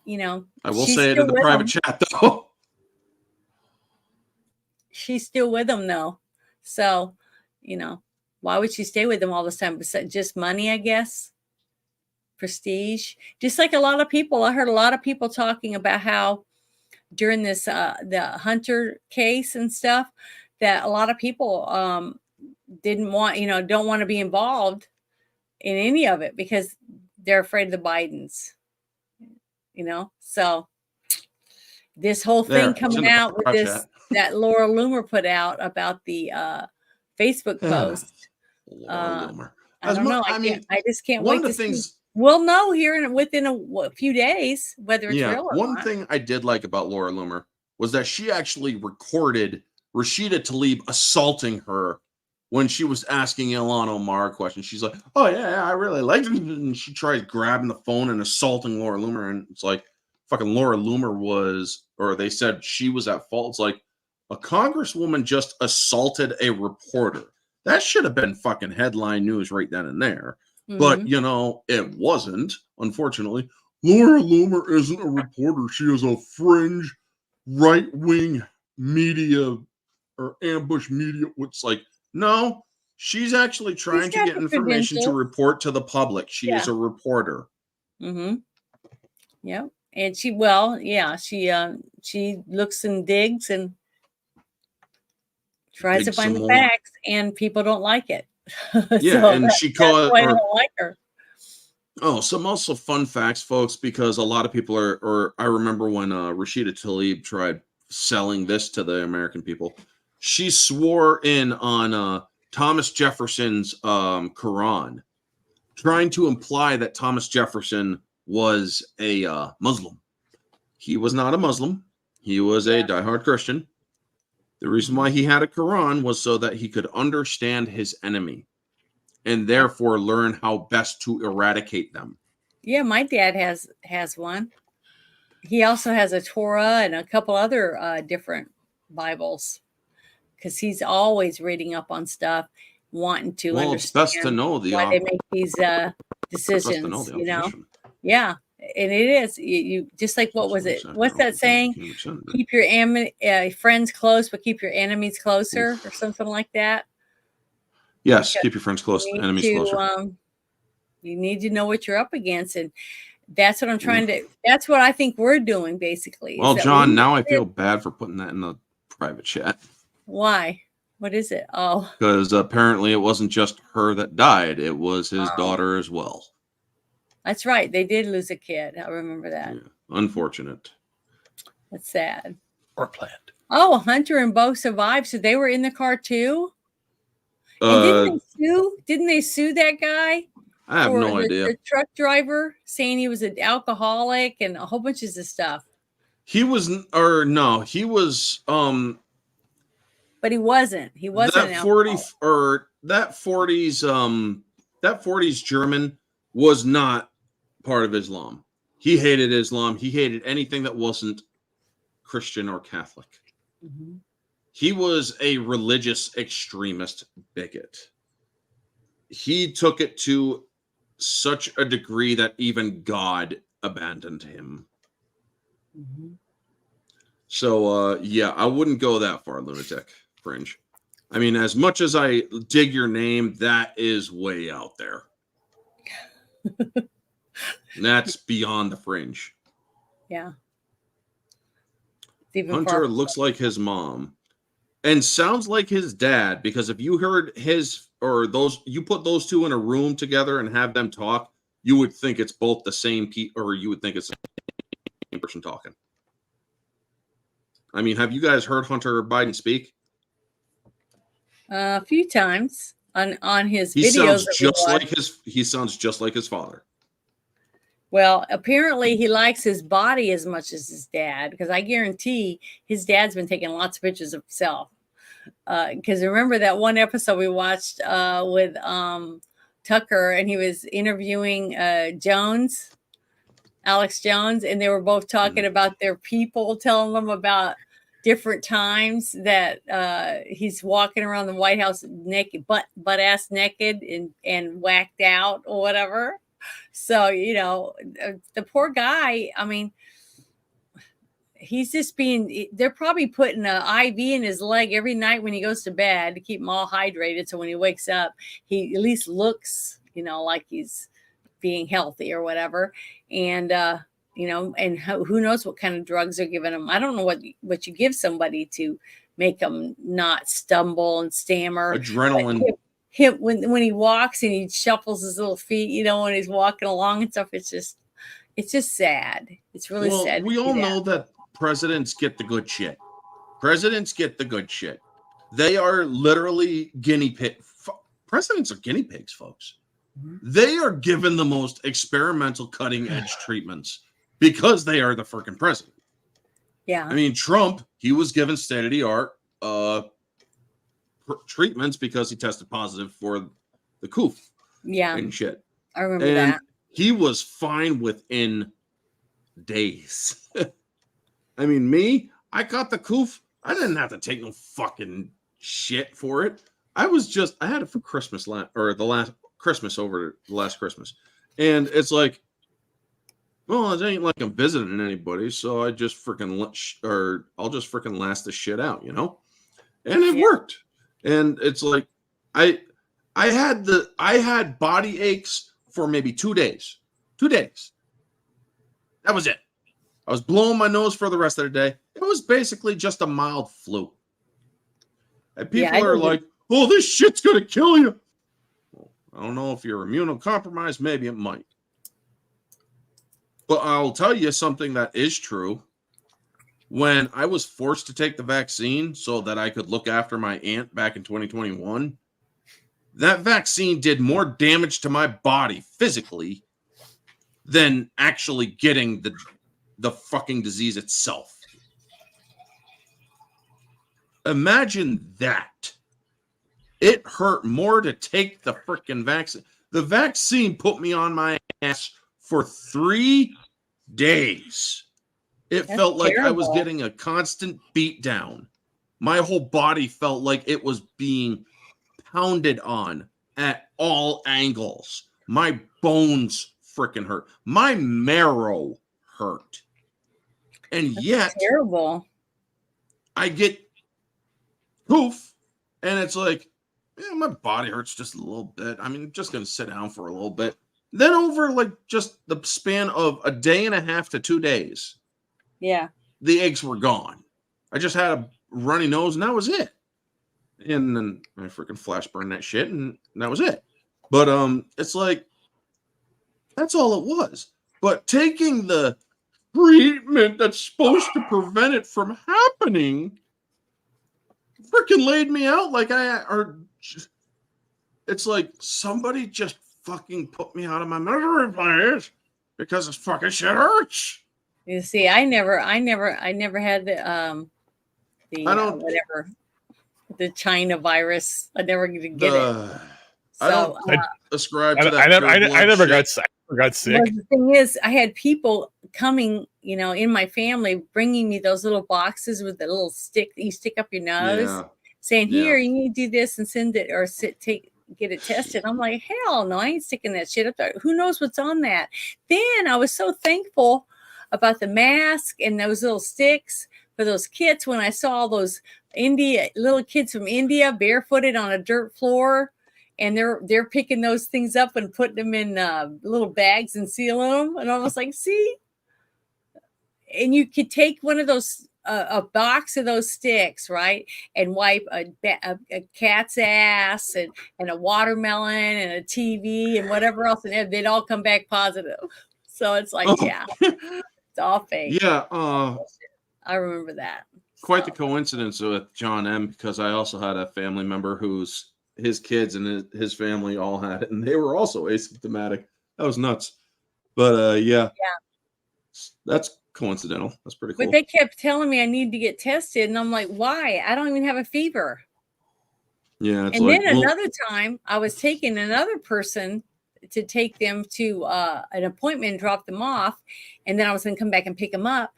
I will she's say it still in the with private them. chat, though. She's still with them, though. So, why would she stay with them all this time? Besides just money, I guess. Prestige. Just like a lot of people. I heard a lot of people talking about how during this the Hunter case and stuff, that a lot of people didn't want, don't want to be involved in any of it because they're afraid of the Bidens. So this whole thing coming out with this that Laura Loomer put out about the Facebook post. Laura Loomer. I don't know. I just can't wait to see. We'll know here within a few days whether it's real or one not. thing I did like about Laura Loomer was that she actually recorded Rashida Tlaib assaulting her when she was asking Ilhan Omar a question. She's like, "Oh yeah, I really liked it," and she tried grabbing the phone and assaulting Laura Loomer, and it's like, fucking Laura Loomer was, or they said she was at fault. It's like, a congresswoman just assaulted a reporter. That should have been fucking headline news right then and there. But, it wasn't, unfortunately. Laura Loomer isn't a reporter. She is a fringe right-wing media or ambush media. It's like, no, she's actually trying to get information to report to the public. She is a reporter. Mm-hmm. Yeah. And she looks and digs and tries to find the facts, and people don't like it. Yeah, so and she called I don't like her. Oh, some also fun facts, folks, because a lot of people I remember when Rashida Tlaib tried selling this to the American people. She swore in on Thomas Jefferson's Quran, trying to imply that Thomas Jefferson was a Muslim. He was not a Muslim. He was a diehard Christian. The reason why he had a Quran was so that he could understand his enemy and therefore learn how best to eradicate them. Yeah, my dad has one. He also has a Torah and a couple other different Bibles because he's always reading up on stuff, wanting to understand. It's best to know why they make these decisions. Yeah, and it is. You just like what was it? What's that saying? Keep your friends close, but keep your enemies closer, or something like that. Yes, keep your friends close, enemies closer. You need to know what you're up against, and that's what I'm trying to. That's what I think we're doing, basically. Well, John, now I feel bad for putting that in the private chat. Why? What is it? Oh, because apparently it wasn't just her that died; it was his daughter as well. that's right. They did lose a kid. I remember that. Yeah, unfortunate. That's sad. Or planned. Oh, Hunter and Bo survived, so they were in the car too. And didn't they sue that guy? I have no idea. The truck driver, saying he was an alcoholic and a whole bunch of stuff. He was, or no, he was. But he wasn't. He wasn't. That 40 or that 40s. That 40s German was not part of Islam. He hated Islam. He hated anything that wasn't Christian or Catholic. Mm-hmm. He was a religious extremist bigot. He took it to such a degree that even God abandoned him. Mm-hmm. So, yeah, I wouldn't go that far, Lunatic Fringe. I mean, as much as I dig your name, that is way out there. That's beyond the fringe. Yeah. Hunter looks like his mom and sounds like his dad, because if you heard you put those two in a room together and have them talk, you would think it's both the same or you would think it's the same person talking. I mean, have you guys heard Hunter Biden speak? A few times on his He videos. He sounds just like his father. Well, apparently he likes his body as much as his dad, because I guarantee his dad's been taking lots of pictures of himself. Because remember that one episode we watched with Tucker, and he was interviewing Alex Jones, and they were both talking about their people, telling them about different times that he's walking around the White House naked, butt ass naked and whacked out or whatever. So, you know, the poor guy, I mean, he's just they're probably putting an IV in his leg every night when he goes to bed to keep him all hydrated. So when he wakes up, he at least looks, you know, like he's being healthy or whatever. And, you know, and who knows what kind of drugs they're giving him. I don't know what you give somebody to make them not stumble and stammer. Adrenaline. Him when he walks and he shuffles his little feet, you know, when he's walking along and stuff, it's just sad. It's really sad. We all know that presidents get the good shit. Presidents get the good shit. They are literally guinea pig. Presidents are guinea pigs, folks. Mm-hmm. They are given the most experimental, cutting edge treatments because they are the freaking president. Yeah. I mean, Trump, he was given state of the art treatments because he tested positive for the coof. Yeah. And shit. I remember that. He was fine within days. I mean, me, I got the coof. I didn't have to take no fucking shit for it. I had it for Christmas the last Christmas. And it's like, well, it ain't like I'm visiting anybody, so I just I'll just freaking last this shit out, you know? And it worked. And it's like, I had body aches for maybe 2 days. 2 days. That was it. I was blowing my nose for the rest of the day. It was basically just a mild flu. And people are like, oh, this shit's going to kill you. Well, I don't know if you're immunocompromised. Maybe it might. But I'll tell you something that is true. When I was forced to take the vaccine so that I could look after my aunt back in 2021, that vaccine did more damage to my body physically than actually getting the fucking disease itself. Imagine that. It hurt more to take the freaking vaccine. The vaccine put me on my ass for 3 days. It felt like I was getting a constant beat down. My whole body felt like it was being pounded on at all angles. My bones freaking hurt. My marrow hurt. And yet, terrible. I get poof, and it's like, yeah, my body hurts just a little bit. I mean, I'm just going to sit down for a little bit. Then over like just the span of a day and a half to 2 days, yeah, the aches were gone. I just had a runny nose, and that was it. And then I freaking flash burned that shit, and that was it. But it's like that's all it was. But taking the treatment that's supposed to prevent it from happening freaking laid me out like it's like somebody just fucking put me out of my misery place because this fucking shit hurts. You see, I never had the whatever, the China virus. I never get it. I don't ascribe to that. I never got sick. Well, the thing is, I had people coming, in my family, bringing me those little boxes with the little stick that you stick up your nose, saying, "Here, you need to do this and send it or get it tested." I'm like, hell no, I ain't sticking that shit up there. Who knows what's on that? Then I was so thankful about the mask and those little sticks for those kits when I saw those little kids from India barefooted on a dirt floor. And they're picking those things up and putting them in little bags and sealing them. And I was like, see? And you could take one of those, a box of those sticks, right? And wipe a cat's ass and a watermelon and a TV and whatever else. And they'd all come back positive. So it's like, yeah, it's all fake. Yeah. I remember that. Quite the coincidence with John M. Because I also had a family member his kids and his family all had it, and they were also asymptomatic. That was nuts. But yeah, that's coincidental. That's pretty cool. But they kept telling me I need to get tested, and I'm like, why? I don't even have a fever. Yeah. And then another time, I was taking another person to take them to an appointment and drop them off, and then I was going to come back and pick them up.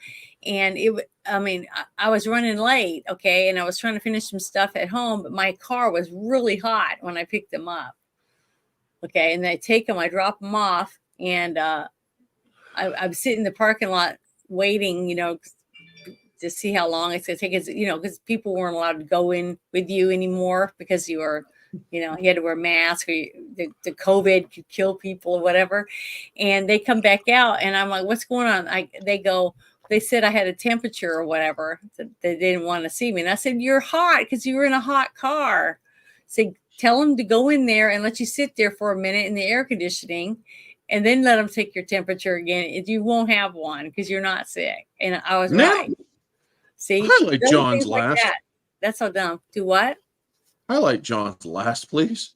And I was running late, okay, and I was trying to finish some stuff at home, but my car was really hot when I picked them up, okay, and I take them, I drop them off, and I'm sitting in the parking lot waiting, to see how long it's going to take, because people weren't allowed to go in with you anymore because you were, you had to wear a mask, or the COVID could kill people or whatever. And they come back out, and I'm like, what's going on? They said I had a temperature or whatever. So they didn't want to see me. And I said, you're hot because you were in a hot car. So tell them to go in there and let you sit there for a minute in the air conditioning, and then let them take your temperature again. You won't have one because you're not sick. And I was right. See? I like John's last. Like that's so dumb. Do what? I like John's last, please.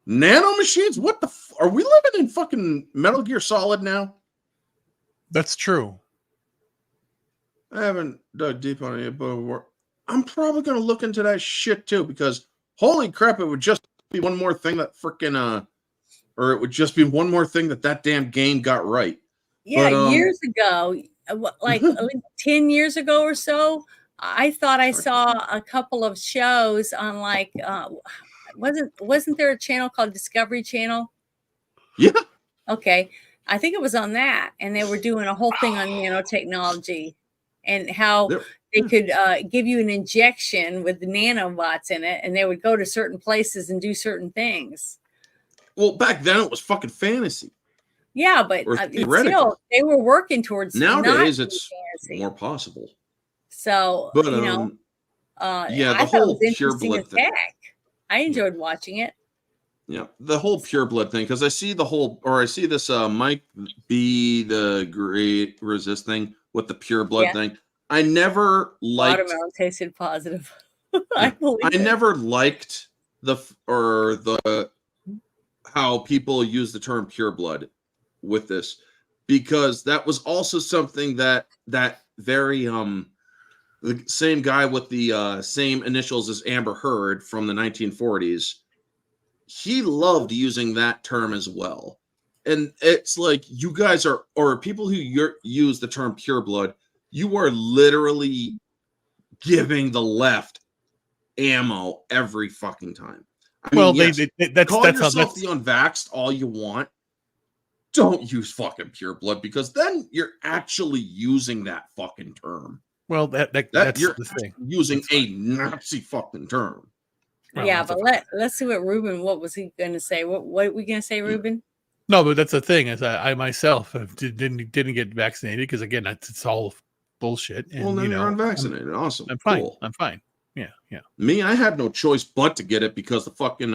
Nano machines? What the are we living in fucking Metal Gear Solid now? That's true. I haven't dug deep on it, but I'm probably going to look into that shit too, because holy crap, it would just be one more thing that freaking, or it would just be one more thing that damn game got right. Yeah, but, years ago, like 10 years ago or so, I thought I saw a couple of shows on like, wasn't there a channel called Discovery Channel? Yeah. Okay. I think it was on that. And they were doing a whole thing on nanotechnology and how they could give you an injection with the nanobots in it. And they would go to certain places and do certain things. Well, back then it was fucking fantasy. Yeah, but still, they were working towards. Nowadays, it's more possible. So, but, yeah, the whole pure blood thing. I enjoyed watching it. Yeah, the whole pure blood thing, because I see this Mike B, the Great Resist thing with the pure blood thing. I never liked. Watermelon tasted positive. I never liked how people use the term pure blood with this, because that was also something that very the same guy with the same initials as Amber Heard from the 1940s, he loved using that term as well. And it's like, you guys are, or people who use the term pure blood, you are literally giving the left ammo every fucking time. I mean, that's yourself the unvaxxed all you want. Don't use fucking pure blood, because then you're actually using that fucking term. Well, that's you're the thing. Using a Nazi fucking term. Well, yeah, but let's see what Ruben. What was he going to say? What are we going to say, Ruben? No, but that's the thing, is I myself didn't get vaccinated because, again, it's all bullshit. And, well, then you're unvaccinated. Awesome. I'm fine. Cool. I'm fine. Yeah. Me, I had no choice but to get it because the fucking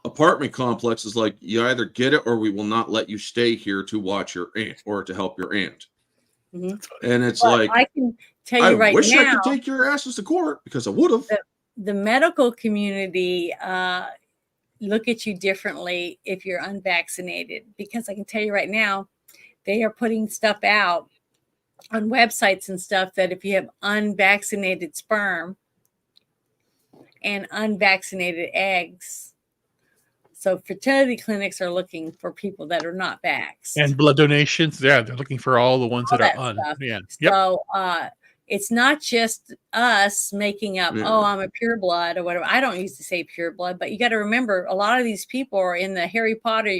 apartment complex is like, you either get it or we will not let you stay here to watch your aunt or to help your aunt. Mm-hmm. And it's but like, I can tell I you right wish now, I could take your asses to court because I would have. The medical community look at you differently if you're unvaccinated, because I can tell you right now, they are putting stuff out on websites and stuff that if you have unvaccinated sperm and unvaccinated eggs, so fertility clinics are looking for people that are not vaxxed. And blood donations, yeah, they're looking for all the ones all that are that stuff. Yeah. So it's not just us making up, oh, I'm a pure blood or whatever. I don't used to say pure blood, but you got to remember a lot of these people are in the Harry Potter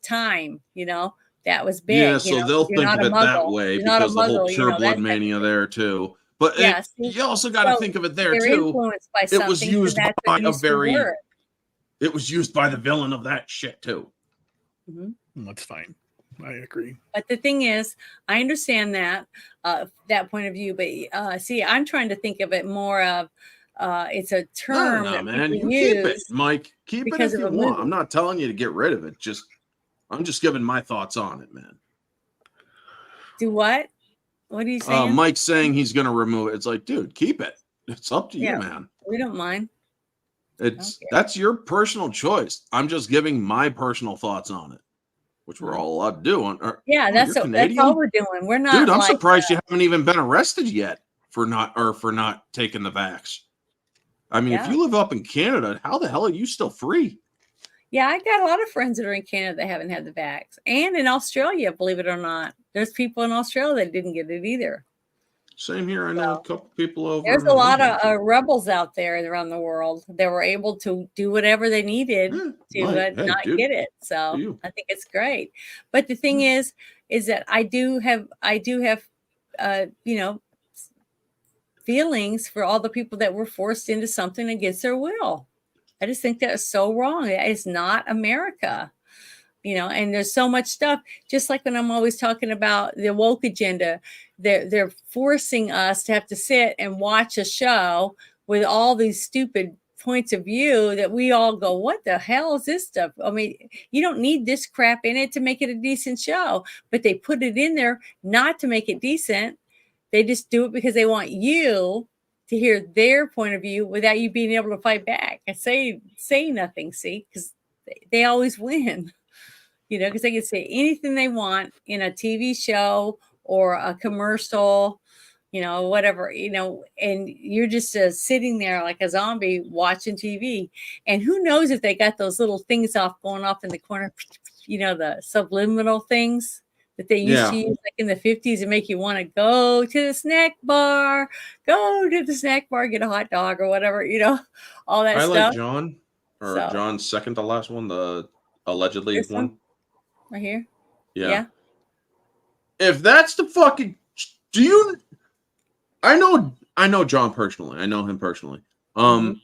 time, you know, that was big. Yeah, so they'll you're think not of a it muggle. that way You're not a because the whole muggle, pure blood that type of mania thing. there too. But Yeah, you also got to think of it there they're too. influenced by It something. was used so that's by what a used to very. work. It was used by the villain of that shit too. Mm-hmm. That's fine. I agree. But the thing is, I understand that point of view. But see, I'm trying to think of it more of it's a term No, that man, people you use keep it, Mike. Keep it if you want. I'm not telling you to get rid of it. I'm just giving my thoughts on it, man. Do what? What are you saying? Mike's saying he's going to remove it. It's like, dude, keep it. It's up to you, man. We don't mind. That's your personal choice. I'm just giving my personal thoughts on it, which we're all allowed to do. That's all we're doing. We're not. Dude, I'm surprised you haven't even been arrested yet for not taking the vax. I mean, if you live up in Canada, how the hell are you still free? Yeah, I got a lot of friends that are in Canada that haven't had the vax, and in Australia, believe it or not, there's people in Australia that didn't get it either. Same here. I know a couple people over. There's a lot of rebels out there around the world that were able to do whatever they needed to not get it. So I think it's great. But the thing is that I do have feelings for all the people that were forced into something against their will. I just think that is so wrong. It's not America. And there's so much stuff, just like when I'm always talking about the woke agenda, they're forcing us to have to sit and watch a show with all these stupid points of view that we all go, what the hell is this stuff? I mean, you don't need this crap in it to make it a decent show, but they put it in there not to make it decent. They just do it because they want you to hear their point of view without you being able to fight back and say nothing, see, because they always win. Because they can say anything they want in a TV show or a commercial, whatever, and you're just sitting there like a zombie watching TV. And who knows if they got those little things going off in the corner, the subliminal things that they used to use like in the 50s and make you want to go to the snack bar, get a hot dog or whatever, all that stuff. Like John's second to last one, the allegedly one. Right here. Yeah. If that's the fucking, I know John personally. I know him personally. Dude,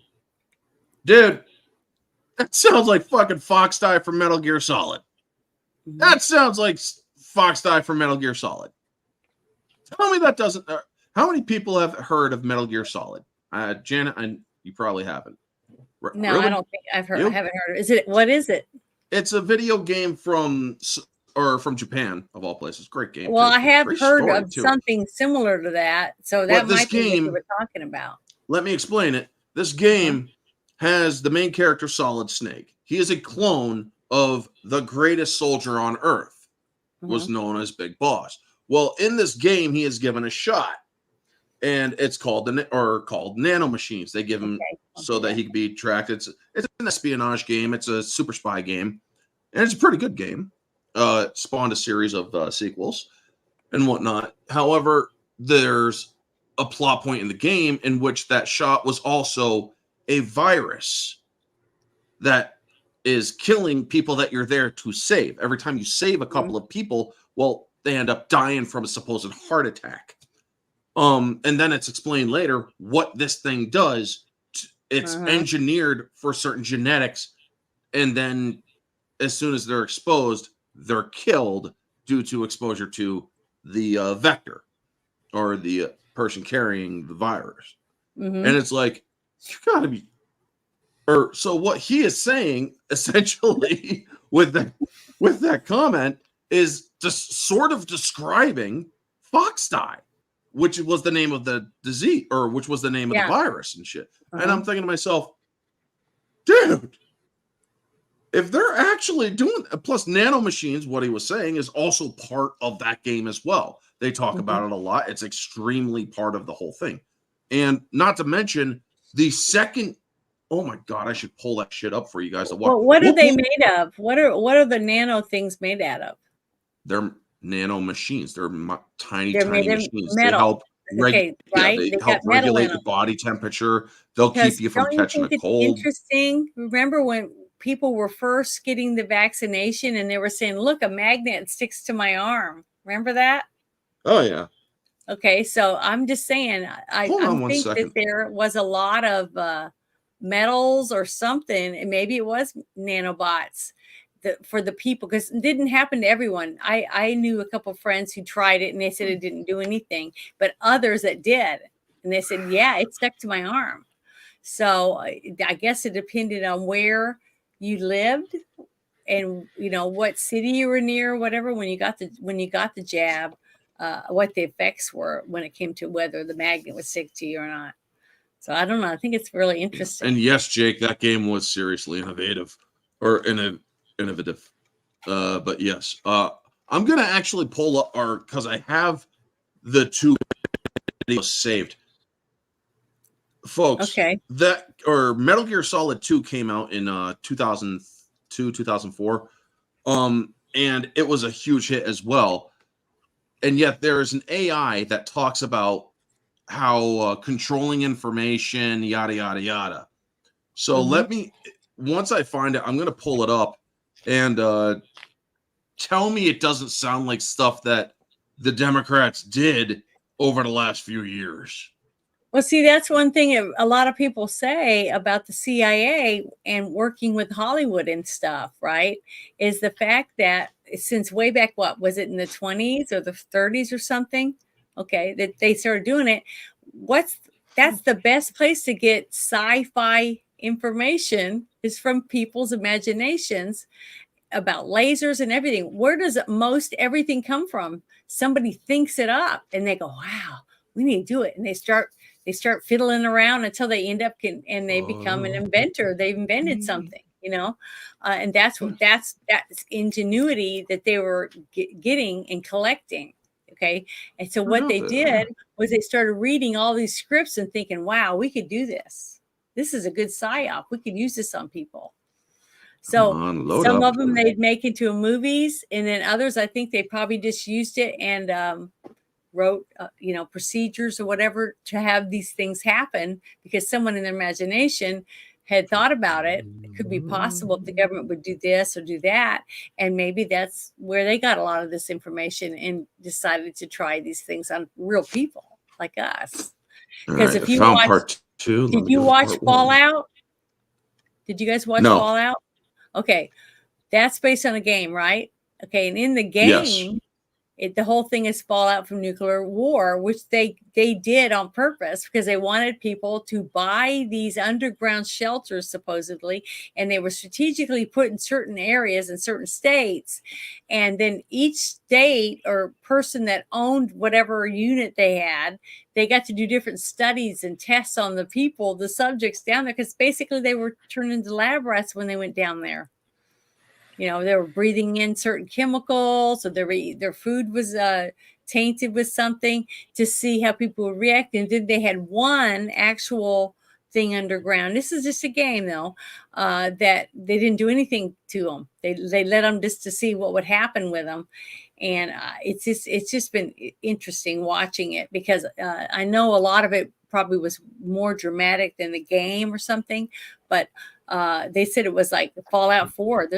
that sounds like fucking Fox Die from Metal Gear Solid. That sounds like Fox Die from Metal Gear Solid. Tell me that doesn't. How many people have heard of Metal Gear Solid? Janet, you probably haven't. No, really? I don't think I've heard. I haven't heard of it. What is it? It's a video game from Japan, of all places. Great game. Well, I have heard of something similar to that, so that might be what you were talking about. Let me explain it. This game has the main character, Solid Snake. He is a clone of the greatest soldier on Earth, was known as Big Boss. Well, in this game, he is given a shot, and it's called nanomachines. They give him so that he can be tracked. It's an espionage game. It's a super spy game, and it's a pretty good game. Spawned a series of sequels and whatnot. However, there's a plot point in the game in which that shot was also a virus that is killing people that you're there to save. Every time you save a couple of people, well, they end up dying from a supposed heart attack. And then it's explained later what this thing does. It's engineered for certain genetics, and then as soon as they're exposed, they're killed due to exposure to the vector or the person carrying the virus. And it's like, you gotta be, so what he is saying essentially with that comment is just sort of describing fox die, which was the name of the disease, or which was the name of the virus and shit. And I'm thinking to myself, dude, if they're actually doing, plus nanomachines, what he was saying is also part of that game as well. They talk about it a lot. It's extremely part of the whole thing. And not to mention the second, oh my God, I should pull that shit up for you guys to watch. Well, what are they made of? What are the nano things made out of? They're nano machines. They're tiny machines. Metal. They help right? they help regulate your body temperature. They'll keep you from catching a cold. Interesting. Remember when people were first getting the vaccination and they were saying, look, a magnet sticks to my arm. Remember that? Oh, yeah. Okay, so I'm just saying, I think that there was a lot of metals or something, and maybe it was nanobots for the people, because it didn't happen to everyone. I knew a couple of friends who tried it and they said it didn't do anything, but others that did, and they said, yeah, it stuck to my arm. So I guess it depended on where you lived and what city you were near, whatever, when you got the jab, what the effects were when it came to whether the magnet would stick to you or not. So I don't know. I think it's really interesting. And yes, Jake, that game was seriously innovative. But yes, I'm gonna actually pull up because I have the two videos saved. Folks, Metal Gear Solid 2 came out in 2002, 2004. And it was a huge hit as well. And yet there is an AI that talks about how controlling information, yada, yada, yada. So once I find it, I'm going to pull it up and tell me it doesn't sound like stuff that the Democrats did over the last few years. Well, see, that's one thing a lot of people say about the CIA and working with Hollywood and stuff, right? Is the fact that since way back, what was it, in the 20s or the 30s or something? Okay, that they started doing it. That's the best place to get sci-fi information is from people's imaginations about lasers and everything. Where does most everything come from? Somebody thinks it up and they go, wow, we need to do it. And they start fiddling around until they end up and they become an inventor. They've invented something, and that's ingenuity that they were getting and collecting. Okay. And so what they did was they started reading all these scripts and thinking, wow, we could do this. This is a good psyop. We could use this on people. So some of them they'd make into movies, and then others, I think they probably just used it and wrote, procedures or whatever to have these things happen because someone in their imagination had thought about it. It could be possible if the government would do this or do that. And maybe that's where they got a lot of this information and decided to try these things on real people like us. Because if you watch, did you watch Fallout? Did you guys watch Fallout? Okay. That's based on a game, right? Okay. And in the game, the whole thing is fallout from nuclear war, which they did on purpose because they wanted people to buy these underground shelters, supposedly, and they were strategically put in certain areas in certain states. And then each state or person that owned whatever unit they had, they got to do different studies and tests on the people, the subjects down there, because basically they were turned into lab rats when they went down there. They were breathing in certain chemicals, or their food was tainted with something to see how people would react. And then they had one actual thing underground. This is just a game, though, that they didn't do anything to them. They let them just to see what would happen with them. And it's just been interesting watching it because I know a lot of it probably was more dramatic than the game or something, but they said it was like Fallout 4.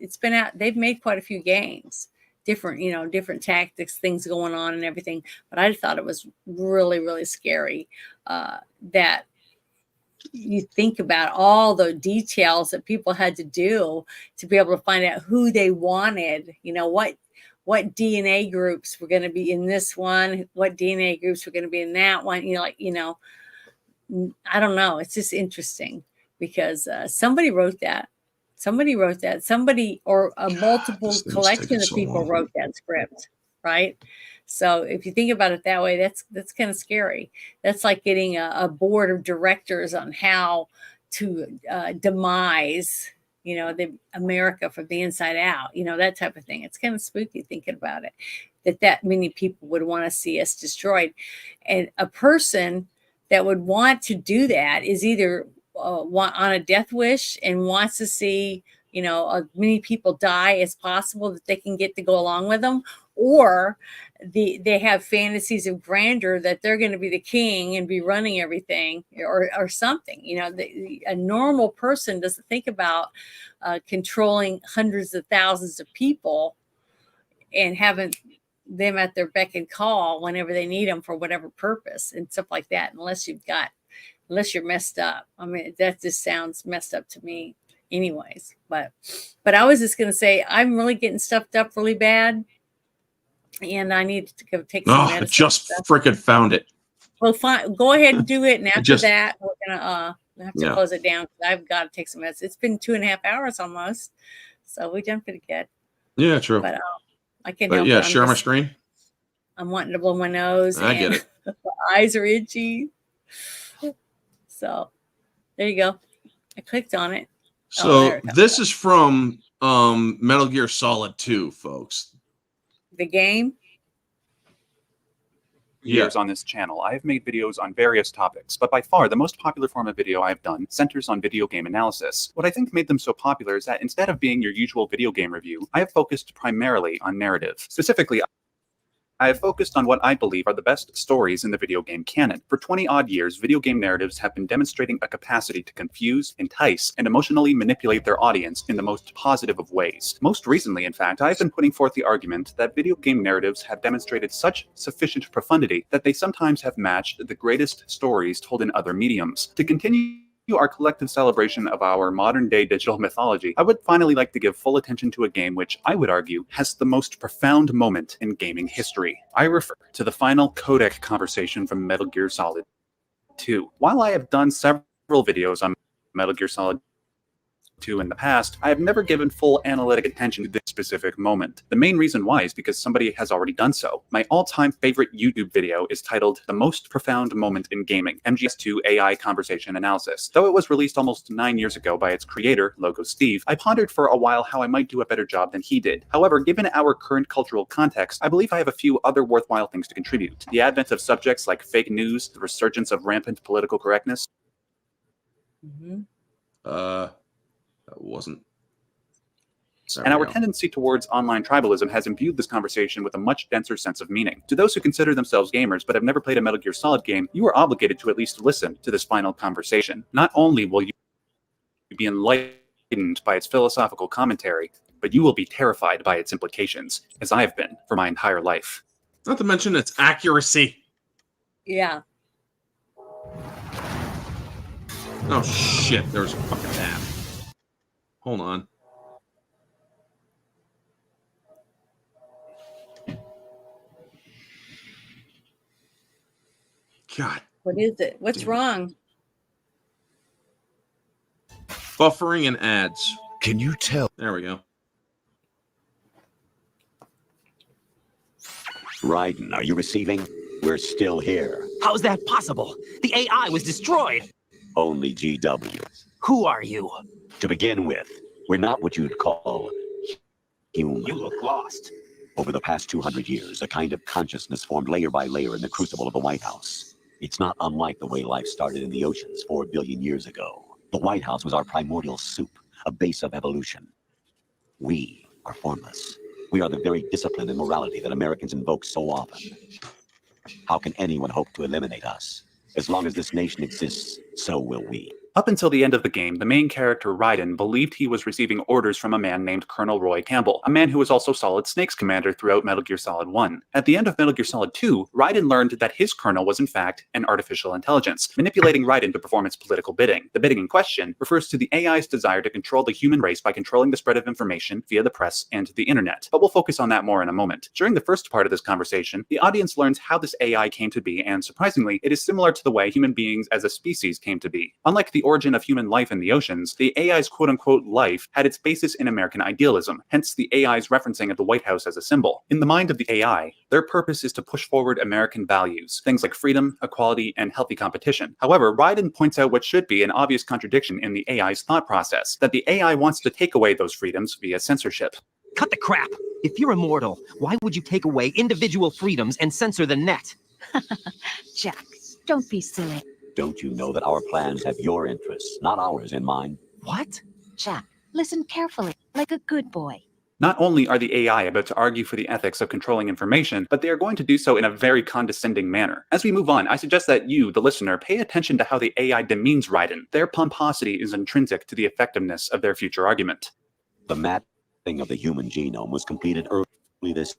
It's been out. They've made quite a few games, different tactics, things going on and everything. But I thought it was really, really scary that you think about all the details that people had to do to be able to find out who they wanted, what DNA groups were going to be in this one, what DNA groups were going to be in that one, I don't know. It's just interesting because somebody wrote that. Somebody wrote that. Somebody or a multiple collection of people wrote that script, right? So if you think about it that way, that's kind of scary. That's like getting a board of directors on how to demise, the America from the inside out, that type of thing. It's kind of spooky thinking about it, that many people would want to see us destroyed. And a person that would want to do that is either on a death wish and wants to see, as many people die as possible that they can get to go along with them, or they have fantasies of grandeur that they're going to be the king and be running everything or something. A normal person doesn't think about controlling hundreds of thousands of people and having them at their beck and call whenever they need them for whatever purpose and stuff like that, unless you're messed up. I mean, that just sounds messed up to me anyways. But I was just going to say, I'm really getting stuffed up really bad. And I need to go take some medicine. I just freaking found it. Well, fine. Go ahead and do it. And after that, we're going to have to close it down because I've got to take some medicine. It's been 2.5 hours almost. So we've done pretty good. Yeah, true. But I can help. Yeah, share my screen. I'm wanting to blow my nose. I get it. My eyes are itchy. So there you go. I clicked on it. So this is from Metal Gear Solid 2, folks. The game? Years on this channel, I have made videos on various topics, but by far the most popular form of video I've done centers on video game analysis. What I think made them so popular is that instead of being your usual video game review, I have focused primarily on narrative. Specifically, I have focused on what I believe are the best stories in the video game canon. For 20-odd years, video game narratives have been demonstrating a capacity to confuse, entice, and emotionally manipulate their audience in the most positive of ways. Most recently, in fact, I've been putting forth the argument that video game narratives have demonstrated such sufficient profundity that they sometimes have matched the greatest stories told in other mediums. To continue our collective celebration of our modern-day digital mythology, I would finally like to give full attention to a game which, I would argue, has the most profound moment in gaming history. I refer to the final codec conversation from Metal Gear Solid 2. While I have done several videos on Metal Gear Solid 2 in the past, I have never given full analytic attention to this specific moment. The main reason why is because somebody has already done so. My all-time favorite YouTube video is titled The Most Profound Moment in Gaming, MGS2 AI Conversation Analysis. Though it was released almost 9 years ago by its creator, Logo Steve, I pondered for a while how I might do a better job than he did. However, given our current cultural context, I believe I have a few other worthwhile things to contribute. The advent of subjects like fake news, the resurgence of rampant political correctness. That wasn't. And our tendency towards online tribalism has imbued this conversation with a much denser sense of meaning. To those who consider themselves gamers but have never played a Metal Gear Solid game, you are obligated to at least listen to this final conversation. Not only will you be enlightened by its philosophical commentary, but you will be terrified by its implications, as I have been for my entire life. Not to mention its accuracy. Yeah. Oh shit, there's a fucking app. Hold on. God. What is it? What's wrong? Buffering and ads. Can you tell? There we go. Raiden, are you receiving? We're still here. How's that possible? The AI was destroyed. Only GW. Who are you? To begin with, we're not what you'd call human. You look lost. Over the past 200 years, a kind of consciousness formed layer by layer in the crucible of the White House. It's not unlike the way life started in the oceans 4 billion years ago. The White House was our primordial soup, a base of evolution. We are formless. We are the very discipline and morality that Americans invoke so often. How can anyone hope to eliminate us? As long as this nation exists, so will we. Up until the end of the game, the main character, Raiden, believed he was receiving orders from a man named Colonel Roy Campbell, a man who was also Solid Snake's commander throughout Metal Gear Solid 1. At the end of Metal Gear Solid 2, Raiden learned that his colonel was in fact an artificial intelligence, manipulating Raiden to perform its political bidding. The bidding in question refers to the AI's desire to control the human race by controlling the spread of information via the press and the internet. But we'll focus on that more in a moment. During the first part of this conversation, the audience learns how this AI came to be, and surprisingly, it is similar to the way human beings as a species came to be. Unlike the origin of human life in the oceans, the AI's quote-unquote life had its basis in American idealism, hence the AI's referencing of the White House as a symbol. In the mind of the AI, their purpose is to push forward American values, things like freedom, equality, and healthy competition. However, Raiden points out what should be an obvious contradiction in the AI's thought process, that the AI wants to take away those freedoms via censorship. Cut the crap! If you're immortal, why would you take away individual freedoms and censor the net? Jack, don't be silly. Don't you know that our plans have your interests, not ours, in mind? What? Jack, listen carefully, like a good boy. Not only are the AI about to argue for the ethics of controlling information, but they are going to do so in a very condescending manner. As we move on, I suggest that you, the listener, pay attention to how the AI demeans Raiden. Their pomposity is intrinsic to the effectiveness of their future argument. The mapping of the human genome was completed early this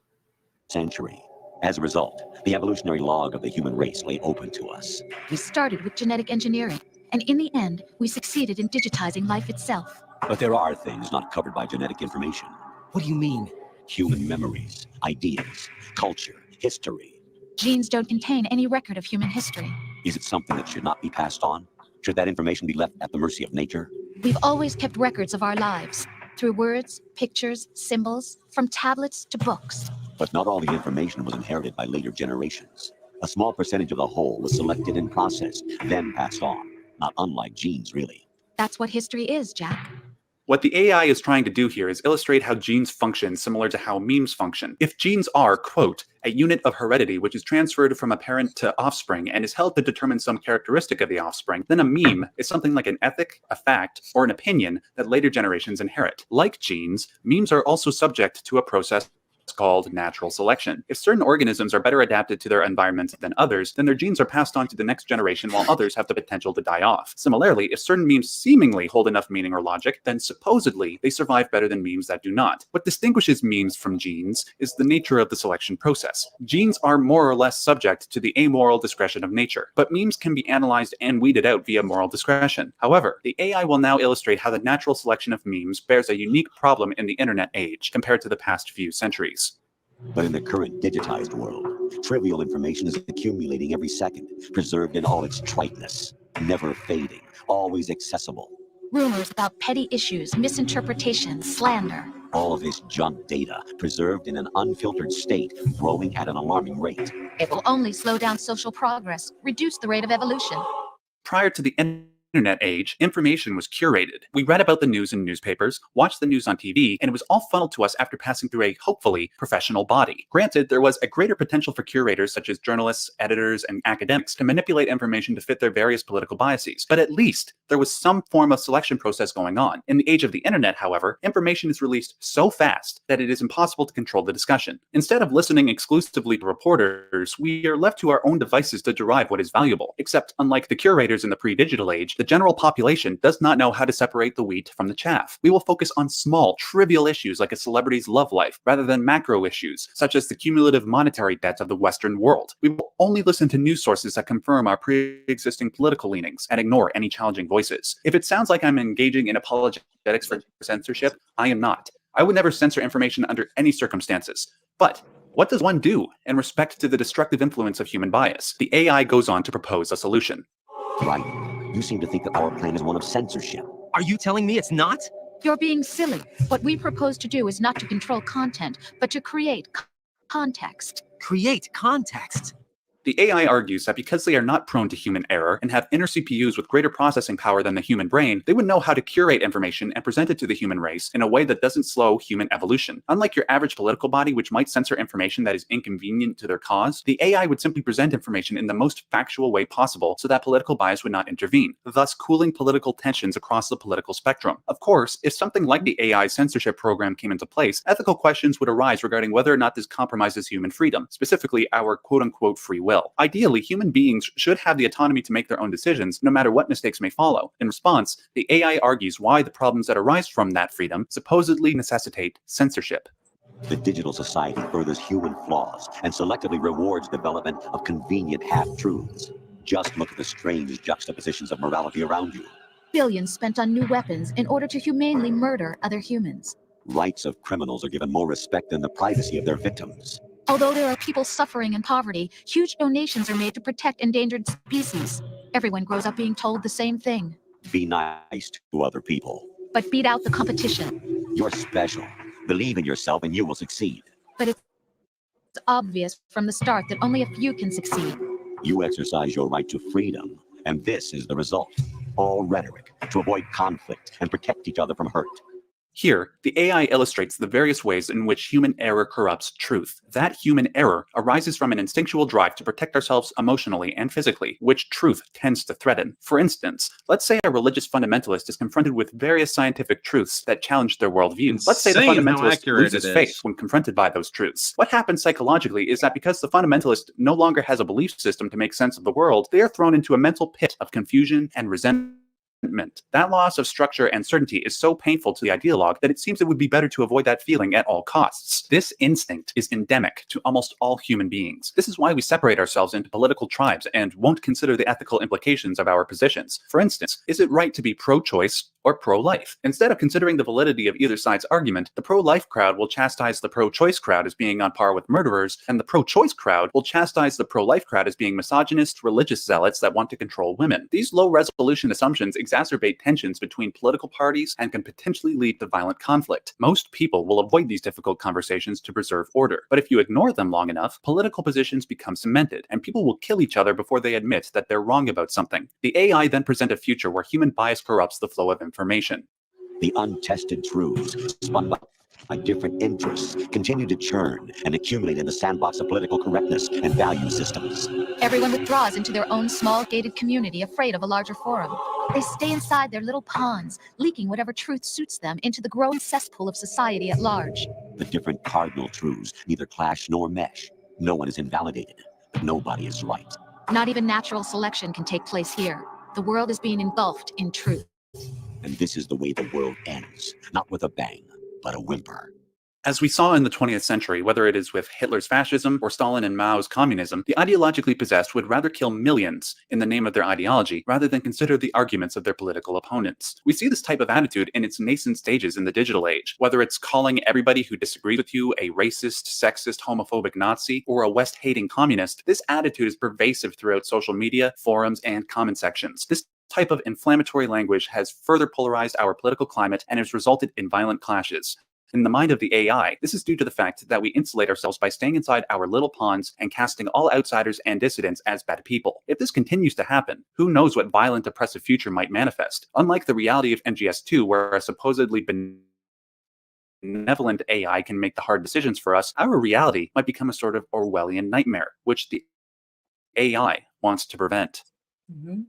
century. As a result, the evolutionary log of the human race lay open to us. We started with genetic engineering, and in the end, we succeeded in digitizing life itself. But there are things not covered by genetic information. What do you mean? Human memories, ideas, culture, history. Genes don't contain any record of human history. Is it something that should not be passed on? Should that information be left at the mercy of nature? We've always kept records of our lives, through words, pictures, symbols, from tablets to books. But not all the information was inherited by later generations. A small percentage of the whole was selected and processed, then passed on. Not unlike genes, really. That's what history is, Jack. What the AI is trying to do here is illustrate how genes function similar to how memes function. If genes are, quote, a unit of heredity which is transferred from a parent to offspring and is held to determine some characteristic of the offspring, then a meme is something like an ethic, a fact, or an opinion that later generations inherit. Like genes, memes are also subject to a process called natural selection. If certain organisms are better adapted to their environment than others, then their genes are passed on to the next generation while others have the potential to die off. Similarly, if certain memes seemingly hold enough meaning or logic, then supposedly they survive better than memes that do not. What distinguishes memes from genes is the nature of the selection process. Genes are more or less subject to the amoral discretion of nature, but memes can be analyzed and weeded out via moral discretion. However, the AI will now illustrate how the natural selection of memes bears a unique problem in the internet age compared to the past few centuries. But in the current digitized world, trivial information is accumulating every second, preserved in all its triteness, never fading, always accessible. Rumors about petty issues, misinterpretations, slander. All of this junk data, preserved in an unfiltered state, growing at an alarming rate. It will only slow down social progress, reduce the rate of evolution. Prior to the internet age, information was curated. We read about the news in newspapers, watched the news on TV, and it was all funneled to us after passing through a, hopefully, professional body. Granted, there was a greater potential for curators such as journalists, editors, and academics to manipulate information to fit their various political biases, but at least there was some form of selection process going on. In the age of the internet, however, information is released so fast that it is impossible to control the discussion. Instead of listening exclusively to reporters, we are left to our own devices to derive what is valuable. Except, unlike the curators in the pre-digital age, the general population does not know how to separate the wheat from the chaff. We will focus on small, trivial issues like a celebrity's love life, rather than macro issues, such as the cumulative monetary debt of the Western world. We will only listen to news sources that confirm our pre-existing political leanings and ignore any challenging voices. If it sounds like I'm engaging in apologetics for censorship, I am not. I would never censor information under any circumstances. But what does one do in respect to the destructive influence of human bias? The AI goes on to propose a solution. Right. You seem to think that our plan is one of censorship. Are you telling me it's not? You're being silly. What we propose to do is not to control content, but to create context. Create context. The AI argues that because they are not prone to human error and have inner CPUs with greater processing power than the human brain, they would know how to curate information and present it to the human race in a way that doesn't slow human evolution. Unlike your average political body, which might censor information that is inconvenient to their cause, the AI would simply present information in the most factual way possible so that political bias would not intervene, thus cooling political tensions across the political spectrum. Of course, if something like the AI censorship program came into place, ethical questions would arise regarding whether or not this compromises human freedom, specifically our quote-unquote free will. will. Ideally, human beings should have the autonomy to make their own decisions, no matter what mistakes may follow. In response, the AI argues why the problems that arise from that freedom supposedly necessitate censorship. The digital society furthers human flaws and selectively rewards development of convenient half-truths. Just look at the strange juxtapositions of morality around you. Billions spent on new weapons in order to humanely murder other humans. Rights of criminals are given more respect than the privacy of their victims. Although there are people suffering in poverty, huge donations are made to protect endangered species. Everyone grows up being told the same thing. Be nice to other people. But beat out the competition. You're special. Believe in yourself and you will succeed. But it's obvious from the start that only a few can succeed. You exercise your right to freedom, and this is the result. All rhetoric to avoid conflict and protect each other from hurt. Here, the AI illustrates the various ways in which human error corrupts truth. That human error arises from an instinctual drive to protect ourselves emotionally and physically, which truth tends to threaten. For instance, let's say a religious fundamentalist is confronted with various scientific truths that challenge their worldview. Let's say the fundamentalist loses faith when confronted by those truths. What happens psychologically is that because the fundamentalist no longer has a belief system to make sense of the world, they are thrown into a mental pit of confusion and resentment. That loss of structure and certainty is so painful to the ideologue that it seems it would be better to avoid that feeling at all costs. This instinct is endemic to almost all human beings. This is why we separate ourselves into political tribes and won't consider the ethical implications of our positions. For instance, is it right to be pro-choice or pro-life? Instead of considering the validity of either side's argument, the pro-life crowd will chastise the pro-choice crowd as being on par with murderers, and the pro-choice crowd will chastise the pro-life crowd as being misogynist, religious zealots that want to control women. These low-resolution assumptions exacerbate tensions between political parties and can potentially lead to violent conflict. Most people will avoid these difficult conversations to preserve order, but if you ignore them long enough, political positions become cemented, and people will kill each other before they admit that they're wrong about something. The AI then present a future where human bias corrupts the flow of information. The untested truths, spun by different interests, continue to churn and accumulate in the sandbox of political correctness and value systems. Everyone withdraws into their own small gated community, afraid of a larger forum. They stay inside their little ponds, leaking whatever truth suits them into the growing cesspool of society at large. The different cardinal truths neither clash nor mesh. No one is invalidated, but nobody is right. Not even natural selection can take place here. The world is being engulfed in truth. And this is the way the world ends, not with a bang, but a whimper. As we saw in the 20th century, whether it is with Hitler's fascism or Stalin and Mao's communism, the ideologically possessed would rather kill millions in the name of their ideology rather than consider the arguments of their political opponents. We see this type of attitude in its nascent stages in the digital age, whether it's calling everybody who disagrees with you a racist, sexist, homophobic Nazi, or a West-hating communist. This attitude is pervasive throughout social media, forums, and comment sections. This type of inflammatory language has further polarized our political climate and has resulted in violent clashes. In the mind of the AI, this is due to the fact that we insulate ourselves by staying inside our little ponds and casting all outsiders and dissidents as bad people. If this continues to happen, who knows what violent, oppressive future might manifest? Unlike the reality of NGS2, where a supposedly benevolent AI can make the hard decisions for us, our reality might become a sort of Orwellian nightmare, which the AI wants to prevent. Mm-hmm.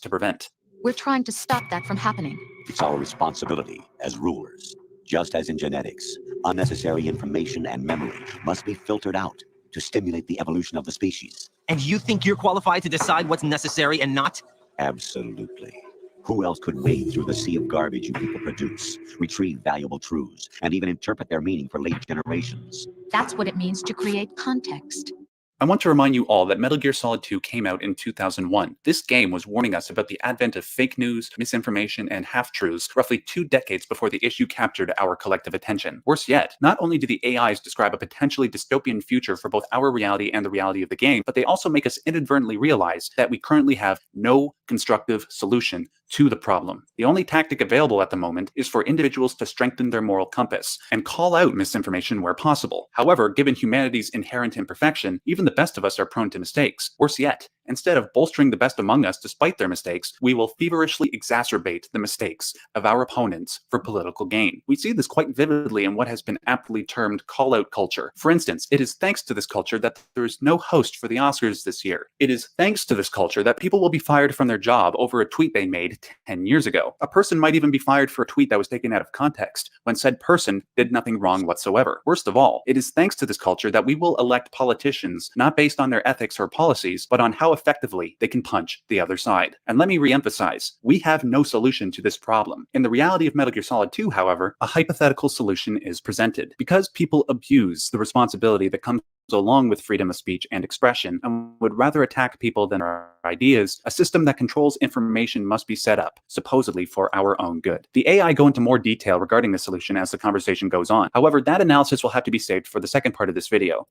To prevent. We're trying to stop that from happening. It's our responsibility as rulers. Just as in genetics, unnecessary information and memory must be filtered out to stimulate the evolution of the species. And you think you're qualified to decide what's necessary and not? Absolutely. Who else could wade through the sea of garbage you people produce, retrieve valuable truths, and even interpret their meaning for later generations? That's what it means to create context. I want to remind you all that Metal Gear Solid 2 came out in 2001. This game was warning us about the advent of fake news, misinformation, and half-truths roughly 2 decades before the issue captured our collective attention. Worse yet, not only do the AIs describe a potentially dystopian future for both our reality and the reality of the game, but they also make us inadvertently realize that we currently have no constructive solution to the problem. The only tactic available at the moment is for individuals to strengthen their moral compass and call out misinformation where possible. However, given humanity's inherent imperfection, even the best of us are prone to mistakes. Worse yet, Instead of bolstering the best among us despite their mistakes, we will feverishly exacerbate the mistakes of our opponents for political gain. We see this quite vividly in what has been aptly termed call-out culture. For instance, it is thanks to this culture that there is no host for the Oscars this year. It is thanks to this culture that people will be fired from their job over a tweet they made 10 years ago. A person might even be fired for a tweet that was taken out of context when said person did nothing wrong whatsoever. Worst of all, it is thanks to this culture that we will elect politicians not based on their ethics or policies, but on how effectively they can punch the other side. And let me reemphasize, we have no solution to this problem. In the reality of Metal Gear Solid 2, however, a hypothetical solution is presented. Because people abuse the responsibility that comes along with freedom of speech and expression and would rather attack people than our ideas, a system that controls information must be set up, supposedly for our own good. The AI go into more detail regarding the solution as the conversation goes on. However, that analysis will have to be saved for the second part of this video.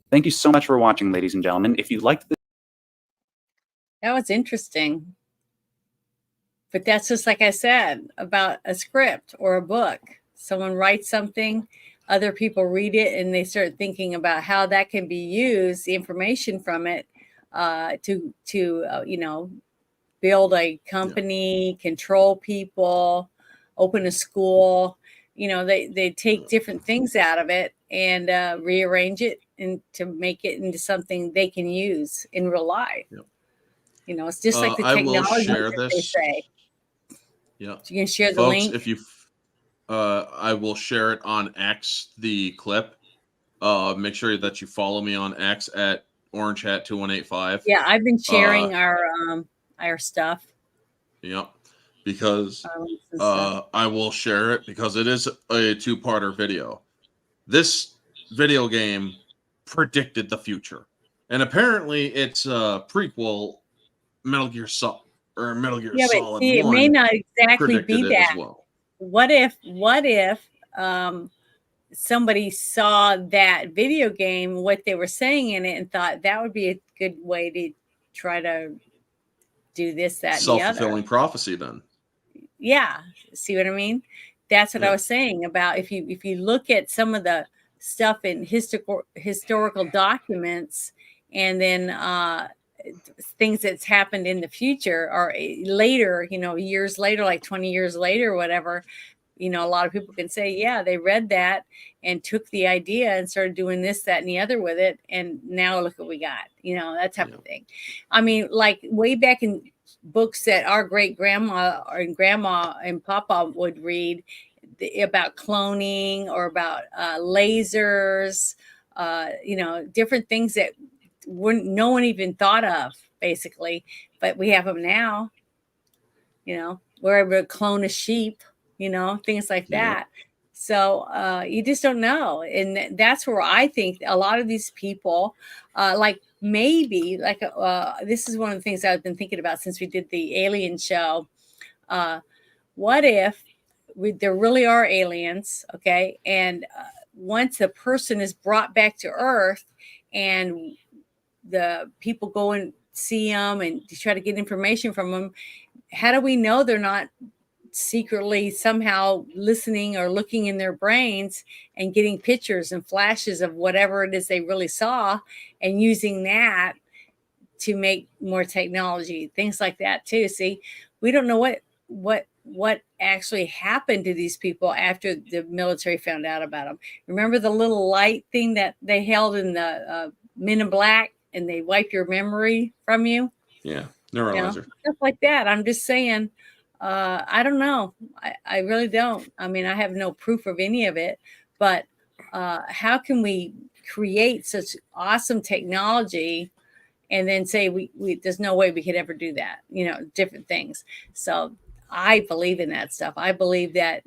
Thank you so much for watching, ladies and gentlemen. If you liked this, that was interesting. But that's just like I said about a script or a book. Someone writes something, other people read it, and they start thinking about how that can be used, the information from it, to you know, build a company, control people, open a school. You know, they take different things out of it and rearrange it and to make it into something they can use in real life. Yep. You know, it's just like the I will technology share that they this. say. Yeah. So you can share the Folks, link. if you I will share it on X, the clip. Make sure that you follow me on X at OrangeHat2185. Yeah, I've been sharing our stuff. Yep. Because I will share it because it is a two-parter video. This video game predicted the future. And apparently it's a prequel, Metal Gear Solid Yeah, but Solid see, it 1 may not exactly be predicted it as that. well. What if somebody saw that video game, what they were saying in it, and thought that would be a good way to try to do this, that, and the other. Self-fulfilling prophecy then. Yeah. See what I mean? That's what I was saying about if you look at some of the stuff in historical documents and then things that's happened in the future or later, you know, years later, like 20 years later or whatever, you know, a lot of people can say, yeah, they read that and took the idea and started doing this, that, and the other with it. And now look what we got, you know, that type of thing. I mean, like way back in books that our great grandma and grandma and papa would read about cloning or about lasers, you know, different things that no one even thought of basically, but we have them now. You know, we're able to clone a sheep, you know, things like that. So you just don't know. And that's where I think a lot of these people, like maybe like this is one of the things I've been thinking about since we did the alien show. What if there really are aliens, okay? And once the person is brought back to Earth and the people go and see them and try to get information from them, how do we know they're not secretly somehow listening or looking in their brains and getting pictures and flashes of whatever it is they really saw and using that to make more technology, things like that too. See, we don't know what actually happened to these people after the military found out about them. Remember the little light thing that they held in the Men in Black and they wipe your memory from you? Yeah, neuralizer. You know, stuff like that. I'm just saying, I don't know. I really don't. I mean, I have no proof of any of it, but how can we create such awesome technology and then say we there's no way we could ever do that, you know, different things. So I believe in that stuff. I believe that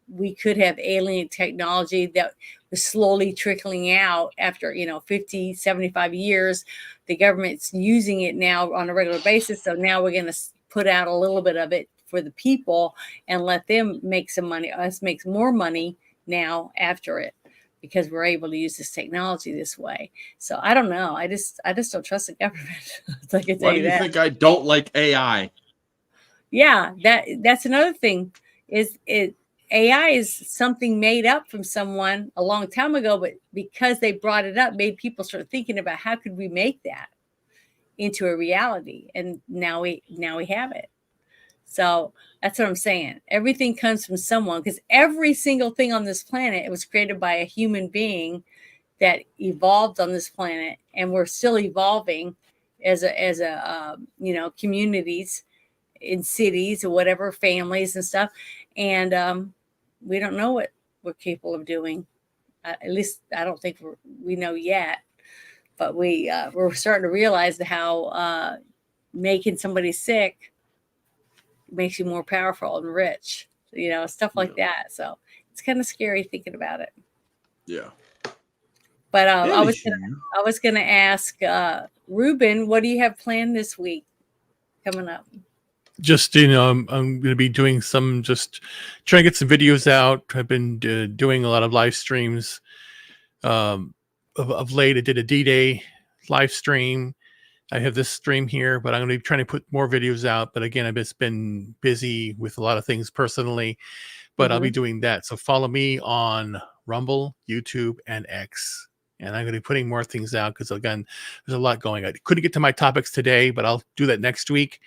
we could have alien technology that was slowly trickling out after, you know, 50, 75 years. The government's using it now on a regular basis. So now we're going to put out a little bit of it for the people and let them make some money. Us makes more money now after it because we're able to use this technology this way. So I don't know. I just don't trust the government. I can tell Why do you think I don't like AI? Yeah, that's another thing. AI is something made up from someone a long time ago, but because they brought it up, made people start thinking about how could we make that? into a reality, and now we have it. So that's what I'm saying. Everything comes from someone, because every single thing on this planet, it was created by a human being that evolved on this planet, and we're still evolving as a communities in cities or whatever, families and stuff. And we don't know what we're capable of doing. At least I don't think we know yet. But we're starting to realize how making somebody sick makes you more powerful and rich, stuff like that. So it's kind of scary thinking about it. Yeah. But I was gonna ask Ruben, what do you have planned this week coming up? Just, I'm going to be doing just trying to get some videos out. I've been doing a lot of live streams. Of late, I did a D-Day live stream. I have this stream here, but I'm going to be trying to put more videos out. But again, I've just been busy with a lot of things personally, but I'll be doing that. So follow me on Rumble, YouTube, and X. And I'm going to be putting more things out because, again, there's a lot going on. I couldn't get to my topics today, but I'll do that next week.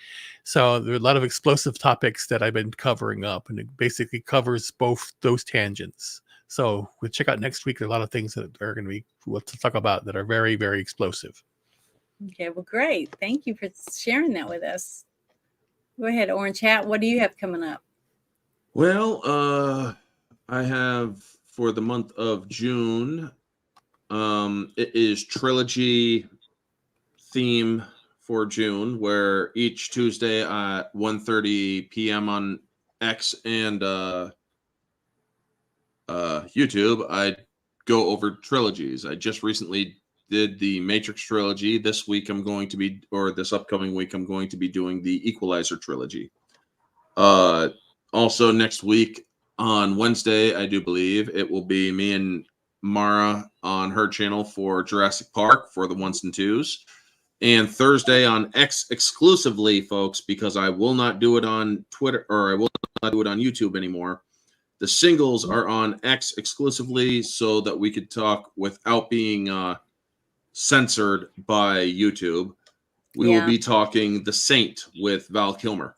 So there are a lot of explosive topics that I've been covering up, and it basically covers both those tangents. So we'll check out next week. There are a lot of things that are going to be we'll talk about that are very, very explosive. Okay, well, great. Thank you for sharing that with us. Go ahead, Orange Hat. What do you have coming up? Well, I have for the month of June, it is trilogy theme for June, where each Tuesday at 1:30 p.m. on X and YouTube, I go over trilogies. I just recently did the Matrix trilogy. This week this upcoming week, I'm going to be doing the Equalizer trilogy. Also next week on Wednesday, I do believe it will be me and Mara on her channel for Jurassic Park for the 1s and 2s. And Thursday on X exclusively, folks, because I will not do it on Twitter, or I will not do it on YouTube anymore. The singles are on X exclusively so that we could talk without being censored by YouTube. We will be talking The Saint with Val Kilmer.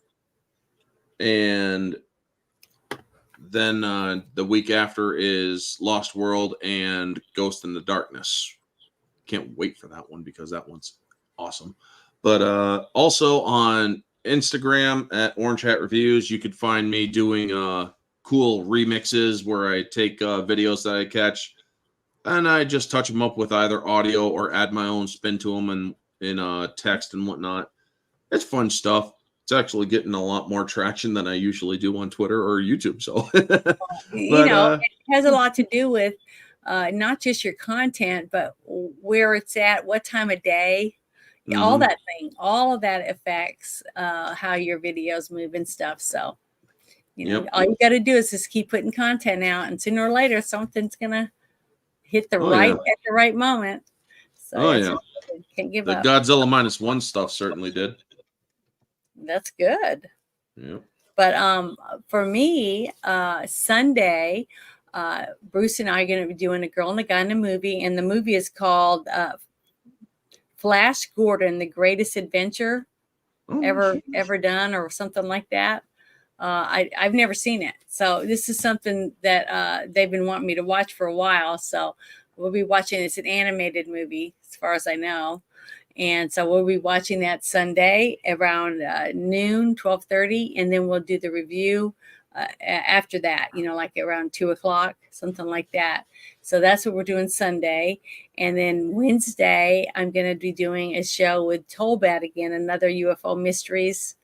And then the week after is Lost World and Ghost in the Darkness. Can't wait for that one because that one's awesome. But also on Instagram at Orange Hat Reviews, you could find me doing cool remixes where I take videos that I catch and I just touch them up with either audio or add my own spin to them and in text and whatnot. It's fun stuff. It's actually getting a lot more traction than I usually do on Twitter or YouTube. So, it has a lot to do with not just your content, but where it's at, what time of day, all that thing, all of that affects how your videos move and stuff. So, all you got to do is just keep putting content out, and sooner or later, something's gonna hit at the right moment. So, can't give up. The Godzilla -1 stuff certainly did. That's good. Yeah. But for me, Sunday, Bruce and I are going to be doing A Girl and a Guy in a movie, and the movie is called Flash Gordon: The Greatest Adventure ever done, or something like that. I've never seen it, so this is something that they've been wanting me to watch for a while. So we'll be watching. It's an animated movie, as far as I know. And so we'll be watching that Sunday around noon, 12:30, and then we'll do the review after that, like around 2:00, something like that. So that's what we're doing Sunday. And then Wednesday, I'm going to be doing a show with Tolbat again, another UFO mysteries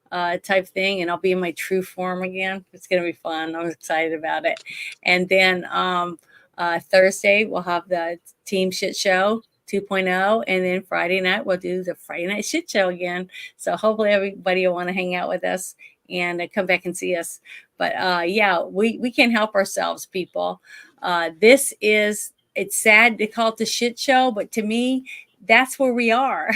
type thing. And I'll be in my true form again. It's going to be fun. I'm excited about it. And then Thursday, we'll have the Team Shit Show 2.0, and then Friday night we'll do the Friday Night Shit Show again. So hopefully everybody will want to hang out with us and come back and see us. But we can't help ourselves, people. It's sad to call it the shit show, but to me, that's where we are.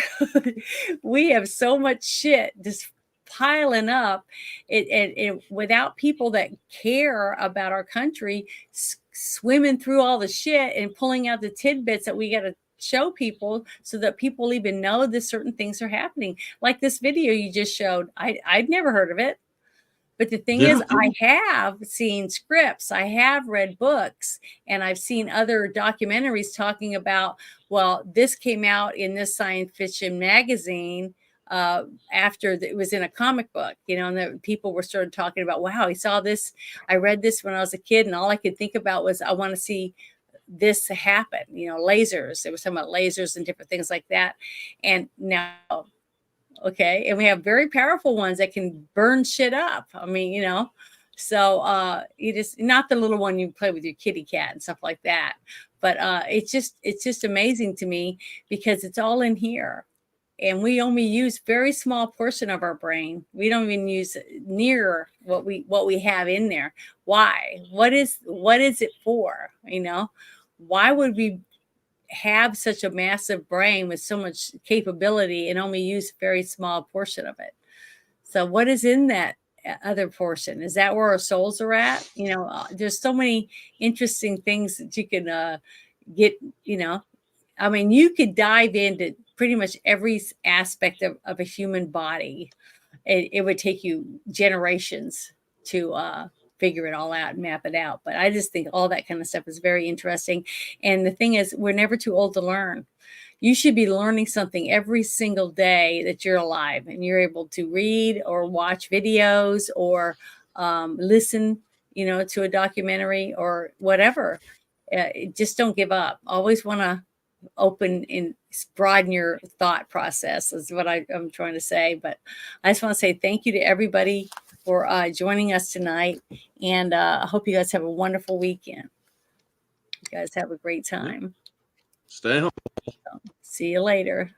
We have so much shit just piling up, it without people that care about our country swimming through all the shit and pulling out the tidbits that we got to show people so that people even know that certain things are happening. Like this video you just showed, I'd never heard of it. But the thing is, I have seen scripts, I have read books, and I've seen other documentaries talking about, well, this came out in this science fiction magazine after it was in a comic book, you know, and the people were started talking about, wow, I saw this, I read this when I was a kid, and all I could think about was, I want to see this happen, you know, lasers. It was talking about lasers and different things like that. And now, okay, and we have very powerful ones that can burn shit up. I mean, you know, so you just, not the little one you play with your kitty cat and stuff like that, but it's just amazing to me because it's all in here, and we only use very small portion of our brain. We don't even use near what we have in there. Why? What is it for? You know, why would we have such a massive brain with so much capability and only use a very small portion of it? So what is in that other portion? Is that where our souls are at? You know, there's so many interesting things that you can get, you know, I mean, you could dive into pretty much every aspect of a human body. It would take you generations to figure it all out and map it out. But I just think all that kind of stuff is very interesting. And the thing is, we're never too old to learn. You should be learning something every single day that you're alive and you're able to read or watch videos or listen, you know, to a documentary or whatever. Just don't give up. Always want to open and broaden your thought process is what I'm trying to say. But I just want to say thank you to everybody for joining us tonight, and I hope you guys have a wonderful weekend. You guys have a great time. Stay home. See you later.